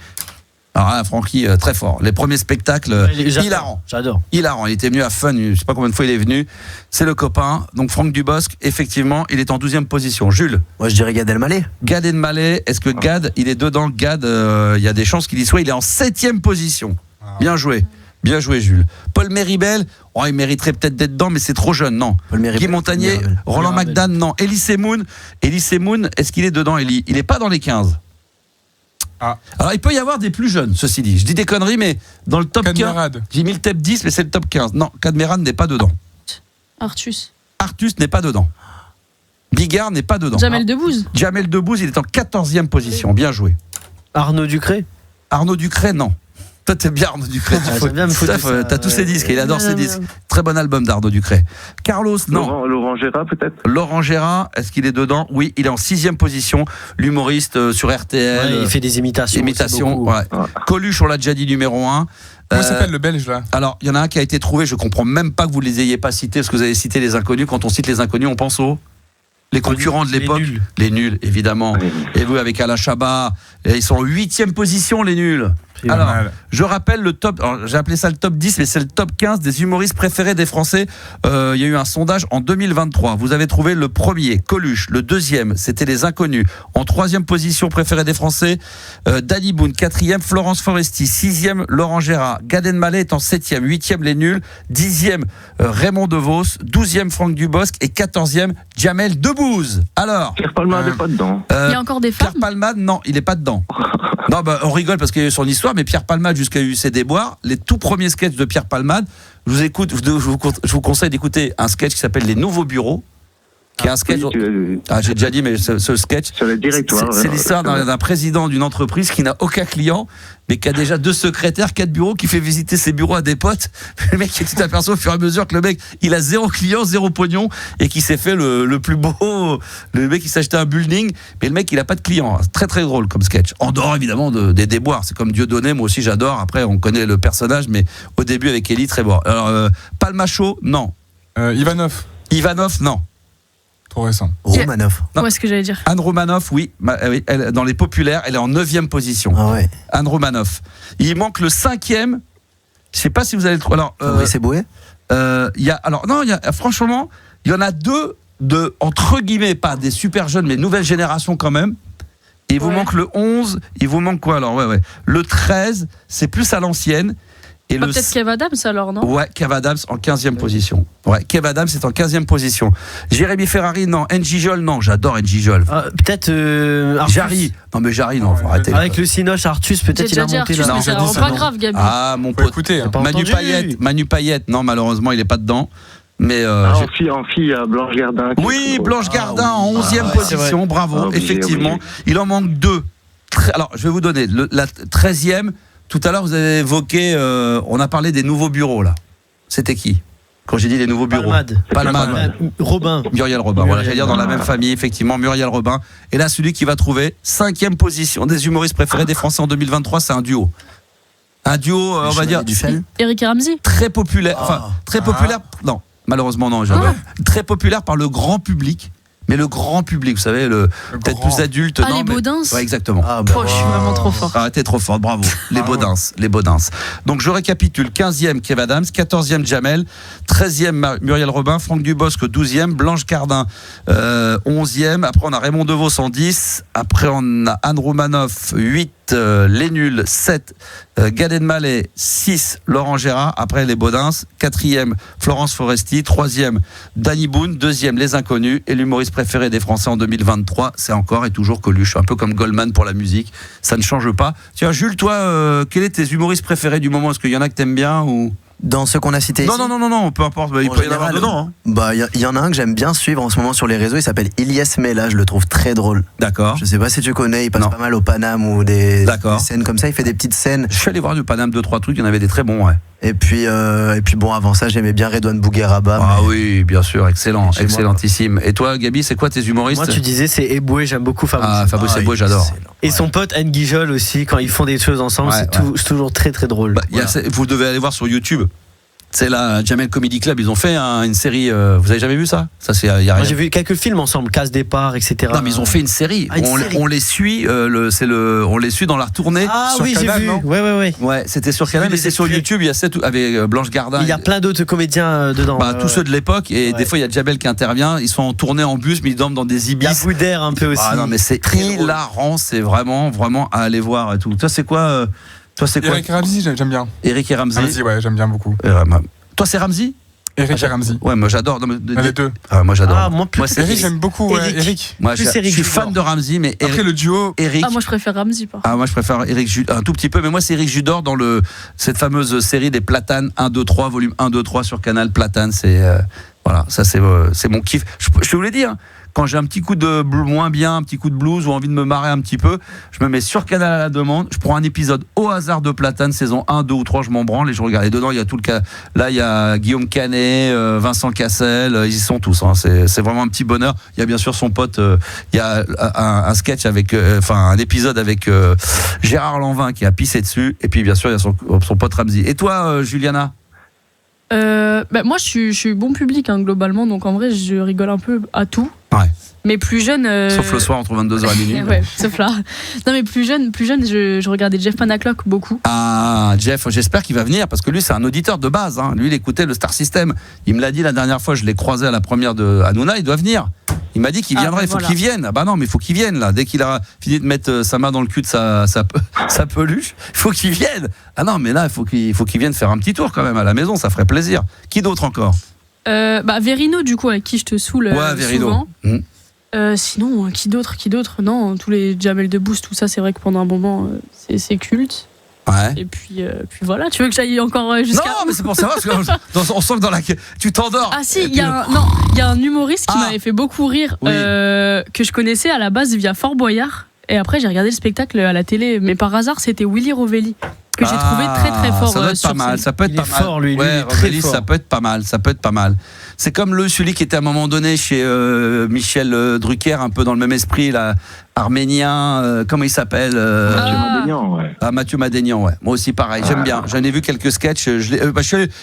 B: Alors là, Francky, très fort. Les premiers spectacles, hilarant.
C: J'adore.
B: Hilarant. Il était venu à Fun, je sais pas combien de fois il est venu. C'est le copain. Donc Franck Dubosc, effectivement, il est en 12e position. Jules?
F: Moi, je dirais Gad Elmaleh.
B: Gad Elmaleh. Est-ce que Gad, il est dedans? Gad, il y a des chances qu'il y soit. Il est en 7e position. Bien joué. Bien joué, Jules. Paul Méribel, il mériterait peut-être d'être dedans, mais c'est trop jeune, non. Guy Montagnier, Roland McDan, non. Elie Semoun, est-ce qu'il est dedans, Elie? Il n'est pas dans les 15. Alors il peut y avoir des plus jeunes, ceci dit. Je dis des conneries, mais dans le top 15, j'ai mis le top 10, mais c'est le top 15. Non, Cadmerade n'est pas dedans.
E: Artus
B: n'est pas dedans. Bigard n'est pas dedans.
E: Jamel Debbouze,
B: il est en 14e position. Bien joué.
C: Arnaud Ducré,
B: non. Toi, t'aimes bien Arnaud Ducré. T'as tous ses disques, il adore ses disques. Très bon album d'Arnaud Ducré. Carlos, non.
J: Laurent Gérard, peut-être.
B: Laurent Gérard, est-ce qu'il est dedans? Oui, il est en 6e position. L'humoriste sur RTL.
C: Il fait des imitations.
B: Ouais. Coluche, on l'a déjà dit, numéro 1.
D: Comment s'appelle le Belge, là?
B: Alors, il y en a un qui a été trouvé, je comprends même pas que vous les ayez pas cités, parce que vous avez cité les Inconnus. Quand on cite les Inconnus, on pense les concurrents de l'époque. Les nuls, évidemment. Et vous, avec Alain Chabat, ils sont en 8e position, les nuls. Alors, je rappelle le top, j'ai appelé ça le top 10, mais c'est le top 15 des humoristes préférés des Français. Il y a eu un sondage en 2023. Vous avez trouvé le premier, Coluche. Le deuxième, c'était les Inconnus. En 3e position préférée des Français, Danny Boone. 4e, Florence Foresti. 6e, Laurent Gérard. Gad Elmaleh est en 7e. 8e, les nuls. 10e, Raymond DeVos. 12e, Franck Dubosc. Et 14e, Jamel Debbouze. Alors.
J: Pierre Palmade n'est pas dedans.
E: Il y a encore des femmes.
B: Pierre Palmade, non, il n'est pas dedans. Non, on rigole parce qu'il y a eu son histoire, mais Pierre Palmade, jusqu'à eu ses déboires, les tout premiers sketchs de Pierre Palmade, je vous conseille d'écouter un sketch qui s'appelle Les Nouveaux Bureaux. qui est un sketch. J'ai déjà dit, mais ce sketch,
J: sur les directoires,
B: c'est l'histoire d'un président d'une entreprise qui n'a aucun client, mais qui a déjà 2 secrétaires, 4 bureaux, qui fait visiter ses bureaux à des potes. Le mec, tu t'aperçois au fur et à mesure que le mec, il a 0 client, 0 pognon, et qui s'est fait le plus beau. Le mec, il s'est acheté un building, mais le mec, il a pas de client. Très très drôle comme sketch. En dehors évidemment des déboires. C'est comme Dieudonné, moi aussi j'adore. Après, on connaît le personnage, mais au début avec Ellie, très bon. Alors, Palmacho, non.
D: Ivanov,
B: non.
D: trop récent.
F: Romanoff.
E: Ouais, ce que j'allais dire.
B: Anne Romanoff, oui. Elle, dans les populaires, elle est en 9e position.
F: Ah ouais.
B: Anne Romanoff. Il manque le 5e. Je sais pas si vous allez le trouver. Alors,
F: Fabrice Eboué.
B: Franchement, il y en a 2 de, entre guillemets, pas des super jeunes, mais nouvelle génération quand même. Et il vous manque le 11. Il vous manque quoi alors? Ouais. Le 13, c'est plus à l'ancienne. Et
E: peut-être Kev Adams alors, non?
B: Ouais, Kev Adams en 15e position. Ouais, Kev Adams est en 15e position. Jérémy Ferrari, non. NJ Jol, non. J'adore NJ Jol.
C: Peut-être
B: Jarry. Non, mais Jarry, non, faut arrêter.
C: Avec le Cinoche, Artus, peut-être il a monté là.
E: Non, c'est pas grave, Gabi.
B: Ah, mon pote.
D: Écoutez,
B: Manu Payette, non, malheureusement, il est pas dedans. Mais
J: en fille, Blanche Gardin.
B: Oui, Blanche Gardin en 11e position, bravo, effectivement. Il en manque 2. Alors, je vais vous donner la 13e. Tout à l'heure, vous avez évoqué, on a parlé des nouveaux bureaux, là. C'était qui? Quand j'ai dit les nouveaux bureaux.
C: Palmade. Robin.
B: Muriel Robin. Voilà, j'allais dire dans la même famille, effectivement, Muriel Robin. Et là, celui qui va trouver 5e position des humoristes préférés des Français en 2023, c'est un duo. Un duo, on va dire.
E: Eric et Ramzy.
B: Très populaire. Enfin, très populaire. Non, malheureusement, non. Très populaire par le grand public. Mais le grand public, vous savez, peut-être plus adulte.
E: Ah, les Baudins.
B: Ouais, exactement.
E: Je suis vraiment trop fort.
B: T'es trop fort, bravo. Les Baudins. Donc je récapitule. 15e, Kev Adams. 14e, Jamel. 13e, Muriel Robin. Franck Dubosc, 12e. Blanche Gardin, 11e. Après, on a Raymond Devos en 10. Après, on a Anne Romanoff, 8. Les Nuls, 7. Gad Elmaleh, 6. Laurent Gérard. Après, les Baudins. 4e, Florence Foresti. 3e, Danny Boone. 2e, Les Inconnus. Et l'humoriste préféré des Français en 2023, c'est encore et toujours Coluche. Un peu comme Goldman pour la musique. Ça ne change pas. Tiens, Jules, toi, quels sont tes humoristes préférés du moment? Est-ce qu'il y en a que t'aimes bien ou...
F: Dans ceux qu'on a cités ici?
B: Non, peu importe. Il peut y en avoir dedans.
F: Il y en a un que j'aime bien suivre en ce moment sur les réseaux. Il s'appelle Ilyes Mela. Je le trouve très drôle.
B: D'accord.
F: Je sais pas si tu connais. Il passe pas mal au Paname ou des scènes comme ça. Il fait des petites scènes.
B: Je suis allé voir du Paname 2-3 trucs. Il y en avait des très bons, ouais.
F: Et puis bon, avant ça, j'aimais bien Redouane Bougueraba.
B: Ah oui, bien sûr, excellentissime. Et toi, Gabi, c'est quoi tes humoristes?
C: Moi, tu disais, c'est Eboué, j'aime beaucoup Fabrice.
B: Ah, Fabrice Eboué, j'adore.
C: Et son pote Anne Guijol aussi, quand ils font des choses ensemble, c'est toujours très très drôle.
B: Vous devez aller voir sur YouTube. C'est la Jamel Comedy Club, ils ont fait une série. Vous avez jamais vu ça?
C: Moi, j'ai vu quelques films ensemble, Casse Départ, etc.
B: Non, mais ils ont fait une série. On les suit. On les suit dans leur tournée.
C: Ah
B: sur
C: oui,
B: Canal,
C: j'ai vu.
B: Ouais, c'était sur Canal, mais c'est sur YouTube. Il y a avec Blanche Gardin.
C: Il y a plein d'autres comédiens dedans.
B: Tous ceux de l'époque. Et des fois, il y a Jamel qui intervient. Ils sont en tournée en bus, mais ils dorment dans des ibis.
C: Il y a Boudère un peu aussi.
B: Ah non, mais c'est hilarant. C'est vraiment à aller voir et tout. Toi, c'est quoi?
D: Eric et Ramzy, j'aime bien.
B: Eric et Ramzy.
D: Ramzy, ouais, j'aime bien beaucoup.
B: Toi, c'est Ramzy?
D: Eric et Ramzy.
B: Ouais, moi j'adore.
D: Les deux.
B: Moi j'adore.
C: Moi
B: c'est
D: Eric, j'aime beaucoup. Eric.
B: Moi je suis fan de Ramzy, mais
D: après le duo.
B: Eric.
E: Moi je préfère Ramzy.
B: Moi je préfère Eric un tout petit peu, mais moi c'est Eric Judor dans cette fameuse série des Platanes 1, 2, 3, volume 1, 2, 3 sur Canal. Platane, c'est voilà, ça c'est mon kiff. Je vous l'ai dit. Quand j'ai un petit coup de moins bien, un petit coup de blues ou envie de me marrer un petit peu, je me mets sur Canal à la demande, je prends un épisode au hasard de Platane, saison 1, 2 ou 3, je m'en branle et je regarde. Et dedans, il y a tout le cas. Là, il y a Guillaume Canet, Vincent Cassel, ils y sont tous. C'est vraiment un petit bonheur. Il y a bien sûr son pote, il y a un sketch avec, un épisode avec Gérard Lanvin qui a pissé dessus. Et puis, bien sûr, il y a son pote Ramzy. Et toi, Juliana?
E: Moi je suis bon public globalement, donc en vrai je rigole un peu à tout.
B: Ouais.
E: Mais plus jeune.
B: Sauf le soir entre 22h et minuit.
E: Ouais, sauf là. Non, mais plus jeune, je regardais Jeff Panaclock beaucoup.
B: Ah, Jeff, j'espère qu'il va venir parce que lui, c'est un auditeur de base. Lui, il écoutait le Star System. Il me l'a dit la dernière fois, je l'ai croisé à la première de Hanouna, il doit venir. Il m'a dit qu'il viendrait, il faut qu'il vienne. Ah bah non, mais il faut qu'il vienne là. Dès qu'il a fini de mettre sa main dans le cul de sa peluche, il faut qu'il vienne. Ah non, mais là, il faut qu'il vienne faire un petit tour quand même à la maison, ça ferait plaisir. Qui d'autre encore?
E: Verino, du coup, avec qui je te saoule souvent. Sinon, qui d'autre? Non, tous les Jamel Debbouze, tout ça, c'est vrai que pendant un moment, c'est culte.
B: Ouais.
E: Et puis voilà, tu veux que j'aille encore jusqu'à.
B: Non, mais c'est pour savoir, parce qu'on sent que tu t'endors.
E: Ah si, il y a un humoriste qui m'avait fait beaucoup rire, que je connaissais à la base via Fort Boyard. Et après, j'ai regardé le spectacle à la télé, mais par hasard, c'était Willy Rovelli, que j'ai trouvé très très fort.
B: Ça doit être pas mal, ça peut être pas mal.
C: Fort, lui,
B: ouais, Rovelli,
C: fort.
B: ça peut être pas mal, C'est comme celui qui était à un moment donné chez Michel Drucker, un peu dans le même esprit, là, arménien, comment il s'appelle
J: Mathieu Madénian, ouais.
B: Ah, Mathieu Madénian, ouais. Moi aussi, pareil, j'aime bien. J'en ai vu quelques sketchs.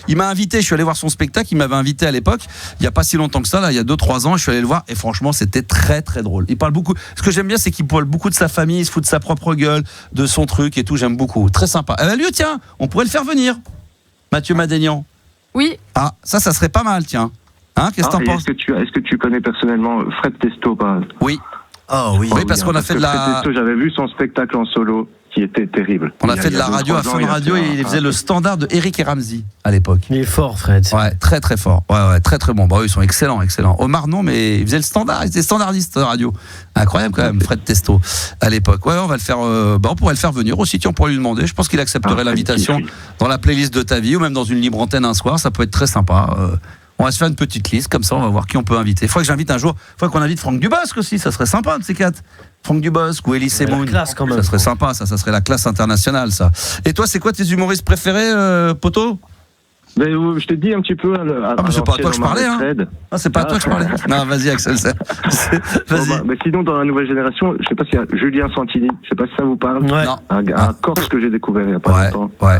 B: Il m'a invité, je suis allé voir son spectacle, il m'avait invité à l'époque, il n'y a pas si longtemps que ça, là, il y a 2-3 ans, je suis allé le voir, et franchement, c'était très très drôle. Il parle beaucoup. Ce que j'aime bien, c'est qu'il parle beaucoup de sa famille, il se fout de sa propre gueule, de son truc et tout, j'aime beaucoup. Très sympa. Lui, tiens, on pourrait le faire venir, Mathieu Madénian.
E: Oui.
B: Ah, ça serait pas mal, tiens. Hein, qu'est-ce que t'en penses?
J: Est-ce que tu connais personnellement Fred Testo, pas?
B: Oui.
F: Oh oui.
B: Oui, parce qu'on a fait de la.
J: Fred Testo, j'avais vu son spectacle en solo qui était terrible.
B: On a fait de la radio à Fun Radio et il faisait le standard de Eric et Ramsey à l'époque.
C: Il est fort, Fred.
B: Ouais, très très fort. Ouais, très très bon. Bah eux, ils sont excellents. Omar non, mais il faisait le standard, il était standardiste radio. Incroyable quand même, Fred Testo à l'époque. Ouais, on va le faire. On pourrait le faire venir aussi. Tiens, on pourrait lui demander. Je pense qu'il accepterait l'invitation dans la playlist de ta vie ou même dans une libre antenne un soir. Ça peut être très sympa. On va se faire une petite liste, comme ça on va voir qui on peut inviter. Il faudrait que j'invite un jour, il faudrait qu'on invite Franck Dubosc aussi, ça serait sympa de ces quatre. Franck Dubosc ou Elie Semoun. Ça serait sympa, ça serait la classe internationale, ça. Et toi, c'est quoi tes humoristes préférés, Poto?
J: Je t'ai dit un petit peu.
B: C'est pas à toi que je parlais, hein. Ah, c'est pas à toi que je parlais. Non, vas-y, Axel. Vas-y.
J: Mais sinon, dans la nouvelle génération, je sais pas s'il y a Julien Santini, je sais pas si ça vous parle.
C: Ouais.
J: Un Corse que j'ai découvert il y a pas longtemps.
B: Ouais.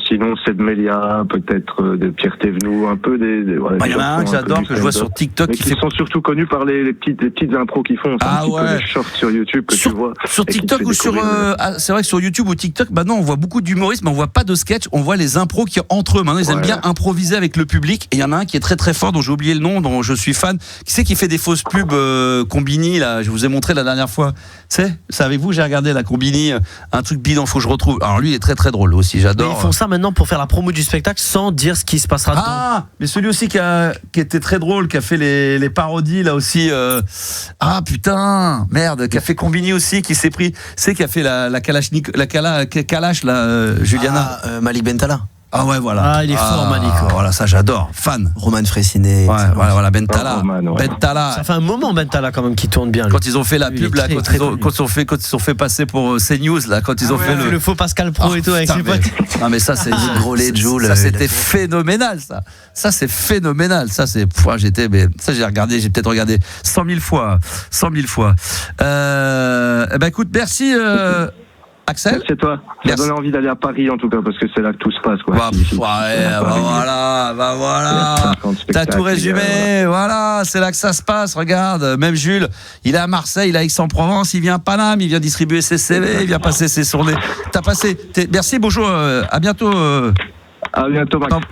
J: Sinon, Seb Melia, peut-être de Pierre Thévenoud, un peu des
B: il y en a un que j'adore, que je vois sur TikTok.
J: Mais qui sont surtout connus par les petites impros qu'ils font.
B: Ah ouais.
J: Des shorts sur YouTube que tu vois.
B: Sur TikTok ou sur. C'est vrai que sur YouTube ou TikTok, maintenant on voit beaucoup d'humoristes, mais on voit pas de sketch, on voit les impros qui entre eux. Maintenant ils aiment bien improviser avec le public. Et il y en a un qui est très très fort, dont j'ai oublié le nom, dont je suis fan. Qui c'est qui fait des fausses pubs Combini, là, je vous ai montré la dernière fois. C'est avec vous, j'ai regardé la Combini, un truc bidon, faut que je retrouve. Alors lui il est très très drôle aussi, j'adore.
C: Mais ils font ça maintenant pour faire la promo du spectacle sans dire ce qui se passera dedans.
B: Ah, mais celui aussi qui était très drôle, qui a fait les parodies là aussi. Ah putain, merde, qui a fait Combini aussi, qui s'est pris, qui a fait la Kalash là, Juliana.
F: Malik Bentala.
B: Ah ouais, voilà.
C: Ah, il est fort, Malik.
B: Voilà, ça j'adore. Fan.
F: Roman Fressinet.
B: Ouais, voilà, Bentala. Bentala.
C: Ça fait un moment, Bentala, quand même, qui tourne bien. Lui.
B: Quand ils ont fait la pub, là, quand ils ont fait passer pour CNews, là, quand ils ont fait
C: le faux Pascal Pro et tout avec ses potes.
B: Non, mais ça, c'est
F: Joule.
B: Ça, c'était phénoménal, ça. Ça, c'est phénoménal. Ça, c'est. J'ai peut-être regardé 100 000 fois. 100 000 fois. Écoute, merci. Axel,
J: merci à toi. Ça m'a donné envie d'aller à Paris en tout cas parce que c'est là que tout se passe quoi.
B: Voilà. T'as tout résumé. Voilà, c'est là que ça se passe. Regarde, même Jules, il est à Marseille, il est à Aix-en-Provence, il vient à Paname, il vient distribuer ses CV, il vient passer ses journées. Merci, bonjour, à bientôt.
J: À bientôt, Max.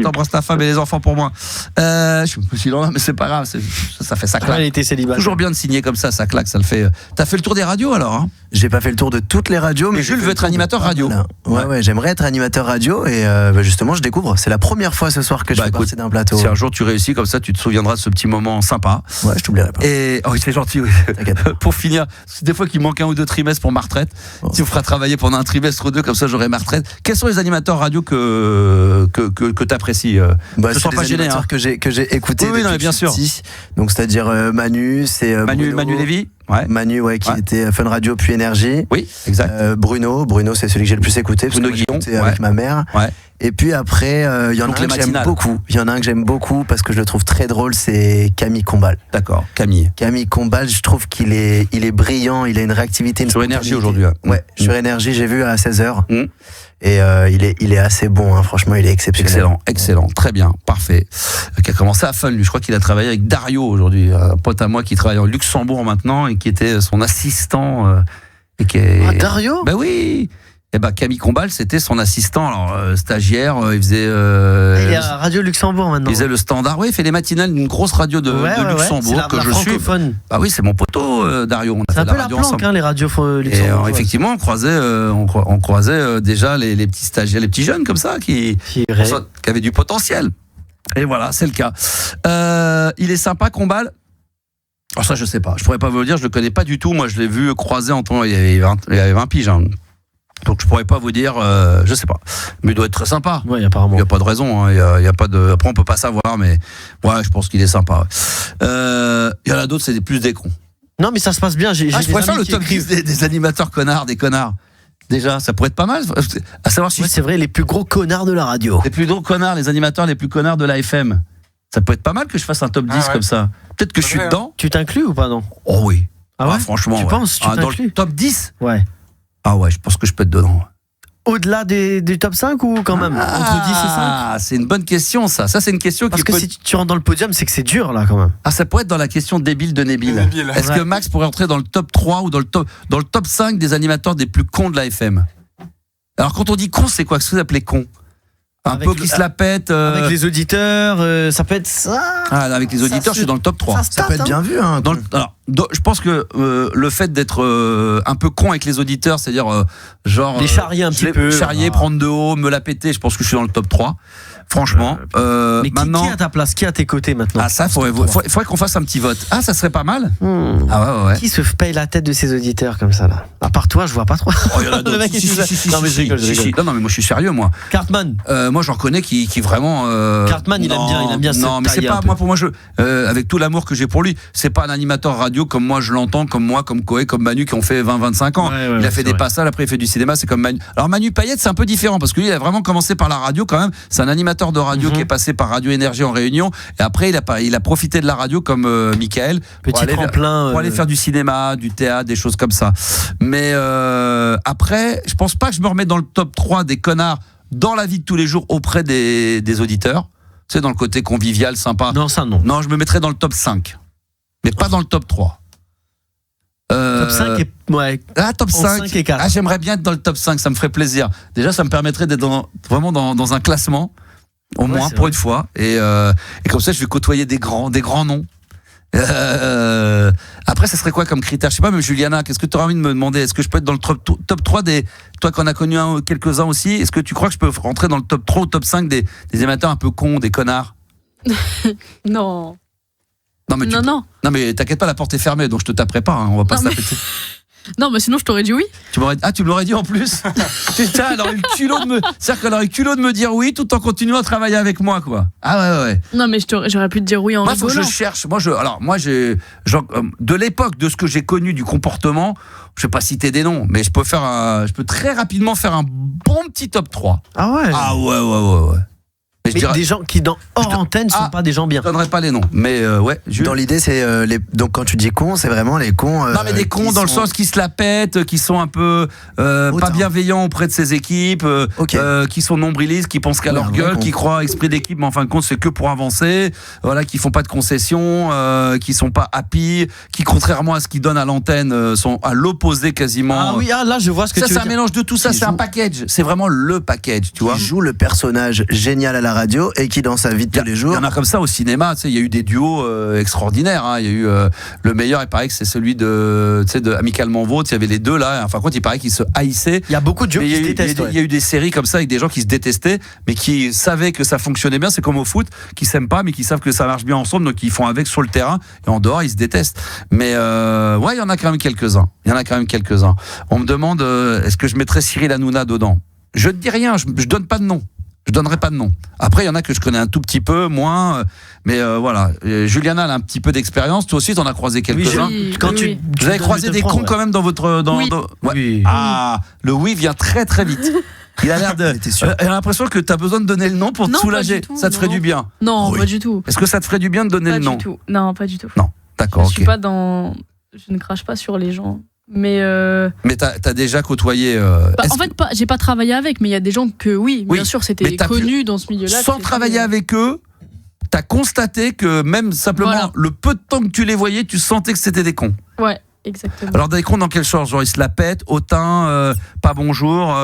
B: T'embrasses ta femme et les enfants pour moi. Je suis là, mais c'est pas grave, ça fait ça claque.
C: Elle était célibataire.
B: Toujours bien de signer comme ça claque, ça le fait. T'as fait le tour des radios alors, hein?
F: J'ai pas fait le tour de toutes les radios, mais
B: Jules veut être animateur radio.
F: Ouais, j'aimerais être animateur radio et justement je découvre. C'est la première fois ce soir que je fais partie d'un plateau.
B: Si un jour tu réussis comme ça, tu te souviendras de ce petit moment sympa.
F: Ouais, je t'oublierai pas.
B: Et c'est gentil. Oui. Pour finir, c'est des fois qu'il manque 1 ou 2 trimestres pour ma retraite. Tu me feras travailler pendant un trimestre ou 2, comme ça j'aurai ma retraite. Quels sont les animateurs radio que t'apprécies?
F: C'est des animateurs que j'ai écouté.
B: Oui, bien sûr.
F: Donc c'est-à-dire Manu, c'est
B: Manu Lévy. Ouais.
F: Manu, qui était Fun Radio puis Énergie.
B: Oui, exact.
F: Bruno, c'est celui que j'ai le plus écouté.
B: Bruno Guillon,
F: avec ma mère. Ouais. Et puis après, il y en a un que j'aime beaucoup. Il y en a un que j'aime beaucoup parce que je le trouve très drôle, c'est Camille Combal.
B: D'accord, Camille
F: Combal, je trouve qu'il est brillant, il a une réactivité.
B: Sur Énergie aujourd'hui.
F: Ouais, sur Énergie, j'ai vu à 16h. Et il est assez bon, hein, franchement, il est exceptionnel.
B: Excellent, très bien, parfait. Qui a commencé à Fun, lui. Je crois qu'il a travaillé avec Dario aujourd'hui, un pote à moi qui travaille au Luxembourg maintenant et qui était son assistant.
C: Dario?
B: Ben oui. Et Camille Combal, c'était son assistant, alors stagiaire, il faisait.
C: Il est à Radio Luxembourg maintenant.
B: Il faisait le standard, il fait les matinales d'une grosse radio de Luxembourg que je suis. Bah oui, c'est mon poteau, Dario.
C: C'est un peu la planque, les radios Luxembourg.
B: Et effectivement, on croisait déjà les petits stagiaires, les petits jeunes comme ça qui avaient du potentiel. Et voilà, c'est le cas. Il est sympa, Combal. Alors ça, je sais pas. Je pourrais pas vous le dire, je le connais pas du tout. Moi, je l'ai vu croiser il y avait 20 piges. Hein. Donc je pourrais pas vous dire, je sais pas. Mais il doit être très sympa.
C: Ouais, apparemment.
B: Il y a pas de raison. Il y a pas de. Après on peut pas savoir, mais ouais, je pense qu'il est sympa. Il y en a d'autres, c'est plus des cons.
C: Non, mais ça se passe bien.
B: Je pourrais faire le top 10 des animateurs connards, des connards. Déjà, ça pourrait être pas mal. À savoir si
C: c'est vrai, les plus gros connards de la radio.
B: Les plus gros connards, les animateurs les plus connards de la FM. Ça peut être pas mal que je fasse un top 10 comme ça. Peut-être que je suis dedans.
C: Tu t'inclus ou pas, non?
B: Oh oui.
C: Ah ouais,
B: franchement.
C: Tu penses, tu
B: dans le top 10?
C: Ouais.
B: Ah ouais, je pense que je peux être dedans.
C: Au-delà du top 5 ou quand même entre 10 et 5?
B: Ah, c'est une bonne question ça. Ça, c'est une question
C: Parce que si tu rentres dans le podium, c'est que c'est dur là quand même.
B: Ah, ça pourrait être dans la question débile de Nabil. Est-ce que Max pourrait entrer dans le top 3 ou dans le top 5 des animateurs des plus cons de la FM? Alors quand on dit con, c'est quoi? Qu'est-ce que vous appelez con? Un peu qui se la pète.
C: Avec les auditeurs, ça peut être ça.
B: Ah, avec les auditeurs, je suis dans le top 3.
F: Ça peut être bien vu. Hein,
B: je pense que le fait d'être un peu con avec les auditeurs, c'est-à-dire genre.
C: Les charrier un petit peu.
B: Charrier, prendre de haut, me la péter, je pense que je suis dans le top 3. Franchement.
C: Mais
B: maintenant,
C: qui est à ta place? Qui est à tes côtés maintenant?
B: Ah, ça, faudrait qu'on fasse un petit vote. Ah, ça serait pas mal. Ah ouais.
C: Qui se paye la tête de ses auditeurs comme ça là? À part toi, je vois pas trop.
B: Oh, il y en a d'autres.
C: Non, mais je rigole.
B: Non, mais moi je suis sérieux, moi.
C: Cartman.
B: Moi j'en connais qui vraiment.
C: Cartman, il aime bien.
B: Non, mais c'est pas moi pour moi. Avec tout l'amour que j'ai pour lui, c'est pas un animateur radio comme moi je l'entends, comme moi, comme Koé, comme Manu qui ont fait 20-25 ans.
C: Ouais,
B: il a fait des passages, après il fait du cinéma, c'est comme Manu. Alors Manu Payette, c'est un peu différent parce que lui il a vraiment commencé par la radio quand même. C'est un animateur de radio qui est passé par Radio Énergie en Réunion et après il a profité de la radio comme Michael
C: pour
B: aller faire du cinéma, du théâtre, des choses comme ça. Mais après, je pense pas que je me remets dans le top 3 des connards dans la vie de tous les jours auprès des auditeurs. Tu sais, dans le côté convivial, sympa.
C: Non, ça non.
B: Non, je me mettrais dans le top 5. Mais pas dans le top 3.
C: Top 5 et... Ouais.
B: Ah, top 5
C: et 4.
B: Ah, j'aimerais bien être dans le top 5, ça me ferait plaisir. Déjà, ça me permettrait d'être vraiment dans un classement, au moins, pour une fois. Et comme ça, je vais côtoyer des grands noms. Après, ça serait quoi comme critère? Je sais pas, même Juliana, qu'est-ce que tu aurais envie de me demander? Est-ce que je peux être dans le top 3 des. Toi qui en as connu quelques-uns aussi, est-ce que tu crois que je peux rentrer dans le top 3 ou top 5 des amateurs un peu cons, des connards?
E: Non.
B: Non, mais t'inquiète pas, la porte est fermée, donc je te taperai pas, hein, on va pas se taper.
E: Non, mais sinon je t'aurais dit oui.
B: Tu me l'aurais dit en plus. Putain, elle aurait eu le culot c'est-à-dire qu'elle aurait eu le culot de me dire oui tout en continuant à travailler avec moi, quoi. Ah ouais.
E: Non, mais j'aurais pu te dire oui en rigolant.
B: Faut que je cherche. De l'époque de ce que j'ai connu du comportement, je vais pas citer des noms, mais je peux très rapidement faire un bon petit top 3.
C: Ah ouais.
B: Ah ouais.
C: Mais des gens qui dans hors antenne sont pas des gens bien.
B: Je donnerai pas les noms, mais ouais.
F: Dans l'idée, c'est donc quand tu dis cons, c'est vraiment les cons.
B: Non, mais des cons dans le sens qui se la pètent, qui sont un peu pas bienveillants auprès de ses équipes, qui sont nombrilistes, qui pensent qu'à leur gueule, qui croient à esprit d'équipe, mais en fin de compte c'est que pour avancer. Voilà, qui font pas de concessions, qui sont pas happy, qui contrairement à ce qu'ils donnent à l'antenne sont à l'opposé quasiment.
C: Ah oui, là je vois ce que tu veux dire.
B: C'est un mélange de tout ça, c'est un package. C'est vraiment le package, tu vois.
F: Qui joue le personnage génial à la radio et qui dans sa vie de tous les jours.
B: Il y en a comme ça au cinéma, tu sais, il y a eu des duos extraordinaires, hein. Il y a eu le meilleur, il paraît que c'est celui de Amicalement Vôtre, il y avait les deux là, enfin il paraît qu'ils se haïssaient.
C: Il y a beaucoup de gens qui se détestent.
B: Il y a eu des séries comme ça avec des gens qui se détestaient mais qui savaient que ça fonctionnait bien, c'est comme au foot, qui s'aiment pas mais qui savent que ça marche bien ensemble, donc ils font avec sur le terrain et en dehors ils se détestent. Mais ouais, il y en a quand même quelques-uns. On me demande est-ce que je mettrais Cyril Hanouna dedans? Je ne dis rien, je donne pas de nom. Je donnerai pas de nom. Après, il y en a que je connais un tout petit peu, moins. Mais voilà. Juliana, elle a un petit peu d'expérience. Toi aussi, t'en as croisé quelques-uns. Vous avez croisé des cons quand même dans votre.
C: Oui.
B: Ah, le oui vient très très vite. Il a l'air de. Elle a l'impression que t'as besoin de donner le nom pour te soulager. Ça te ferait du bien?
E: Non, pas du tout.
B: Est-ce que ça te ferait du bien de donner le nom?
E: Pas du tout. Non, pas du tout.
B: Non, d'accord.
E: Je suis pas dans. Je ne crache pas sur les gens. Mais
B: t'as déjà côtoyé.
E: En fait, j'ai pas travaillé avec, mais il y a des gens que bien sûr, c'était connu dans ce milieu-là.
B: Sans travailler avec eux, t'as constaté que même simplement le peu de temps que tu les voyais, tu sentais que c'était des cons.
E: Ouais, exactement.
B: Alors des cons dans quel genre? Genre ils se la pètent, hautain, pas bonjour.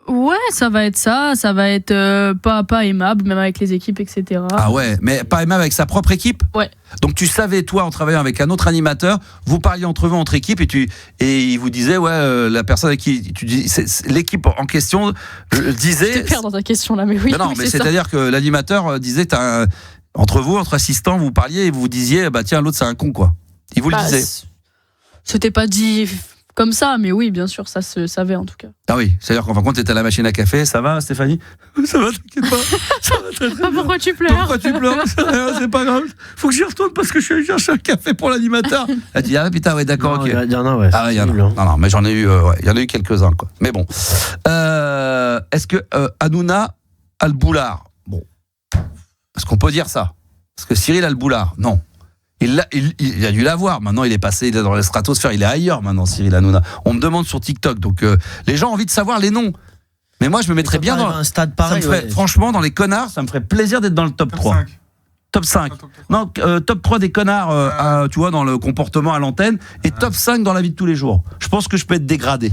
E: Ouais, ça va être ça. Ça va être pas aimable, même avec les équipes, etc.
B: Ah ouais, mais pas aimable avec sa propre équipe?
E: Ouais.
B: Donc tu savais, toi, en travaillant avec un autre animateur, vous parliez entre vous, entre équipes, et il vous disait, la personne avec qui tu dis, l'équipe en question disait.
E: Je te perds dans ta question là, mais oui.
B: Non, mais c'est-à-dire que l'animateur disait, entre assistants, vous parliez et vous disiez, tiens, l'autre c'est un con, quoi. Il vous le disait.
E: C'était pas dit comme ça, mais oui, bien sûr, ça se savait en tout cas.
B: Ah oui, c'est-à-dire qu'en fin de compte, t'étais à la machine à café, ça va Stéphanie? Ça va, t'inquiète pas. Ça va très bien.
E: Pourquoi tu pleures?
B: Pourquoi tu pleures? C'est pas grave. Faut que j'y retourne parce que je suis allé chercher un café pour l'animateur. Elle dit, ah putain, ouais, d'accord, ok.
C: Il y en a, ouais.
B: Ah, il y en a. Non, mais j'en ai eu, il y en a eu quelques-uns, quoi. Mais bon. Est-ce que Hanouna a le boulard? Bon. Est-ce qu'on peut dire ça? Parce que Cyril a le boulard? Non. Il a dû l'avoir. Maintenant, il est passé dans la stratosphère. Il est ailleurs maintenant, Cyril Hanouna. On me demande sur TikTok. Donc, les gens ont envie de savoir les noms. Mais moi, je me mettrais bien dans
C: un stade pareil.
B: Franchement, dans les connards, ça me ferait plaisir d'être dans le top 3.
D: 5.
B: Top 5. Non, top 3 des connards, tu vois, dans le comportement à l'antenne. Et top 5 dans la vie de tous les jours. Je pense que je peux être dégradé.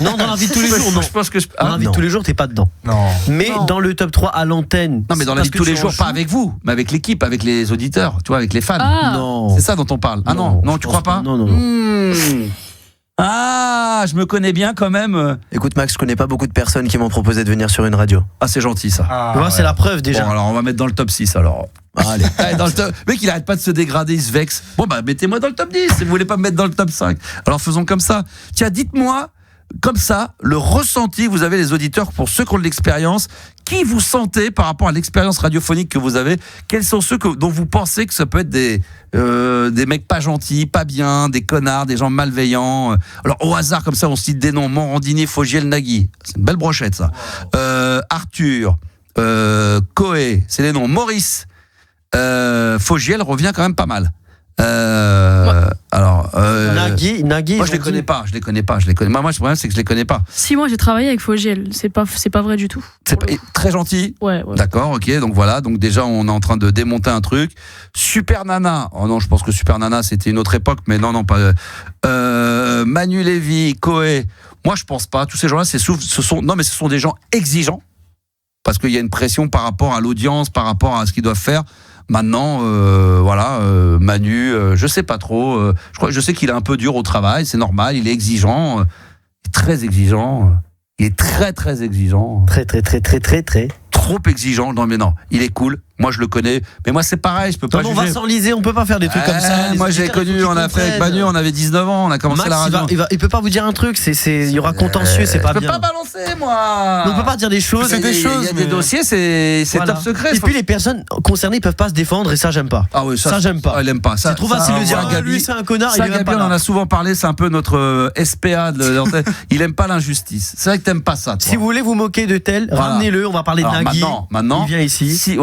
C: Non, dans la vie de tous les jours, non.
B: Je pense que
C: dans la vie de tous les jours, t'es pas dedans.
D: Non.
C: Mais dans le top 3 à l'antenne.
B: Non, mais dans la vie de tous les jours, pas avec vous, mais avec l'équipe, avec les auditeurs, tu vois, avec les fans.
E: Ah.
C: Non.
B: C'est ça dont on parle. Ah non, tu crois pas?
C: Non.
B: Ah, je me connais bien quand même.
F: Écoute Max, je connais pas beaucoup de personnes qui m'ont proposé de venir sur une radio.
B: Ah, c'est gentil ça.
C: Ouais. C'est la preuve déjà.
B: Bon, alors on va mettre dans le top 6 alors. Allez, dans le top... Mec, il arrête pas de se dégrader, il se vexe. Bon, bah, mettez-moi dans le top 10 si vous voulez pas me mettre dans le top 5. Alors faisons comme ça. Tiens, dites-moi, comme ça, le ressenti que vous avez les auditeurs, pour ceux qui ont de l'expérience, qui vous sentez par rapport à l'expérience radiophonique que vous avez, quels sont ceux dont vous pensez que ça peut être des mecs pas gentils, pas bien, des connards, des gens malveillants. Alors au hasard comme ça, on cite des noms: Morandini, Fogiel, Nagui. C'est une belle brochette ça. Arthur, Coé, c'est les noms. Maurice, Fogiel revient quand même pas mal. Alors
C: Nagui,
B: moi je les connais pas. Moi le problème c'est que je les connais pas.
E: Si, moi j'ai travaillé avec Fogiel, c'est pas vrai du tout.
B: C'est très gentil.
E: Ouais.
B: D'accord, ok, donc voilà, donc déjà on est en train de démonter un truc. Super Nana, oh non, je pense que Super Nana c'était une autre époque, mais non, pas. Manu Lévy, Coé, moi je pense pas. Tous ces gens-là, ce sont des gens exigeants parce qu'il y a une pression par rapport à l'audience, par rapport à ce qu'ils doivent faire. Maintenant, Manu, je sais pas trop. Je sais qu'il est un peu dur au travail, c'est normal. Il est exigeant, il est très exigeant. Il est très très exigeant.
C: Très.
B: Trop exigeant. Non mais non, il est cool. Moi je le connais, mais moi c'est pareil, je peux pas juger.
C: On va s'enliser, on peut pas faire des trucs comme ça.
B: Moi j'ai connu, on a fait avec Manu, on avait 19 ans, on a commencé
C: Max,
B: la radio.
C: Il peut pas vous dire un truc, il y aura contentieux, c'est pas bien.
B: Je peux pas balancer moi.
C: On peut pas dire des choses.
B: C'est des choses. Il y a des dossiers, c'est top secret.
C: Et puis les personnes concernées peuvent pas se défendre et ça j'aime pas.
B: Ah oui, ça
C: j'aime pas.
B: Elle aime pas.
C: C'est trop facile de dire lui c'est un connard.
B: Ça, Gabi, on en a souvent parlé, c'est un peu notre SPA de l'antenne. Il aime pas l'injustice. C'est vrai que t'aimes pas ça.
C: Si vous voulez vous moquer de tel, ramenez-le, on va parler de Nagui.
B: Maintenant,
C: il vient ici.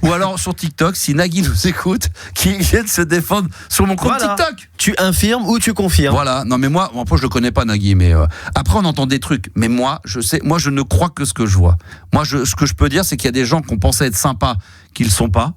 B: Ou alors sur TikTok, si Nagui nous écoute, qu'il vienne se défendre sur mon compte TikTok.
C: Tu infirmes ou tu confirmes.
B: Voilà. Non mais moi, je le connais pas Nagui, mais après on entend des trucs. Mais moi, je ne crois que ce que je vois. Moi, ce que je peux dire, c'est qu'il y a des gens qui ont pensé être sympas, qui le sont pas.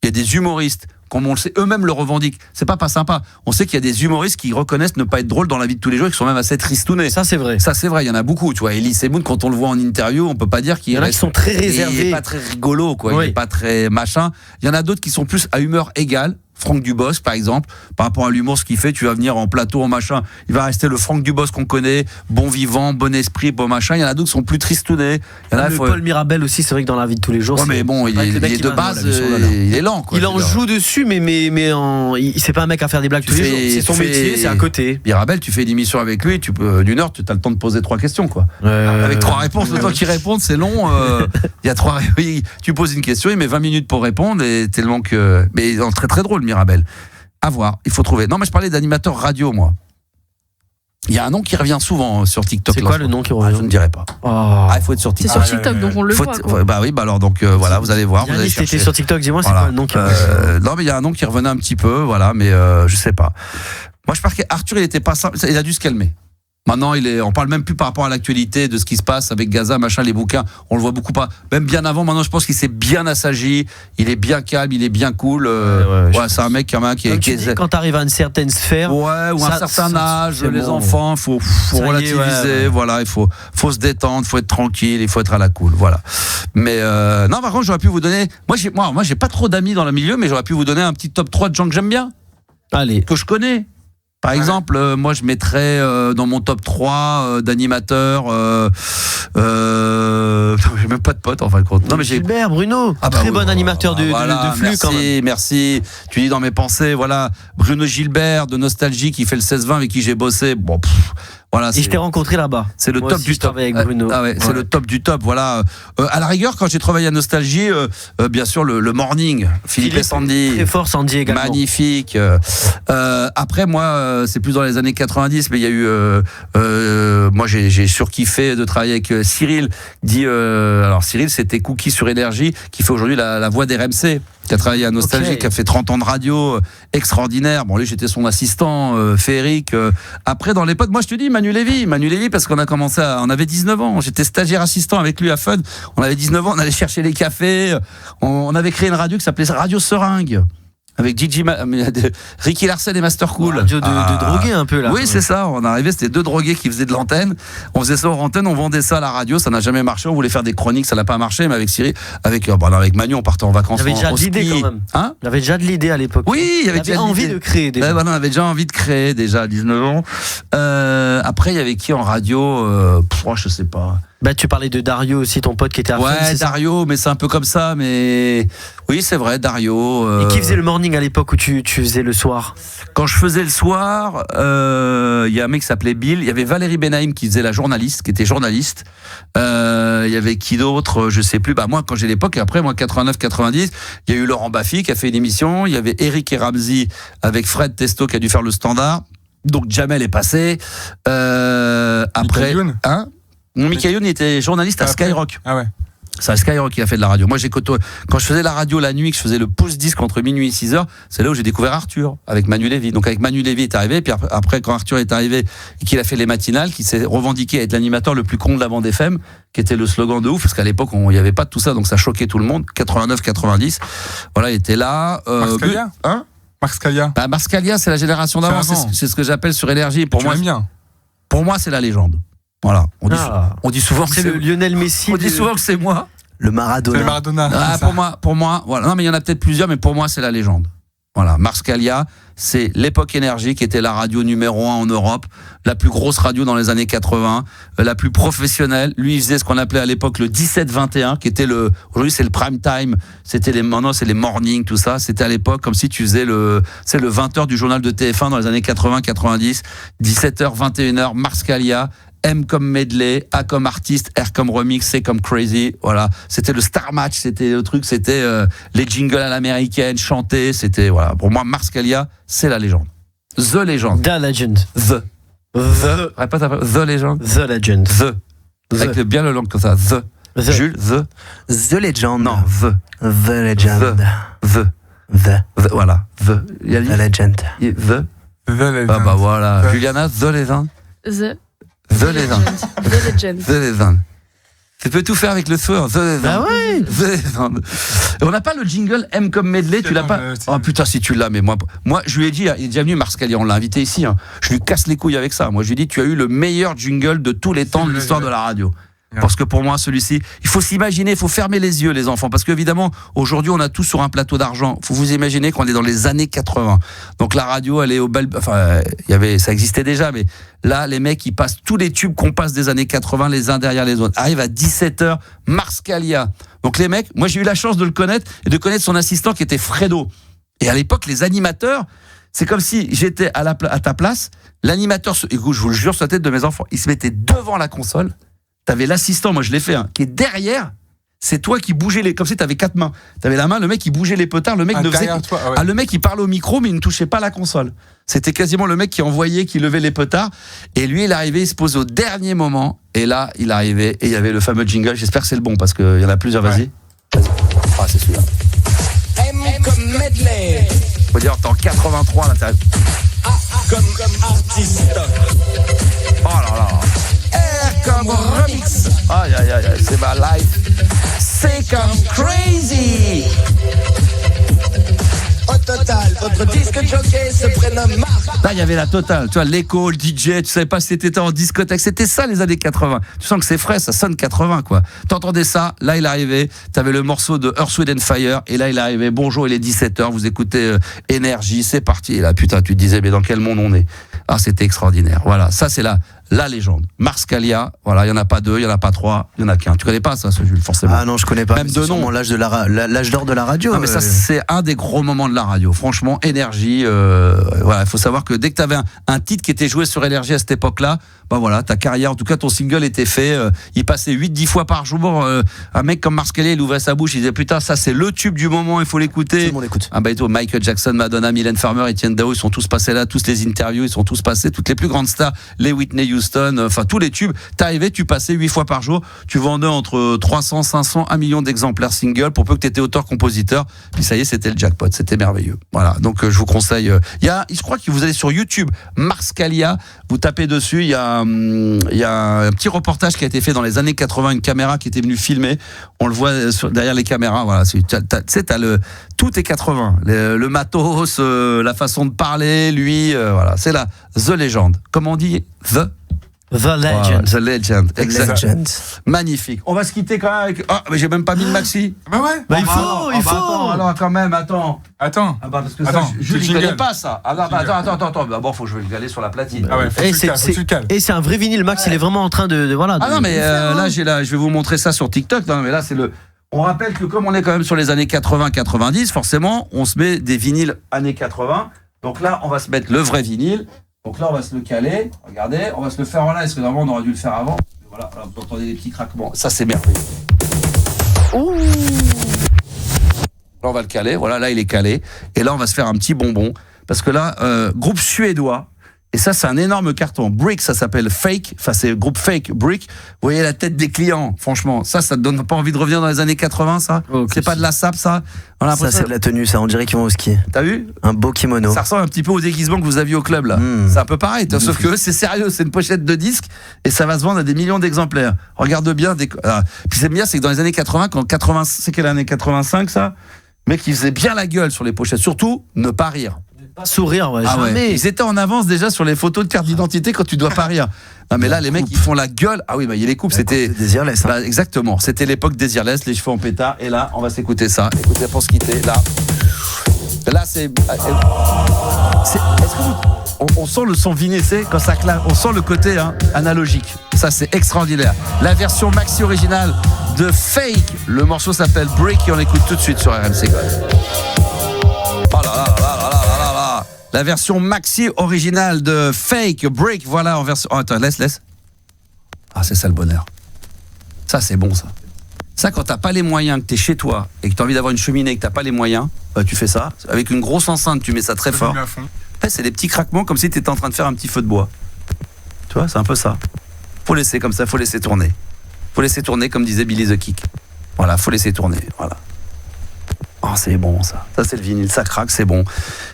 B: Il y a des humoristes, comme on le sait, eux-mêmes le revendiquent. C'est pas sympa. On sait qu'il y a des humoristes qui reconnaissent ne pas être drôles dans la vie de tous les jours et qui sont même assez tristounés.
C: Ça c'est vrai.
B: Il y en a beaucoup. Tu vois, Elie Semoun, quand on le voit en interview, on peut pas dire qu'il
C: y en a qui sont très réservés.
B: Il est pas très rigolo, quoi.
C: Oui.
B: Il est pas très machin. Il y en a d'autres qui sont plus à humeur égale. Franck Dubosc, par exemple, par rapport à l'humour, ce qu'il fait, tu vas venir en plateau, en machin, il va rester le Franck Dubosc qu'on connaît, bon vivant, bon esprit, bon machin. Il y en a d'autres qui sont plus tristounés.
C: Paul Mirabel aussi, c'est vrai que dans la vie de tous les jours.
B: Ouais, mais bon, il est de base, il est lent, quoi.
C: Il en joue dessus, mais c'est pas un mec à faire des blagues tous les jours. C'est son métier, c'est à côté.
B: Mirabel, tu fais une émission avec lui, d'une heure, tu as le temps de poser 3 questions, quoi. Avec 3 réponses, le temps qu'il réponde, c'est long. Il y a 3, tu poses une question, il met 20 minutes pour répondre, et tellement que. Mais très très drôle, Mirabel. À voir, il faut trouver. Non, mais je parlais d'animateur radio, moi. Il y a un nom qui revient souvent sur TikTok.
C: C'est quoi le nom qui revient?
B: Je ne dirais pas. Il faut être sur TikTok.
E: C'est sur TikTok, donc on le voit.
B: Bah oui, alors donc voilà, vous allez voir. Vous allez chercher.
C: Sur TikTok, dis-moi, c'est quoi le nom qui revient?
B: Non, mais il y a un nom qui revenait un petit peu, voilà, mais je sais pas. Moi, je pense qu'Arthur, il était pas simple. Il a dû se calmer. Maintenant, on parle même plus par rapport à l'actualité de ce qui se passe avec Gaza, machin, les bouquins. On le voit beaucoup pas. Même bien avant, maintenant, je pense qu'il s'est bien assagi. Il est bien calme, il est bien cool. C'est un mec
C: quand t'arrives à une certaine sphère.
B: ou à un certain âge, les enfants, faut relativiser. Voilà, il faut se détendre, faut être tranquille, il faut être à la cool. Voilà. Mais, non, par contre, j'aurais pu vous donner, moi, j'ai pas trop d'amis dans le milieu, mais j'aurais pu vous donner un petit top 3 de gens que j'aime bien.
C: Allez.
B: Que je connais. Par exemple, moi je mettrais dans mon top 3 d'animateurs. J'ai même pas de potes en fin de compte.
C: Non mais Gilbert, Bruno, très bon animateur de flux
B: merci,
C: quand même.
B: Merci. Tu dis dans mes pensées, voilà, Bruno Gilbert de Nostalgie qui fait le 16-20 avec qui j'ai bossé. Bon, voilà.
C: Et je t'ai rencontré là-bas.
B: C'est le top du top.
C: Avec Bruno.
B: C'est le top du top. Voilà. À la rigueur, quand j'ai travaillé à Nostalgie, bien sûr le morning, Philippe et Sandy.
C: Très fort, Sandy également.
B: Magnifique. Après moi, c'est plus dans les années 90, mais il y a eu. Moi, j'ai surkiffé de travailler avec Cyril. Alors Cyril, c'était Cookie sur Énergie, qui fait aujourd'hui la voix d'RMC, qui a travaillé à Nostalgie, qui a fait 30 ans de radio, extraordinaire. Bon, lui, j'étais son assistant, féerique. Après, dans les potes, moi, je te dis, Manu Lévy, parce qu'on a commencé on avait 19 ans. J'étais stagiaire assistant avec lui à Fun. On avait 19 ans, on allait chercher les cafés. On avait créé une radio qui s'appelait Radio Seringue. Avec Ricky Larsen et Master Cool.
C: Radio de drogués un peu là.
B: Oui, c'est ça. On arrivait, c'était 2 drogués qui faisaient de l'antenne. On faisait ça hors antenne, on vendait ça à la radio. Ça n'a jamais marché. On voulait faire des chroniques, ça n'a pas marché. Mais avec Cyril, avec Manu, on partait en vacances.
C: Il y avait déjà de l'idée quand même.
B: Hein?
C: Il y avait déjà de l'idée à l'époque.
B: Oui, il y avait déjà
C: envie de créer déjà.
B: On avait déjà envie de créer déjà à 19 ans. Après, il y avait qui en radio? Je sais pas.
C: Bah, tu parlais de Dario aussi, ton pote qui était à Fun,
B: c'est Dario, mais c'est un peu comme ça, mais oui, c'est vrai, Dario.
C: Et qui faisait le morning à l'époque où tu faisais le soir?
B: Quand je faisais le soir, il y a un mec qui s'appelait Bill, il y avait Valérie Benaïm qui faisait la journaliste, qui était journaliste. Il y avait qui d'autre, je sais plus. Bah moi, quand j'ai l'époque, et après moi 89-90, il y a eu Laurent Baffy qui a fait une émission, il y avait Eric et Ramsey avec Fred Testo qui a dû faire le standard. Donc Jamel est passé. Après, Michael Youn était journaliste à Skyrock.
D: Ah ouais.
B: C'est à Skyrock qui a fait de la radio. Moi, quand je faisais la radio la nuit, que je faisais le pouce-disque entre minuit et 6h, c'est là où j'ai découvert Arthur, avec Manu Lévy. Donc, avec Manu Lévy est arrivé, puis après, quand Arthur est arrivé et qu'il a fait les matinales, qui s'est revendiqué être l'animateur le plus con de la bande FM, qui était le slogan de ouf, parce qu'à l'époque, il n'y avait pas de tout ça, donc ça choquait tout le monde. 89-90. Voilà, il était là.
D: Marc Scalia.
B: Marc Scalia, c'est la génération d'avant. C'est ce que j'appelle sur Énergie. Pour moi, c'est la légende. Voilà, on dit souvent que
C: c'est le Lionel Messi.
B: On dit souvent que c'est moi.
F: Le Maradona.
D: C'est le Maradona.
B: Pour moi, voilà. Non, mais il y en a peut-être plusieurs, mais pour moi, c'est la légende. Voilà, Marc Scalia, c'est l'époque Énergie qui était la radio numéro 1 en Europe, la plus grosse radio dans les années 80, la plus professionnelle. Lui, il faisait ce qu'on appelait à l'époque le 17-21, qui était aujourd'hui c'est le prime time, maintenant c'est les mornings, tout ça. C'était à l'époque comme si tu faisais le 20h du journal de TF1 dans les années 80-90, 17h, 21h, Marc Scalia. M comme medley, A comme artiste, R comme remix, C comme crazy. Voilà, c'était le star match, c'était le truc, c'était les jingles à l'américaine, chanter, c'était voilà. Pour moi, Marc Scalia, c'est la légende, the legend,
C: the legend,
B: répète après, the legend,
C: the legend,
B: avec bien le long comme ça, the. Jules,
F: the legend,
B: non,
F: the legend,
B: voilà, the
F: legend,
B: bah voilà, Juliana, the legend, The Legend. Tu peux tout faire avec le feu. The Legend.
C: Ah ouais.
B: The Legend. On n'a pas le jingle M comme medley, tu l'as pas? Oh putain, si tu l'as, mais moi, je lui ai dit, il est déjà venu Marc Scalia, on l'a invité ici. Je lui casse les couilles avec ça. Moi, je lui ai dit, tu as eu le meilleur jingle de tous les temps de l'histoire de la radio. Parce que pour moi, celui-ci, il faut s'imaginer, il faut fermer les yeux, les enfants. Parce qu'évidemment, aujourd'hui, on a tout sur un plateau d'argent. Il faut vous imaginer qu'on est dans les années 80. Donc la radio, elle est au bel. Enfin, ça existait déjà, mais là, les mecs, ils passent tous les tubes qu'on passe des années 80, les uns derrière les autres. Arrive à 17h, Marc Scalia. Donc les mecs, moi, j'ai eu la chance de le connaître et de connaître son assistant qui était Fredo. Et à l'époque, les animateurs, c'est comme si j'étais à ta place. L'animateur, écoute, je vous le jure, sur la tête de mes enfants, il se mettait devant la console. T'avais l'assistant, moi je l'ai fait, qui est derrière. C'est toi qui bougeais comme si t'avais 4 mains. T'avais la main, le mec qui bougeait les potards, le mec ne faisait. Le mec il parlait au micro, mais il ne touchait pas la console. C'était quasiment le mec qui envoyait, qui levait les potards. Et lui, il arrivait, il se posait au dernier moment. Et là, il arrivait et il y avait le fameux jingle. J'espère que c'est le bon parce qu'il y en a plusieurs. Vas-y. Ah, c'est celui-là. M comme medley. Faut dire, t'es en 83 là, t'as. A comme artiste. Oh là là. Comme remix. Aïe aïe aïe, c'est ma life. C'est comme crazy. Au total, votre disque disque jockey se prénomme Marc. Là, il y avait la totale. Tu vois, l'écho, le DJ, tu savais pas si t'étais en discothèque. C'était ça, les années 80. Tu sens que c'est frais, ça sonne 80, quoi. T'entendais ça, là, il arrivait. T'avais le morceau de Earth, Wind & Fire. Et là, il arrivait. Bonjour, il est 17h. Vous écoutez Énergie, c'est parti. Et là, putain, tu te disais, mais dans quel monde on est? Ah, c'était extraordinaire. Voilà, ça, c'est la légende. Marscalia, voilà, il n'y en a pas deux, il n'y en a pas trois, il n'y en a qu'un. Tu connais pas ça, ce Jules, forcément?
F: Ah non, je connais pas.
B: Même de nom.
F: L'âge d'or de la radio.
B: Non, mais ça, c'est un des gros moments de la radio. Franchement, Énergie, voilà, il faut savoir que dès que tu avais un titre qui était joué sur Énergie à cette époque-là, bah voilà, ta carrière, en tout cas ton single était fait. Il passait 8-10 fois par jour. Un mec comme Marscalia, il ouvrait sa bouche, il disait putain, ça c'est le tube du moment, il faut l'écouter.
F: Tout le monde l'écoute.
B: Ah bah, Michael Jackson, Madonna, Mylène Farmer, Etienne Dao, ils sont tous passés là, tous les interviews, ils sont tous passés, toutes les plus grandes stars, les Whitney Houston, enfin tous les tubes. T'arrivais, tu passais 8 fois par jour, tu vendais entre 300, 500, 1 million d'exemplaires single pour peu que tu étais auteur-compositeur. Puis ça y est, c'était le jackpot, c'était merveilleux. Voilà, donc je vous conseille. Je crois que vous allez sur YouTube, Marscalia, vous tapez dessus, il y a un petit reportage qui a été fait dans les années 80, une caméra qui était venue filmer. On le voit derrière les caméras. Voilà, tu sais, tout est 80, le matos, la façon de parler, lui, voilà, c'est The Legend. Comment on dit The
C: Legend.
B: The Legend. Exact. Magnifique. On va se quitter quand même avec. Ah, mais j'ai même pas mis le maxi.
D: Bah ouais.
C: Il faut.
B: Attends, alors quand même, attends.
D: Ah bah
B: parce que ça, Jules, il connaît pas ça. Ah, attends. D'abord, faut que je vais le caler sur la platine.
D: Ah ouais, faut que tu le cales.
C: Et c'est un vrai vinyle, Max, il est vraiment en train de voilà.
B: Ah non, mais là, je vais vous montrer ça sur TikTok. Non, mais là, c'est On rappelle que comme on est quand même sur les années 80-90, forcément, on se met des vinyles années 80. Donc là, on va se mettre le vrai vinyle. Donc là, on va se le caler. Regardez, on va se le faire en live, parce que normalement, on aurait dû le faire avant. Voilà, vous entendez des petits craquements. Ça, c'est merveilleux. Ouh. Là, on va le caler. Voilà, là, il est calé. Et là, on va se faire un petit bonbon. Parce que là, groupe suédois. Et ça, c'est un énorme carton. Brick, ça s'appelle Fake. Enfin, c'est groupe Fake, Brick. Vous voyez la tête des clients. Franchement, ça te donne pas envie de revenir dans les années 80, ça? C'est pas de la sape, ça?
F: Ça, c'est de la tenue, ça. On dirait qu'ils vont au ski.
B: T'as vu?
F: Un beau kimono.
B: Ça ressemble un petit peu au déguisement que vous aviez au club, là. C'est un peu pareil. Sauf que c'est sérieux. C'est une pochette de disque et ça va se vendre à des millions d'exemplaires. Regarde bien. Puis c'est bien, c'est que dans les années 80, c'est quelle année? 85, ça? Mec, ils faisaient bien la gueule sur les pochettes. Surtout, ne pas rire.
C: Pas sourire, ouais,
B: jamais.
C: Ouais.
B: Ils étaient en avance déjà sur les photos de carte d'identité quand tu dois pas rire. Non mais là les mecs ils font la gueule. Ah oui, bah il y a les coupes, c'était
F: Desireless.
B: Bah, exactement, c'était l'époque Desireless, les cheveux en pétard. Et là on va s'écouter ça. Écoutez pour se quitter. Là c'est. Est-ce que on sent le son vinessé quand ça claque. On sent le côté analogique. Ça c'est extraordinaire. La version maxi originale de Fake. Le morceau s'appelle Break et on l'écoute tout de suite sur RMC God. Oh là là là là là là là. La version maxi originale de Fake Break, voilà en version. Oh, attends, laisse. Ah, c'est ça le bonheur. Ça, c'est bon, ça. Ça, quand t'as pas les moyens, que t'es chez toi et que t'as envie d'avoir une cheminée et que t'as pas les moyens, bah, tu fais ça. Avec une grosse enceinte, tu mets ça très fort. Ouais, c'est des petits craquements comme si t'étais en train de faire un petit feu de bois. Tu vois, c'est un peu ça. Faut laisser comme ça, faut laisser tourner. Faut laisser tourner, comme disait Billy the Kick. Voilà, faut laisser tourner. Voilà. Oh, c'est bon ça. Ça c'est le vinyle, ça craque, c'est bon.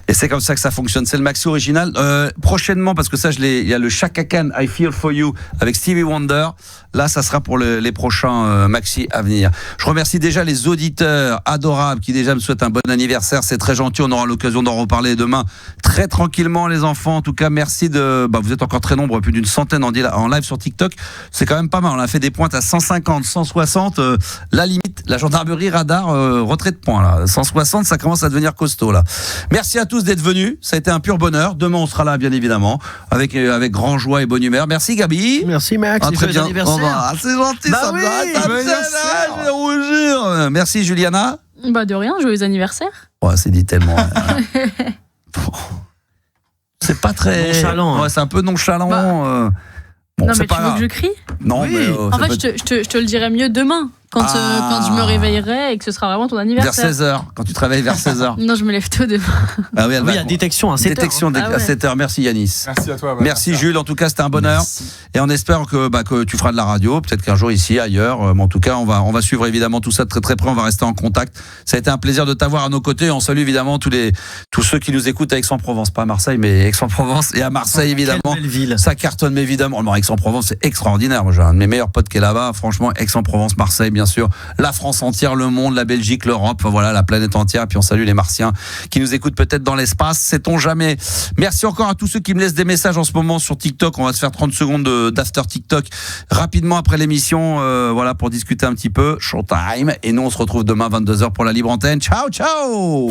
B: Et c'est comme ça que ça fonctionne. C'est le maxi original. Prochainement, parce que ça, il y a le Chaka Khan I Feel For You avec Stevie Wonder. Là, ça sera pour les prochains maxi à venir. Je remercie déjà les auditeurs adorables qui déjà me souhaitent un bon anniversaire. C'est très gentil. On aura l'occasion d'en reparler demain très tranquillement, les enfants. En tout cas, merci vous êtes encore très nombreux, plus d'une centaine en live sur TikTok. C'est quand même pas mal. On a fait des pointes à 150, 160. La limite, la gendarmerie radar, retrait de points là. 160, ça commence à devenir costaud là. Merci à tous d'être venus. Ça a été un pur bonheur. Demain, on sera là, bien évidemment, avec grand joie et bonne humeur. Merci Gabi.
C: Merci Max.
B: Très bien. C'est gentil, ça me je vais rougir. Merci Juliana.
E: Bah de rien, joyeux anniversaire.
B: Ouais, c'est dit tellement. C'est pas très
C: nonchalant.
B: Ouais, c'est un peu nonchalant.
E: Non mais tu veux que je crie?
B: Non,
C: oui.
B: mais
E: en fait, je te le dirai mieux demain. Quand je me réveillerai et que ce sera vraiment ton anniversaire.
B: Vers 16h, quand tu te réveilles vers 16h.
E: Non, je me lève tôt demain.
B: Ah oui,
C: il y a détection à 7h.
B: Détection à 7h. Merci Yanis.
D: Merci à toi.
B: Merci Jules, en tout cas c'était un bonheur. Merci. Et on espère que tu feras de la radio, peut-être qu'un jour ici, ailleurs. Mais en tout cas, on va suivre évidemment tout ça de très très près, on va rester en contact. Ça a été un plaisir de t'avoir à nos côtés. On salue évidemment tous ceux qui nous écoutent à Aix-en-Provence, pas à Marseille, mais Aix-en-Provence et à Marseille évidemment.
C: Quelle belle ville.
B: Ça cartonne mais évidemment. Aix-en-Provence c'est extraordinaire. Moi j'ai un de mes meilleurs potes qui est là-bas. Franchement, Aix-en-Provence, Marseille, bien bien sûr la France entière, le monde, la Belgique, l'Europe, voilà, la planète entière. Et puis on salue les Martiens qui nous écoutent peut-être dans l'espace, sait-on jamais. Merci encore à tous ceux qui me laissent des messages en ce moment sur TikTok. On va se faire 30 secondes d'after TikTok rapidement après l'émission, voilà, pour discuter un petit peu. Showtime. Et nous, on se retrouve demain 22h pour la libre antenne. Ciao, ciao.